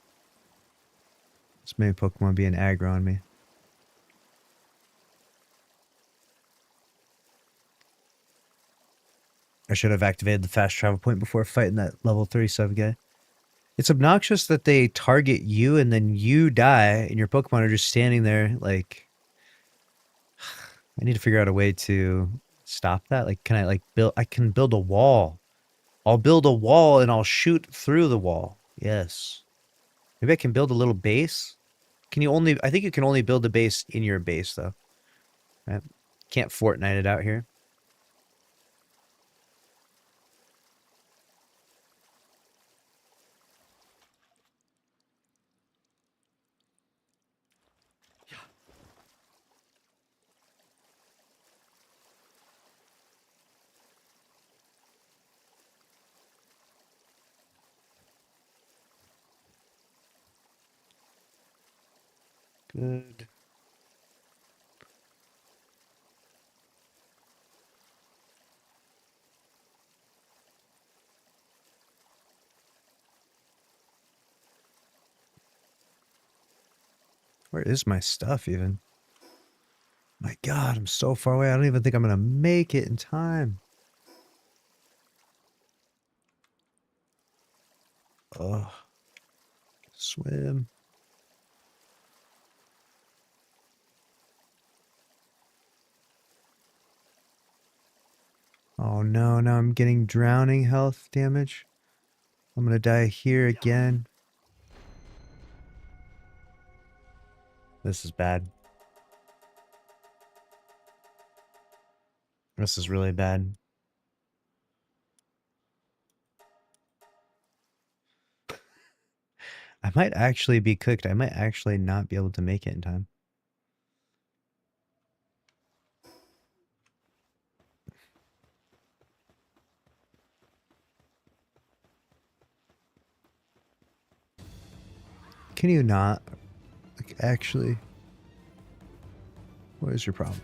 this many Pokemon being aggro on me. I should have activated the fast travel point before fighting that level 37 guy. It's obnoxious that they target you and then you die and your Pokemon are just standing there like... I need to figure out a way to stop that. Like, can I like build... I can build a wall. I'll build a wall and I'll shoot through the wall. Yes. Maybe I can build a little base. Can you only... I think you can only build a base in your base, though. Right? Can't Fortnite it out here. Good. Where is my stuff even? My God, I'm so far away. I don't even think I'm going to make it in time. Ugh. Swim. Oh no, now I'm getting drowning health damage. I'm going to die here again. This is bad. This is really bad. I might actually be cooked. I might actually not be able to make it in time. Can you not? Like, actually? What is your problem?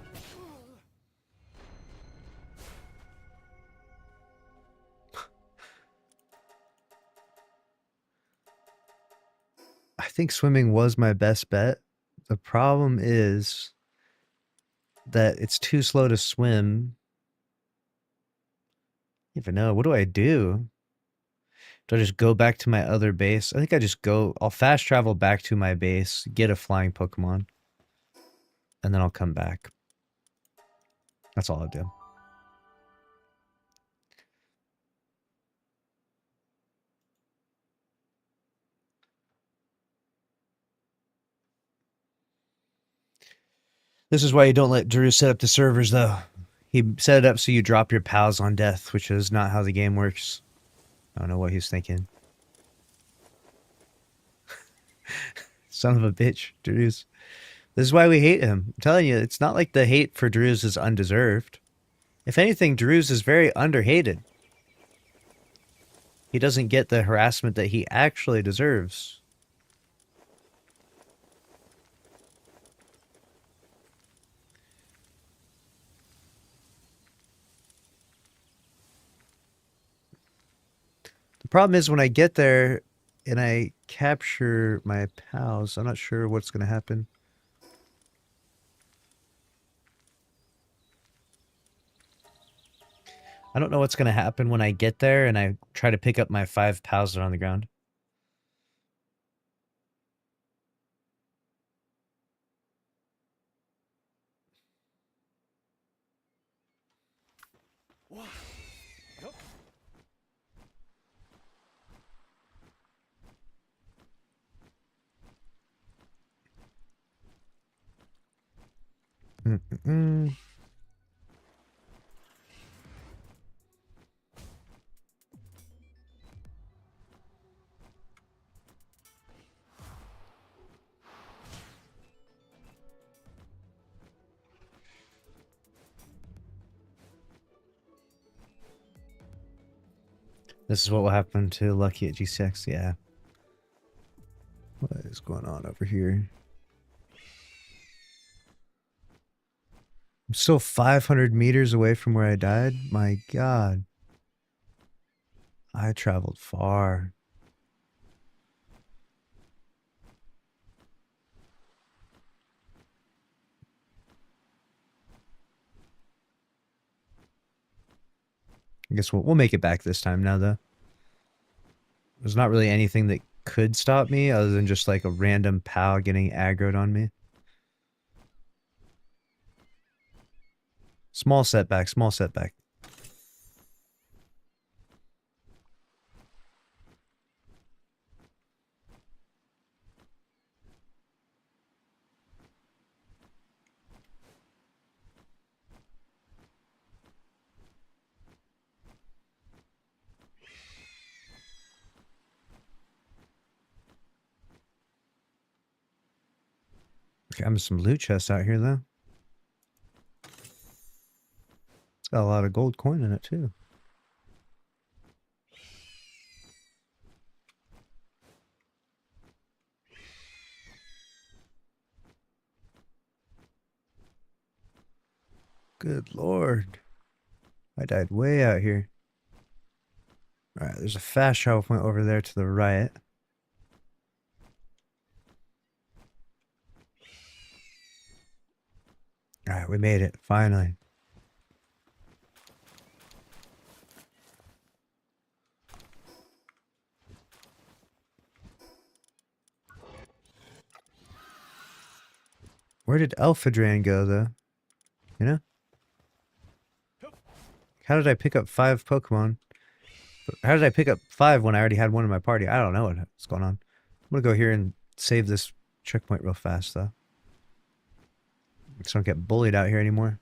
I think swimming was my best bet. The problem is that it's too slow to swim. I don't even know. What do I do? Do I just go back to my other base? I think I just go... I'll fast travel back to my base, get a flying Pokemon, and then I'll come back. That's all I'll do. This is why you don't let Drew set up the servers, though. He set it up so you drop your pals on death, which is not how the game works. I don't know what he's thinking. Son of a bitch, Drews. This is why we hate him. I'm telling you, it's not like the hate for Drews is undeserved. If anything, Drews is very underhated. He doesn't get the harassment that he actually deserves. The problem is when I get there and I capture my pals, I'm not sure what's going to happen. I don't know what's going to happen when I get there and I try to pick up my 5 pals that are on the ground. Mm-mm-mm. This is what will happen to Lucky at G6, yeah. What is going on over here? I'm still 500 meters away from where I died? My God. I traveled far. I guess we'll make it back this time now, though. There's not really anything that could stop me other than just like a random pal getting aggroed on me. Small setback, small setback. Okay, I'm some loot chests out here, though. It's got a lot of gold coin in it, too. Good lord. I died way out here. Alright, there's a fast travel point over there to the right. Alright, we made it, finally. Where did Elphadran go, though? You know? How did I pick up 5 Pokemon? How did I pick up 5 when I already had one in my party? I don't know what's going on. I'm gonna go here and save this checkpoint real fast, though. Just don't get bullied out here anymore.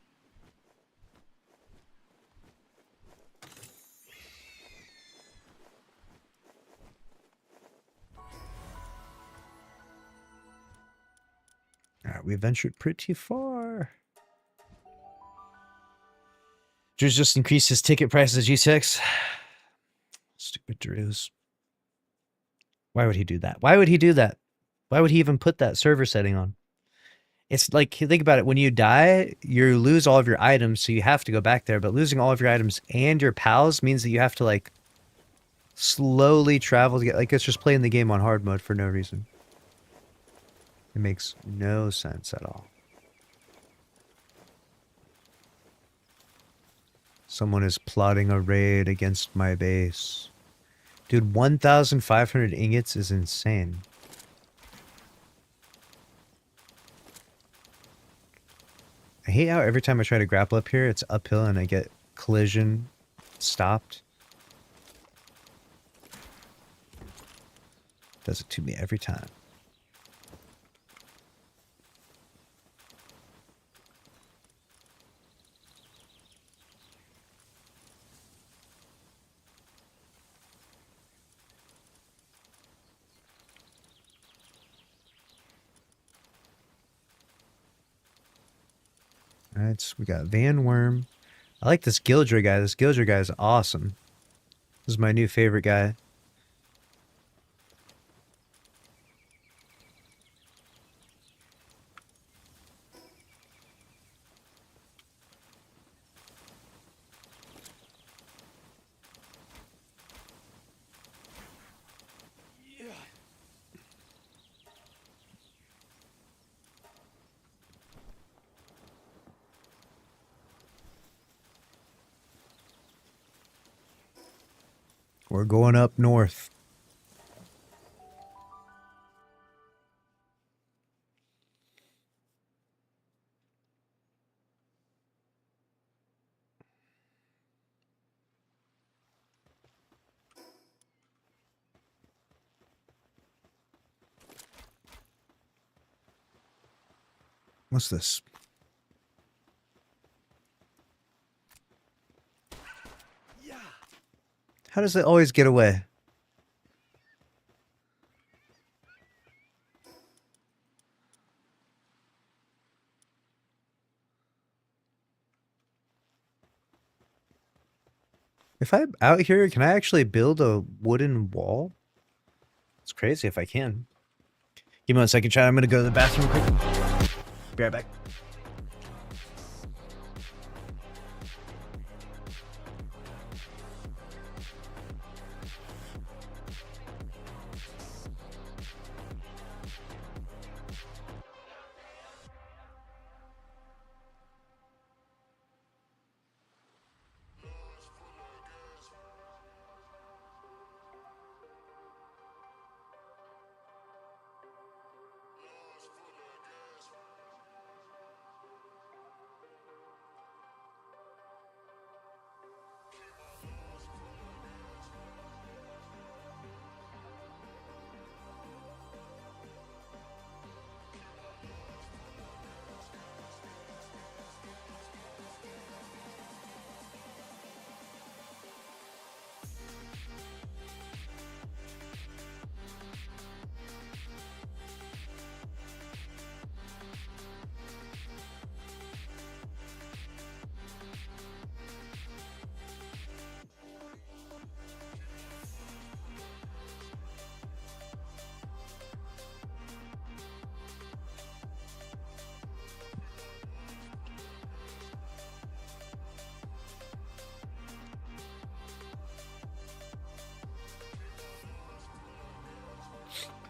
Alright, we ventured pretty far. Drew's just increased his ticket price to G6. Stupid Drew's. Why would he do that? Why would he do that? Why would he even put that server setting on? It's like, think about it. When you die, you lose all of your items, so you have to go back there. But losing all of your items and your pals means that you have to, like, slowly travel to get... Like, it's just playing the game on hard mode for no reason. It makes no sense at all. Someone is plotting a raid against my base. Dude, 1,500 ingots is insane. I hate how every time I try to grapple up here, it's uphill and I get collision stopped. Does it to me every time. Alright, so we got Van Worm. I like this Gildra guy. This Gildra guy is awesome. This is my new favorite guy. We're going up north. What's this? How does it always get away? If I'm out here, can I actually build a wooden wall? It's crazy if I can. Give me 1 second, chat. I'm gonna go to the bathroom quick. Be right back.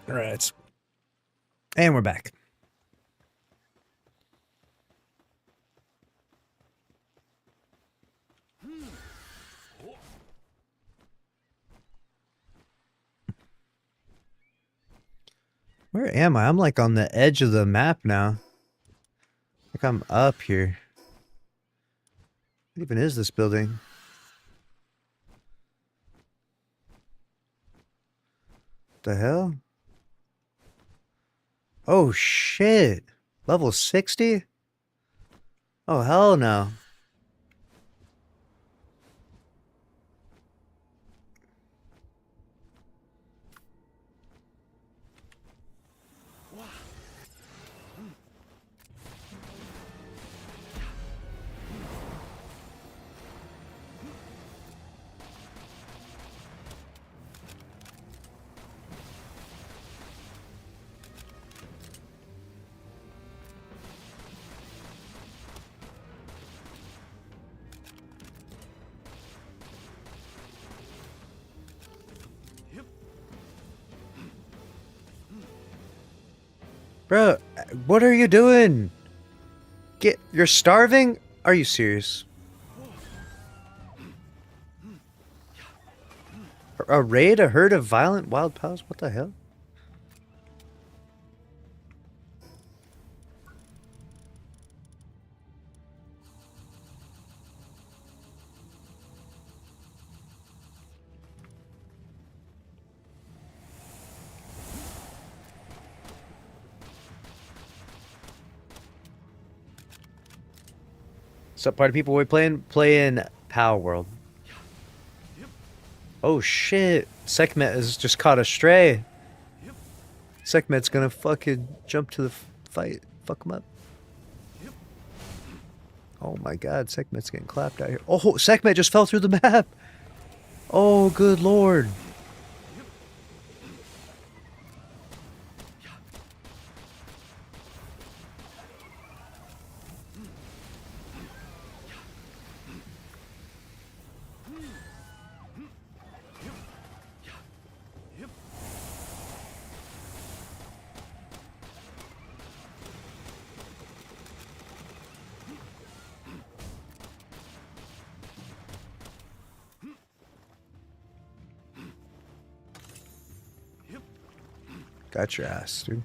All right. And we're back. Where am I? I'm like on the edge of the map now. Like I'm up here. What even is this building? The hell? Oh shit. Level 60? Oh hell no. Bro, what are you doing? You're starving? Are you serious? A raid? A herd of violent wild pals? What the hell? What's up, party people? We're playing Power World. Oh shit! Sekhmet has just caught a stray. Sekhmet's gonna fucking jump to the fight. Fuck him up. Oh my god, Sekhmet's getting clapped out here. Oh, Sekhmet just fell through the map. Oh, good lord. Got your ass, dude.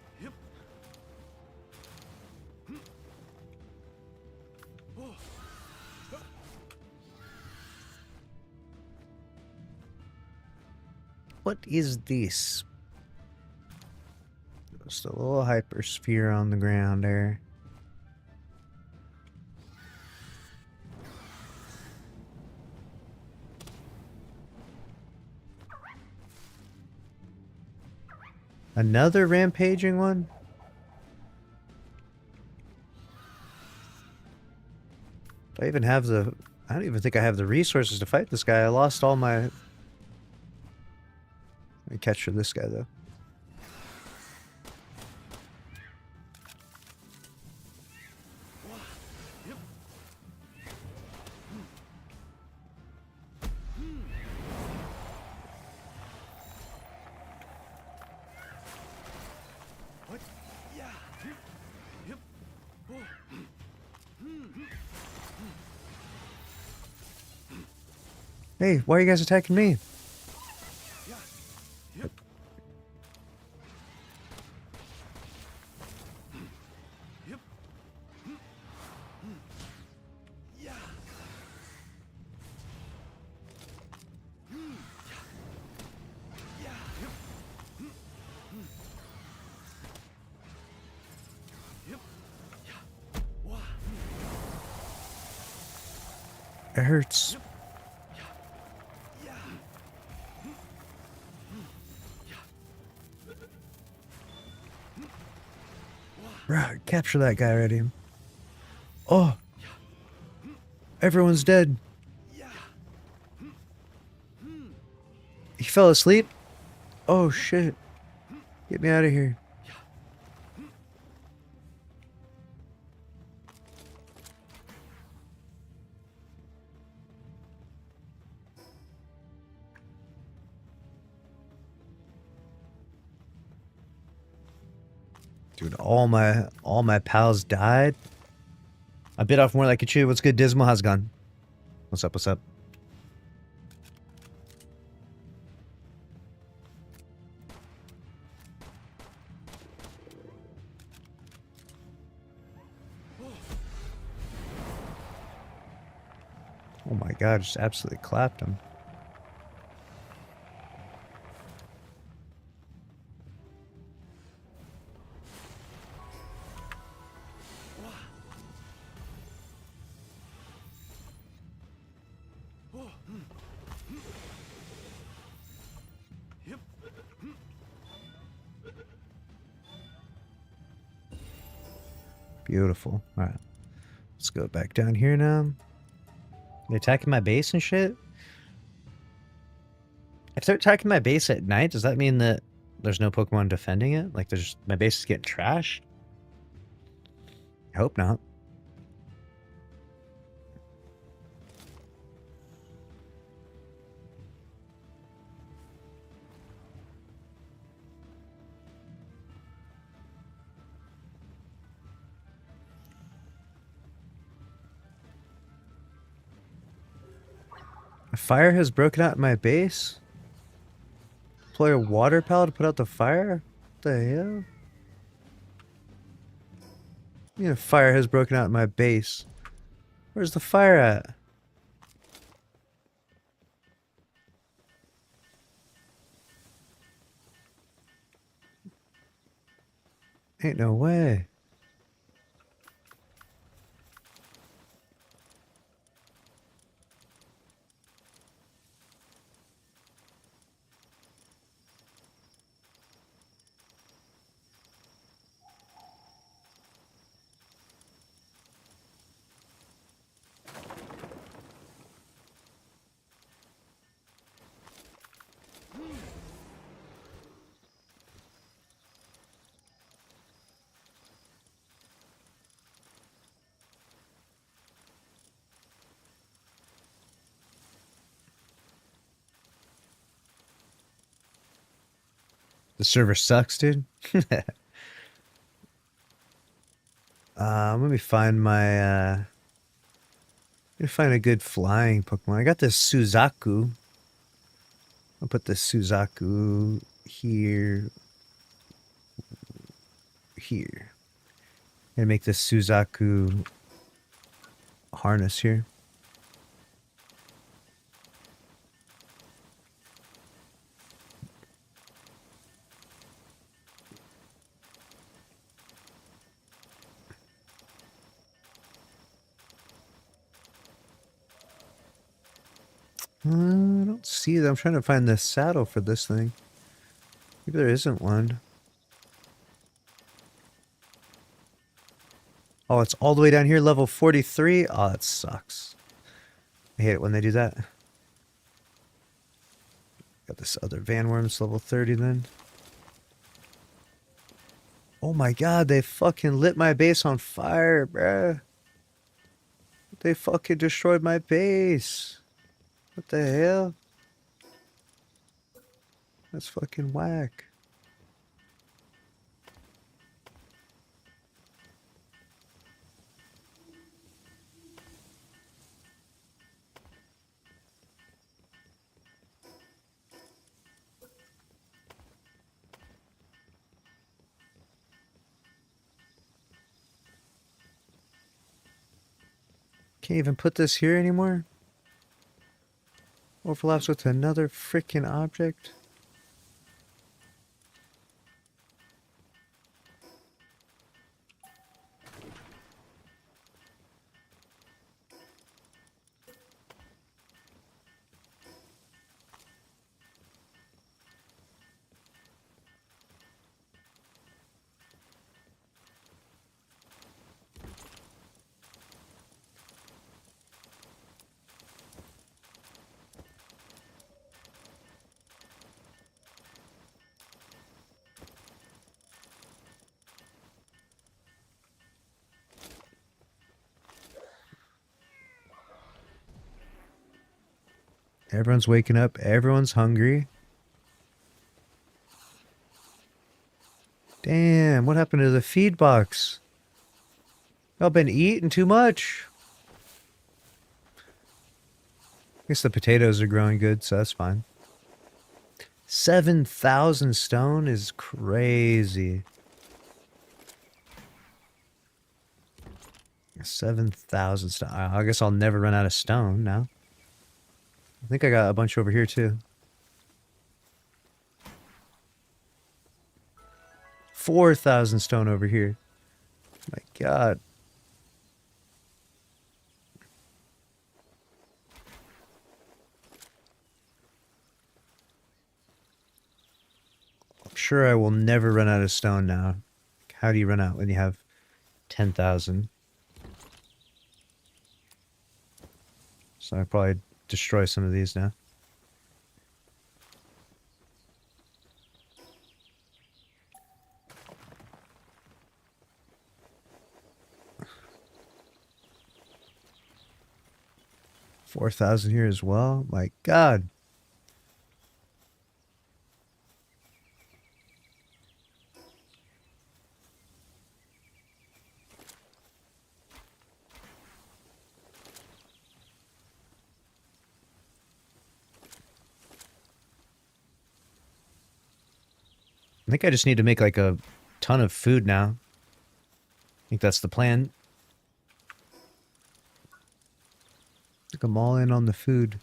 What is this? Just a little hypersphere on the ground there. Another rampaging one? Do I even have the... I don't even think I have the resources to fight this guy. I lost all my... Let me catch this guy, though. Hey, why are you guys attacking me? It hurts. Bruh, capture that guy already. Oh! Everyone's dead. He fell asleep? Oh shit. Get me out of here. Dude, all my pals died. I bit off more like a chew. What's good, Dismal? How's it gone? What's up? What's up? Oh my god, just absolutely clapped him. Beautiful. All right. Let's go back down here now. They attacking my base and shit? If they're attacking my base at night, does that mean that there's no Pokemon defending it? Like, my base is getting trashed? I hope not. A fire has broken out in my base? Deploy a water pal to put out the fire? What the hell? A fire has broken out in my base. Where's the fire at? Ain't no way. The server sucks, dude. Let me find my let me find a good flying Pokemon. I got this Suzaku. I'll put the Suzaku here. Here. And make this Suzaku harness here. I don't see that. I'm trying to find the saddle for this thing. Maybe there isn't one. Oh, it's all the way down here, level 43. Oh, that sucks. I hate it when they do that. Got this other Vanworms, level 30 then. Oh my god, they fucking lit my base on fire, bruh. They fucking destroyed my base. What the hell? That's fucking whack. Can't even put this here anymore? Overlaps with another freaking object? Everyone's waking up. Everyone's hungry. Damn, what happened to the feed box? Y'all been eating too much. I guess the potatoes are growing good, so that's fine. 7,000 stone is crazy. 7,000 stone. I guess I'll never run out of stone now. I think I got a bunch over here too. 4,000 stone over here. My God. I'm sure I will never run out of stone now. How do you run out when you have 10,000? So I probably destroy some of these now. $4,000 here as well. My God. I think I just need to make like a ton of food now. I think that's the plan. I think I'm all in on the food.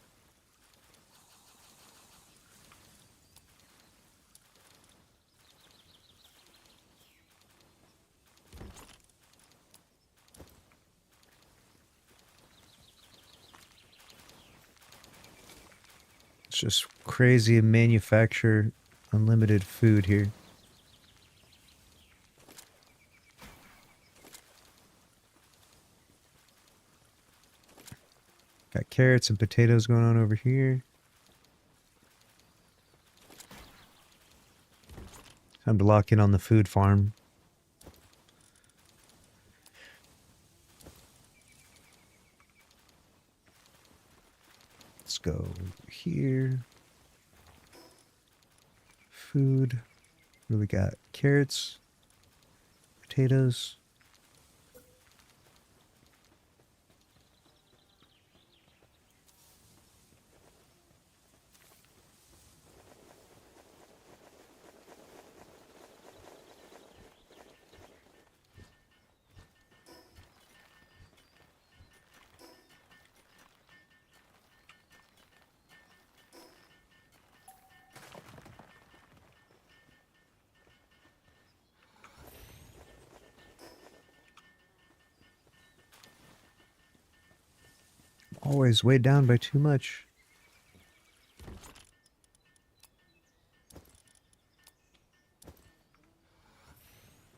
It's just crazy to manufacture unlimited food here. Got carrots and potatoes going on over here. Time to lock in on the food farm. Let's go here. Food. What do we got? Carrots, potatoes. Always weighed down by too much.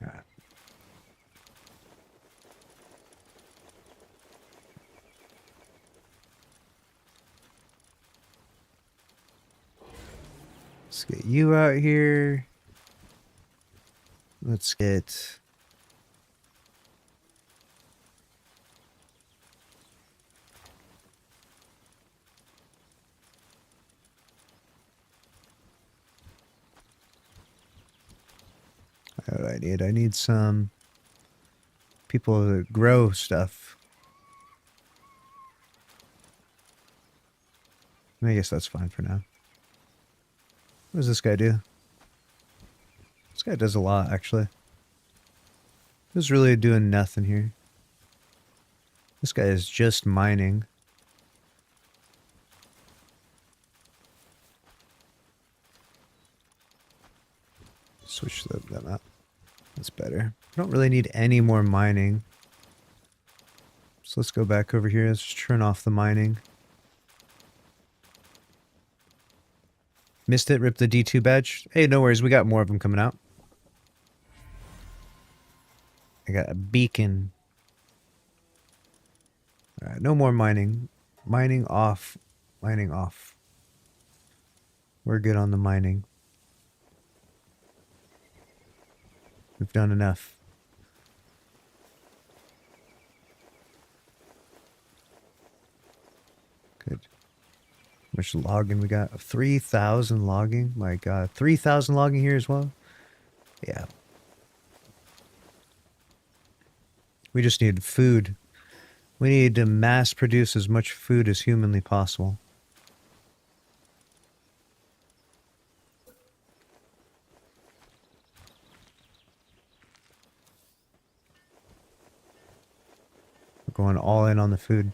Alright. Let's get you out here. Let's get... What do I need? I need some people to grow stuff. I guess that's fine for now. What does this guy do? This guy does a lot, actually. He's really doing nothing here. This guy is just mining. Switch them up. That's better. I don't really need any more mining. So let's go back over here. Let's just turn off the mining. Missed it. Ripped the D2 badge. Hey, no worries. We got more of them coming out. I got a beacon. Alright, no more mining. Mining off. Mining off. We're good on the mining. We've done enough. Good. How much logging we got? 3,000 logging? My God. 3,000 logging here as well? Yeah. We just need food. We need to mass produce as much food as humanly possible. We're going all in on the food.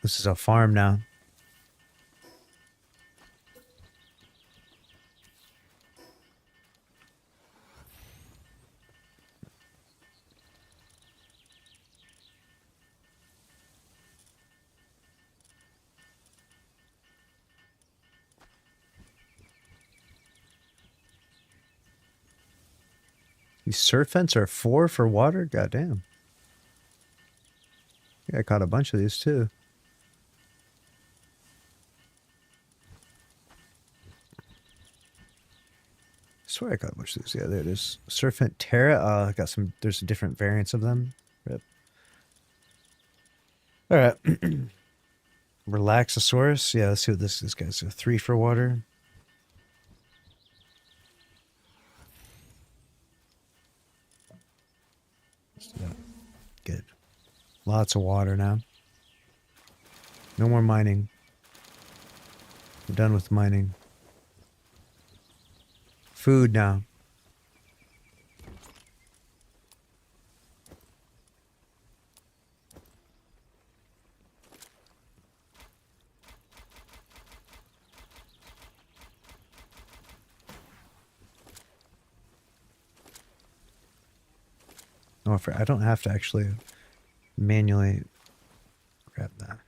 This is a farm now. These surf vents are 4 for water? Goddamn. Yeah, I caught a bunch of these too. I swear I caught a bunch of these. Yeah, there it is. Surf vent Terra. I got some. There's different variants of them. Rip. All right. Relaxosaurus. Yeah, let's see what this guy's. A 3 for water. Good. Lots of water now. No more mining. We're done with mining. Food now. Oh, I don't have to actually manually grab that.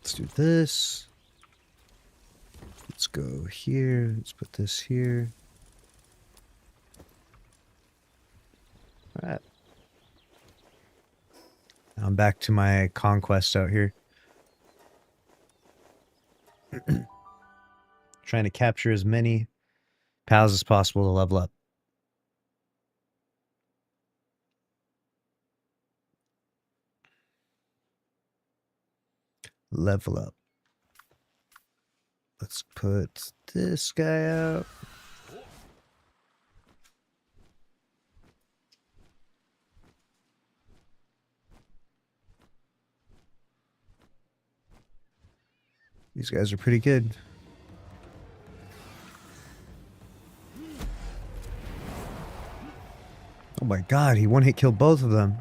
Let's do this. Let's go here. Let's put this here. All right. Now I'm back to my conquest out here. Trying to capture as many pals as possible to level up. Level up. Let's put this guy out. These guys are pretty good. Oh my god, he one hit killed both of them.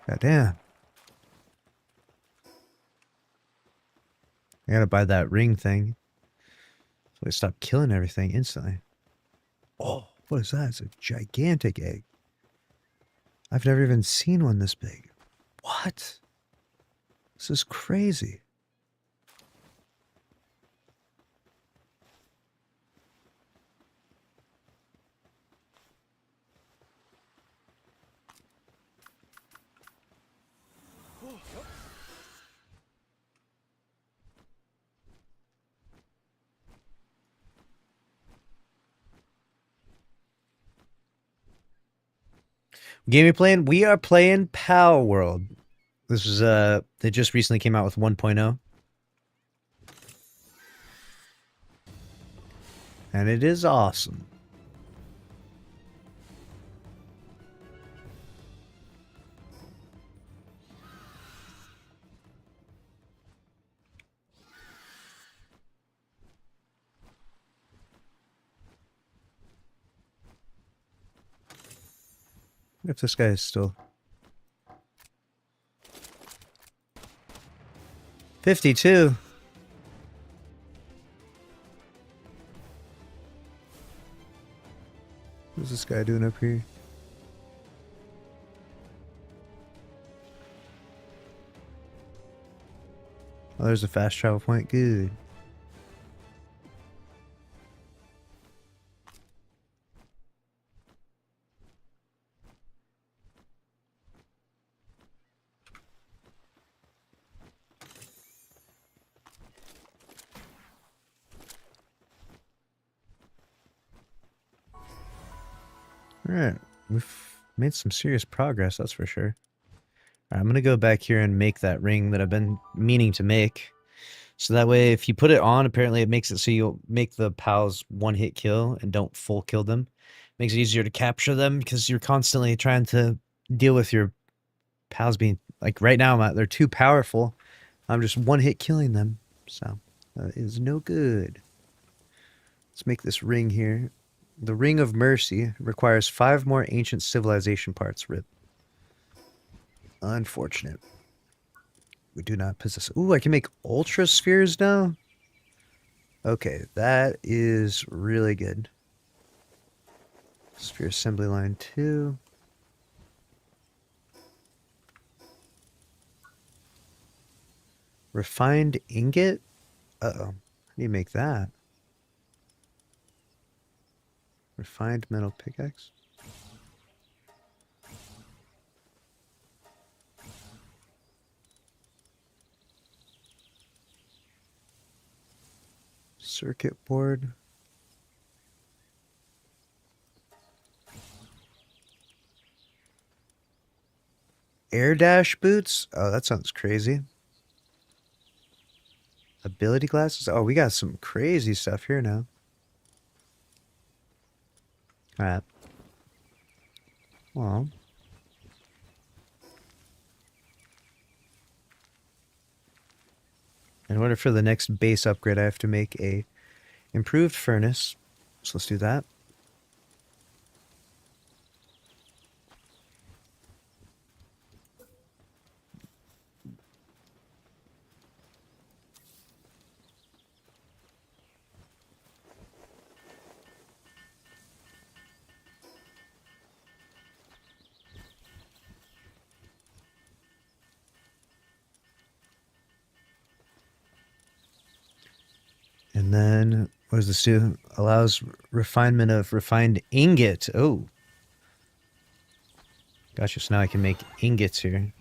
God damn. I gotta buy that ring thing. So I stop killing everything instantly. Oh, what is that? It's a gigantic egg. I've never even seen one this big. What? This is crazy. Game we playing? We are playing Power World. This was they just recently came out with 1.0. And it is awesome. What if this guy is still 52? What's this guy doing up here? Oh, there's a fast travel point. Good. Alright. we've made some serious progress, that's for sure. All right, I'm going to go back here and make that ring that I've been meaning to make. So that way, if you put it on, apparently it makes it so you'll make the pals one-hit kill and don't full kill them. Makes it easier to capture them because you're constantly trying to deal with your pals being... Like, right now, they're too powerful. I'm just one-hit killing them. So, that is no good. Let's make this ring here. The Ring of Mercy requires 5 more ancient civilization parts. Rip. Unfortunate. We do not possess... Ooh, I can make ultra spheres now? Okay, that is really good. Sphere assembly line 2. Refined ingot? Uh-oh. How do you make that? Refined metal pickaxe? Circuit board. Air dash boots? Oh, that sounds crazy. Ability glasses? Oh, we got some crazy stuff here now. Alright. Well. In order for the next base upgrade, I have to make a improved furnace. So let's do that. And then, what does this do? Allows refinement of refined ingot. Oh. Gotcha, so now I can make ingots here.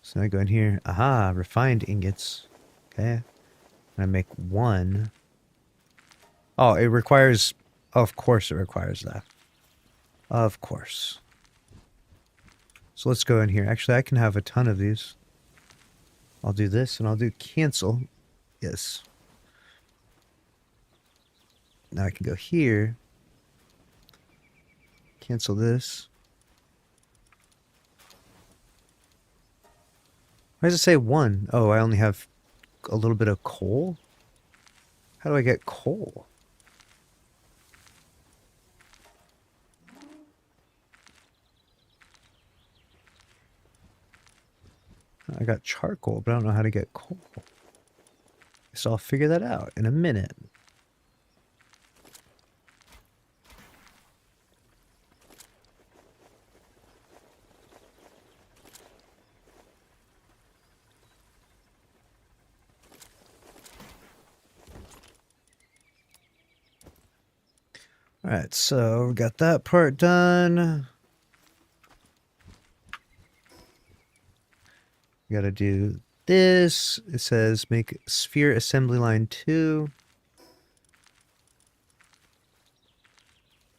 So now I go in here. Aha, refined ingots. Okay. And I make 1. Oh, it requires... Of course it requires that. Of course. So let's go in here. Actually, I can have a ton of these. I'll do this, and I'll do cancel. Yes. Now I can go here. Cancel this. Why does it say 1? Oh, I only have a little bit of coal? How do I get coal? I got charcoal, but I don't know how to get coal. So I'll figure that out in a minute. Alright, so we got that part done. We gotta do this. It says make sphere assembly line 2.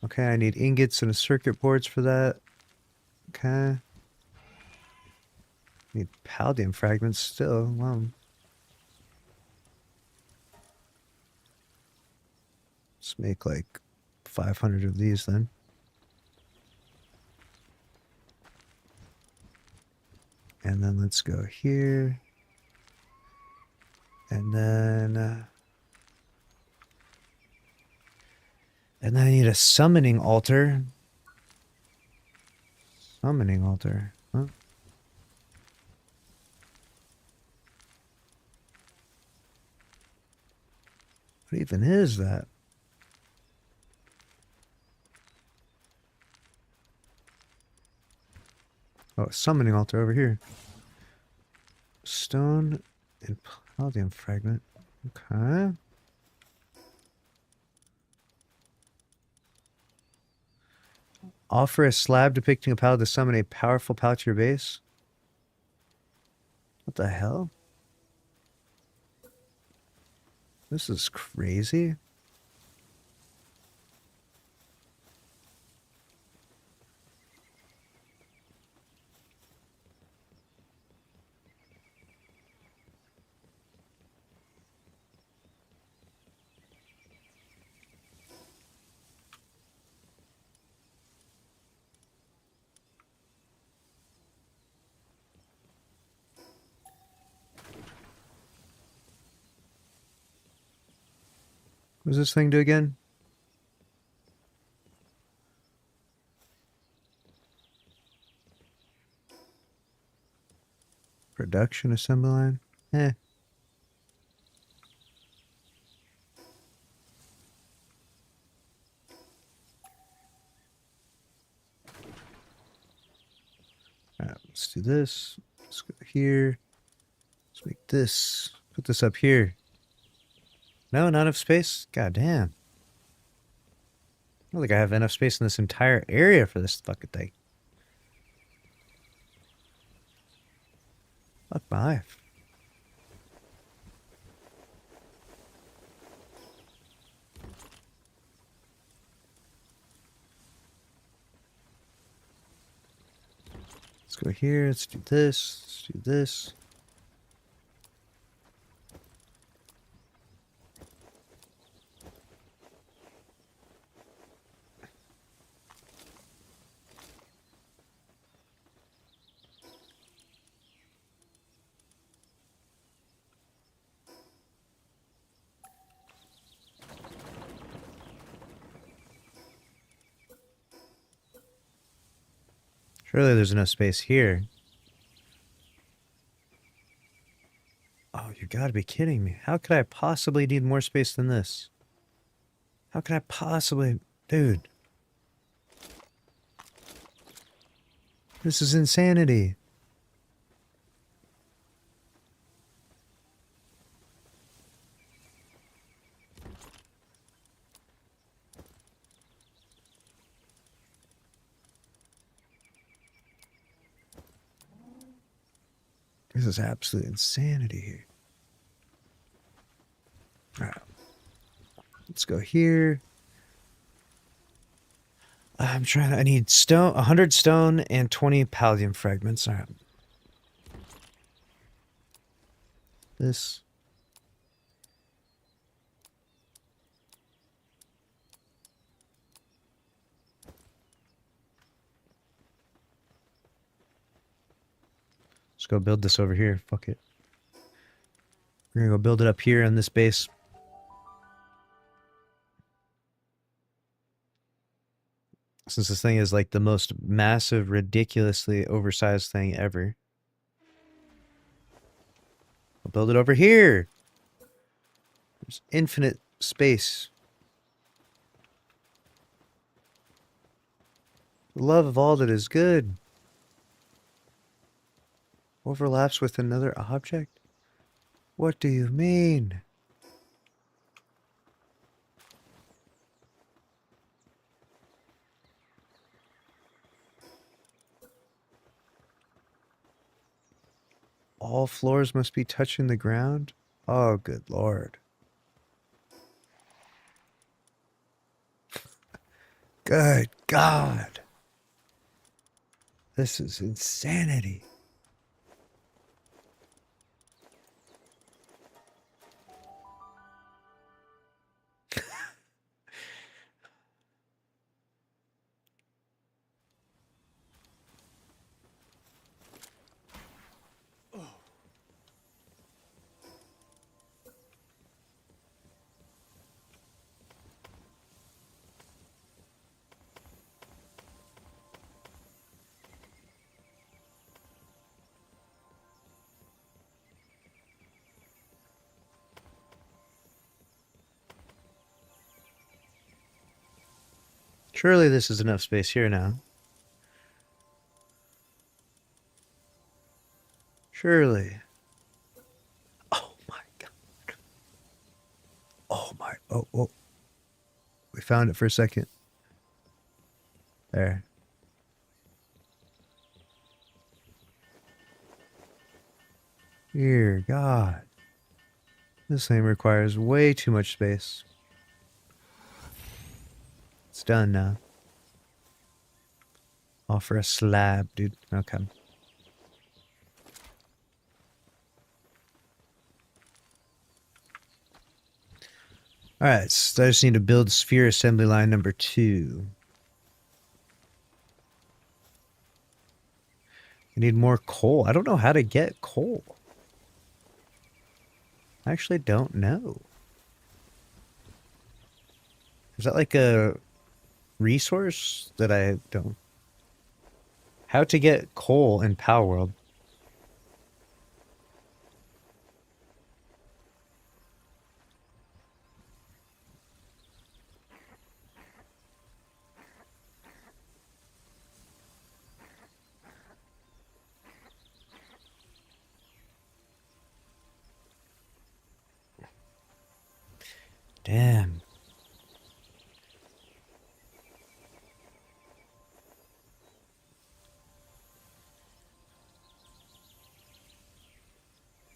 Okay, I need ingots and circuit boards for that. Okay. Need palladium fragments still. Wow. Let's make like 500 of these then. And then let's go here. And then I need a summoning altar. Summoning altar. Huh? What even is that? Oh, a summoning altar over here. Stone and palladium fragment. Okay. Offer a slab depicting a pal to summon a powerful pal to your base. What the hell? This is crazy. What does this thing do again? Production assembly line? Eh. Alright, let's do this. Let's go here. Let's make this. Put this up here. No, not enough space? God damn. I don't think I have enough space in this entire area for this fucking thing. Fuck my life. Let's go here. Let's do this. Let's do this. Surely there's enough space here. Oh, you gotta be kidding me. How could I possibly need more space than this? How could I possibly... Dude. This is insanity. This is absolute insanity here. Alright. Let's go here. I'm trying to... I need stone, 100 stone and 20 palladium fragments. Alright. This. Let's go build this over here. Fuck it. We're gonna go build it up here on this base. Since this thing is like the most massive, ridiculously oversized thing ever. I'll build it over here. There's infinite space. The love of all that is good. Overlaps with another object? What do you mean? All floors must be touching the ground? Oh, good lord. Good God. This is insanity. Surely this is enough space here now. Surely. Oh my God. Oh my. Oh, oh. We found it for a second. There. Dear God. This thing requires way too much space. It's done now. Offer a slab, dude. Okay. Alright, so I just need to build sphere assembly line number 2. I need more coal. I don't know how to get coal. I actually don't know. Is that like a resource that I don't... How to get coal in Power World? Damn.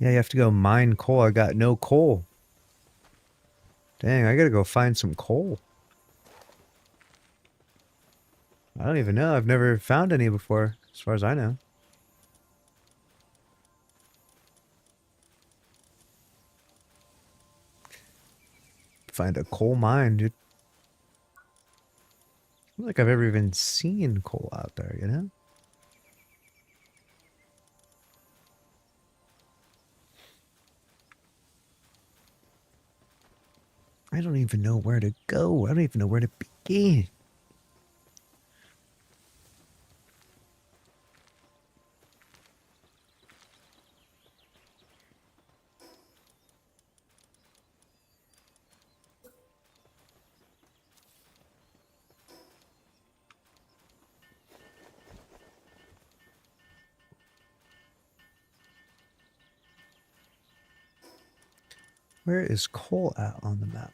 Yeah, you have to go mine coal. I got no coal. Dang, I gotta go find some coal. I don't even know. I've never found any before, as far as I know. Find a coal mine, dude. I don't think I've ever even seen coal out there, you know? I don't even know where to go. I don't even know where to begin. Where is coal at on the map?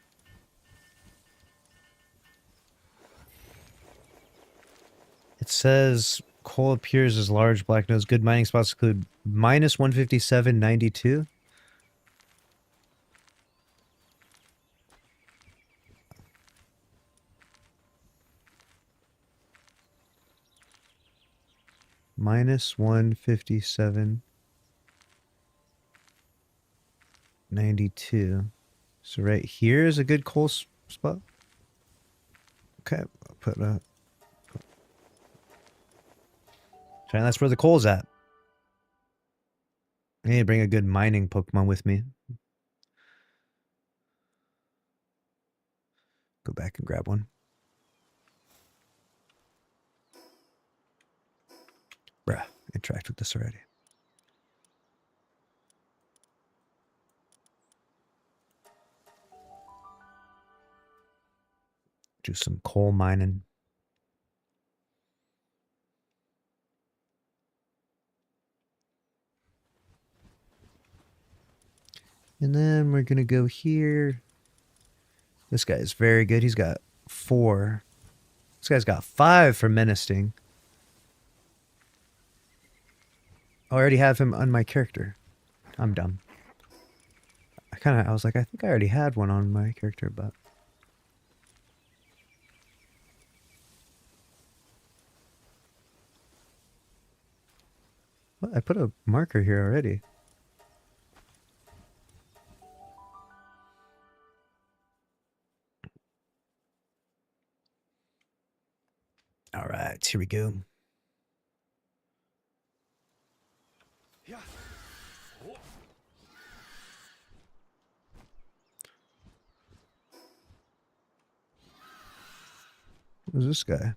It says coal appears as large black nodes. Good mining spots include minus 157.92. Minus 157.92. So right here is a good coal spot. Okay, I'll put a... And that's where the coal's at. I need to bring a good mining Pokemon with me. Go back and grab one. Bruh, interact with this already. Do some coal mining. And then we're gonna go here. This guy is very good. He's got 4. This guy's got 5 for menacing. I already have him on my character. I'm dumb. I was like, I think I already had one on my character, but... What? I put a marker here already. All right, here we go. Who's this guy?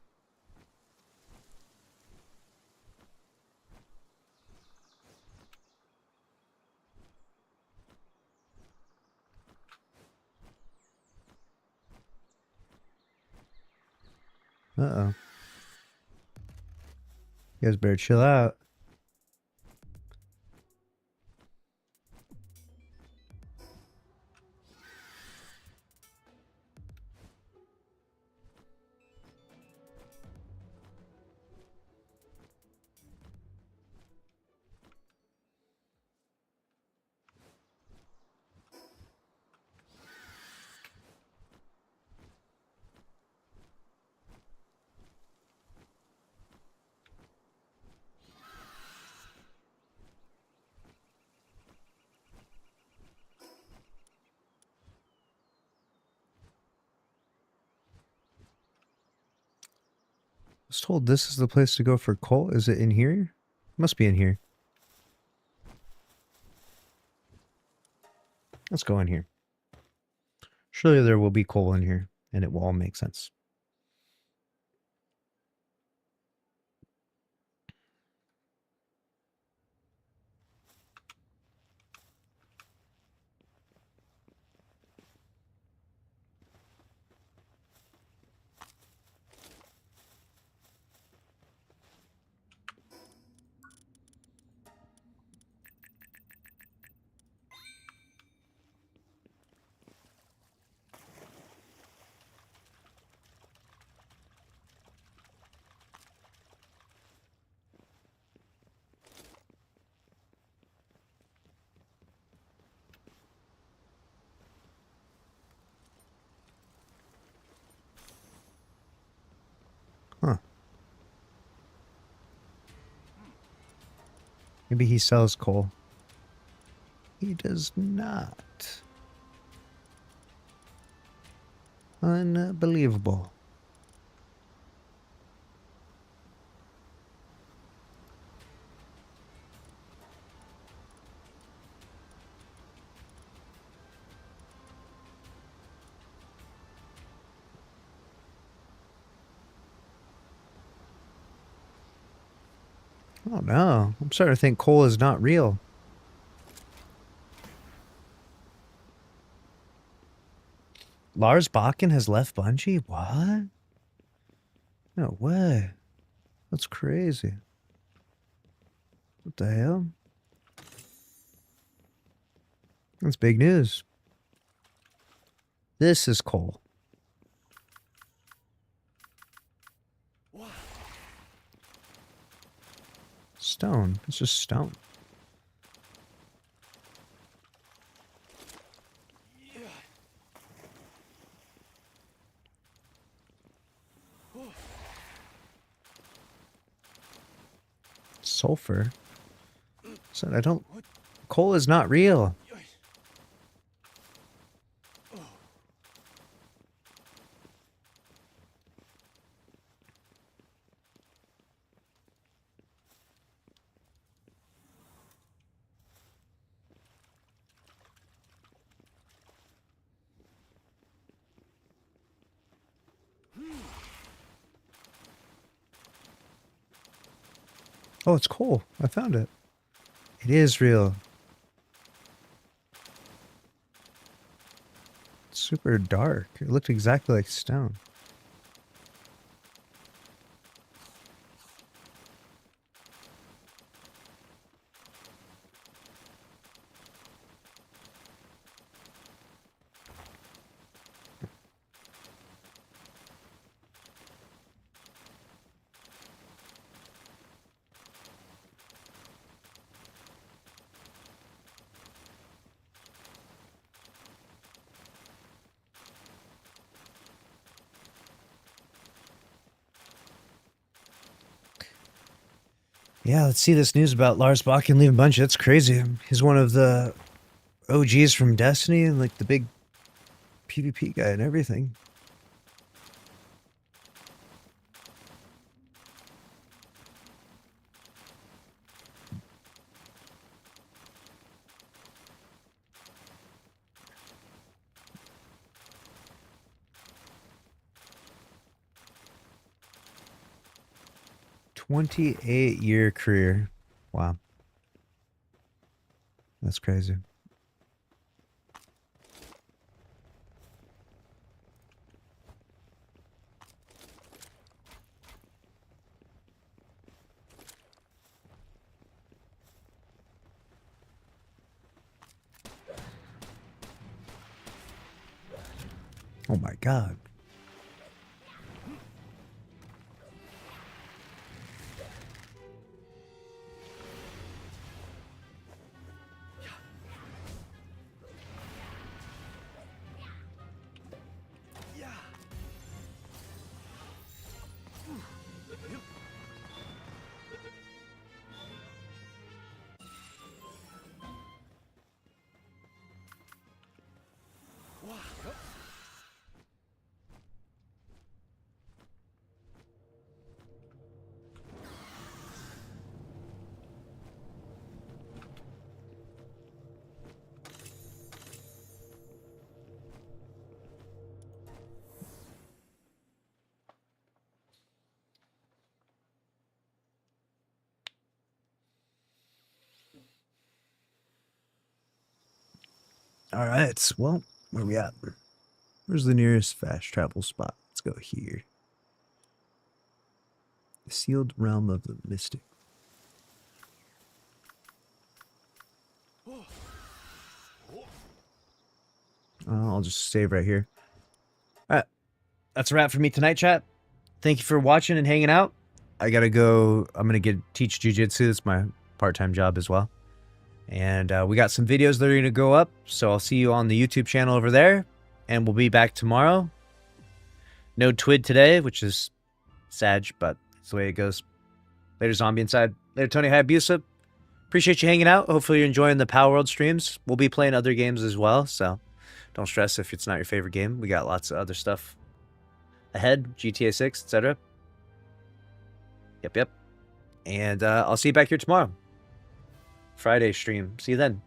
Uh-oh. You guys better chill out. I was told this is the place to go for coal. Is it in here? Must be in here. Let's go in here. Surely there will be coal in here. and it will all make sense. Huh. Maybe he sells coal. He does not. Unbelievable. Oh no, I'm starting to think coal is not real. Lars Bakken has left Bungie? What? No way. That's crazy. What the hell? That's big news. This is coal. Stone. It's just stone. Sulfur? Said I don't... Coal is not real. Oh, it's coal. I found it. It is real. It's super dark. It looked exactly like stone. Yeah, let's see this news about Lars Bakken leaving Bungie. That's crazy. He's one of the OGs from Destiny and like the big PvP guy and everything. "28-year career." Wow. That's crazy. Oh my god. All right. Well, where we at? Where's the nearest fast travel spot? Let's go here. The sealed realm of the mystic. I'll just save right here. That's a wrap for me tonight, chat. Thank you for watching and hanging out. I gotta go. I'm gonna teach jujitsu. It's my part-time job as well. And we got some videos that are going to go up. So I'll see you on the YouTube channel over there. And we'll be back tomorrow. No Twid today, which is sad, but it's the way it goes. Later, Zombie Inside. Later, Tony Hayabusa. Appreciate you hanging out. Hopefully you're enjoying the Power World streams. We'll be playing other games as well. So don't stress if it's not your favorite game. We got lots of other stuff ahead. GTA 6, etc. Yep. And I'll see you back here tomorrow. Friday stream. See you then.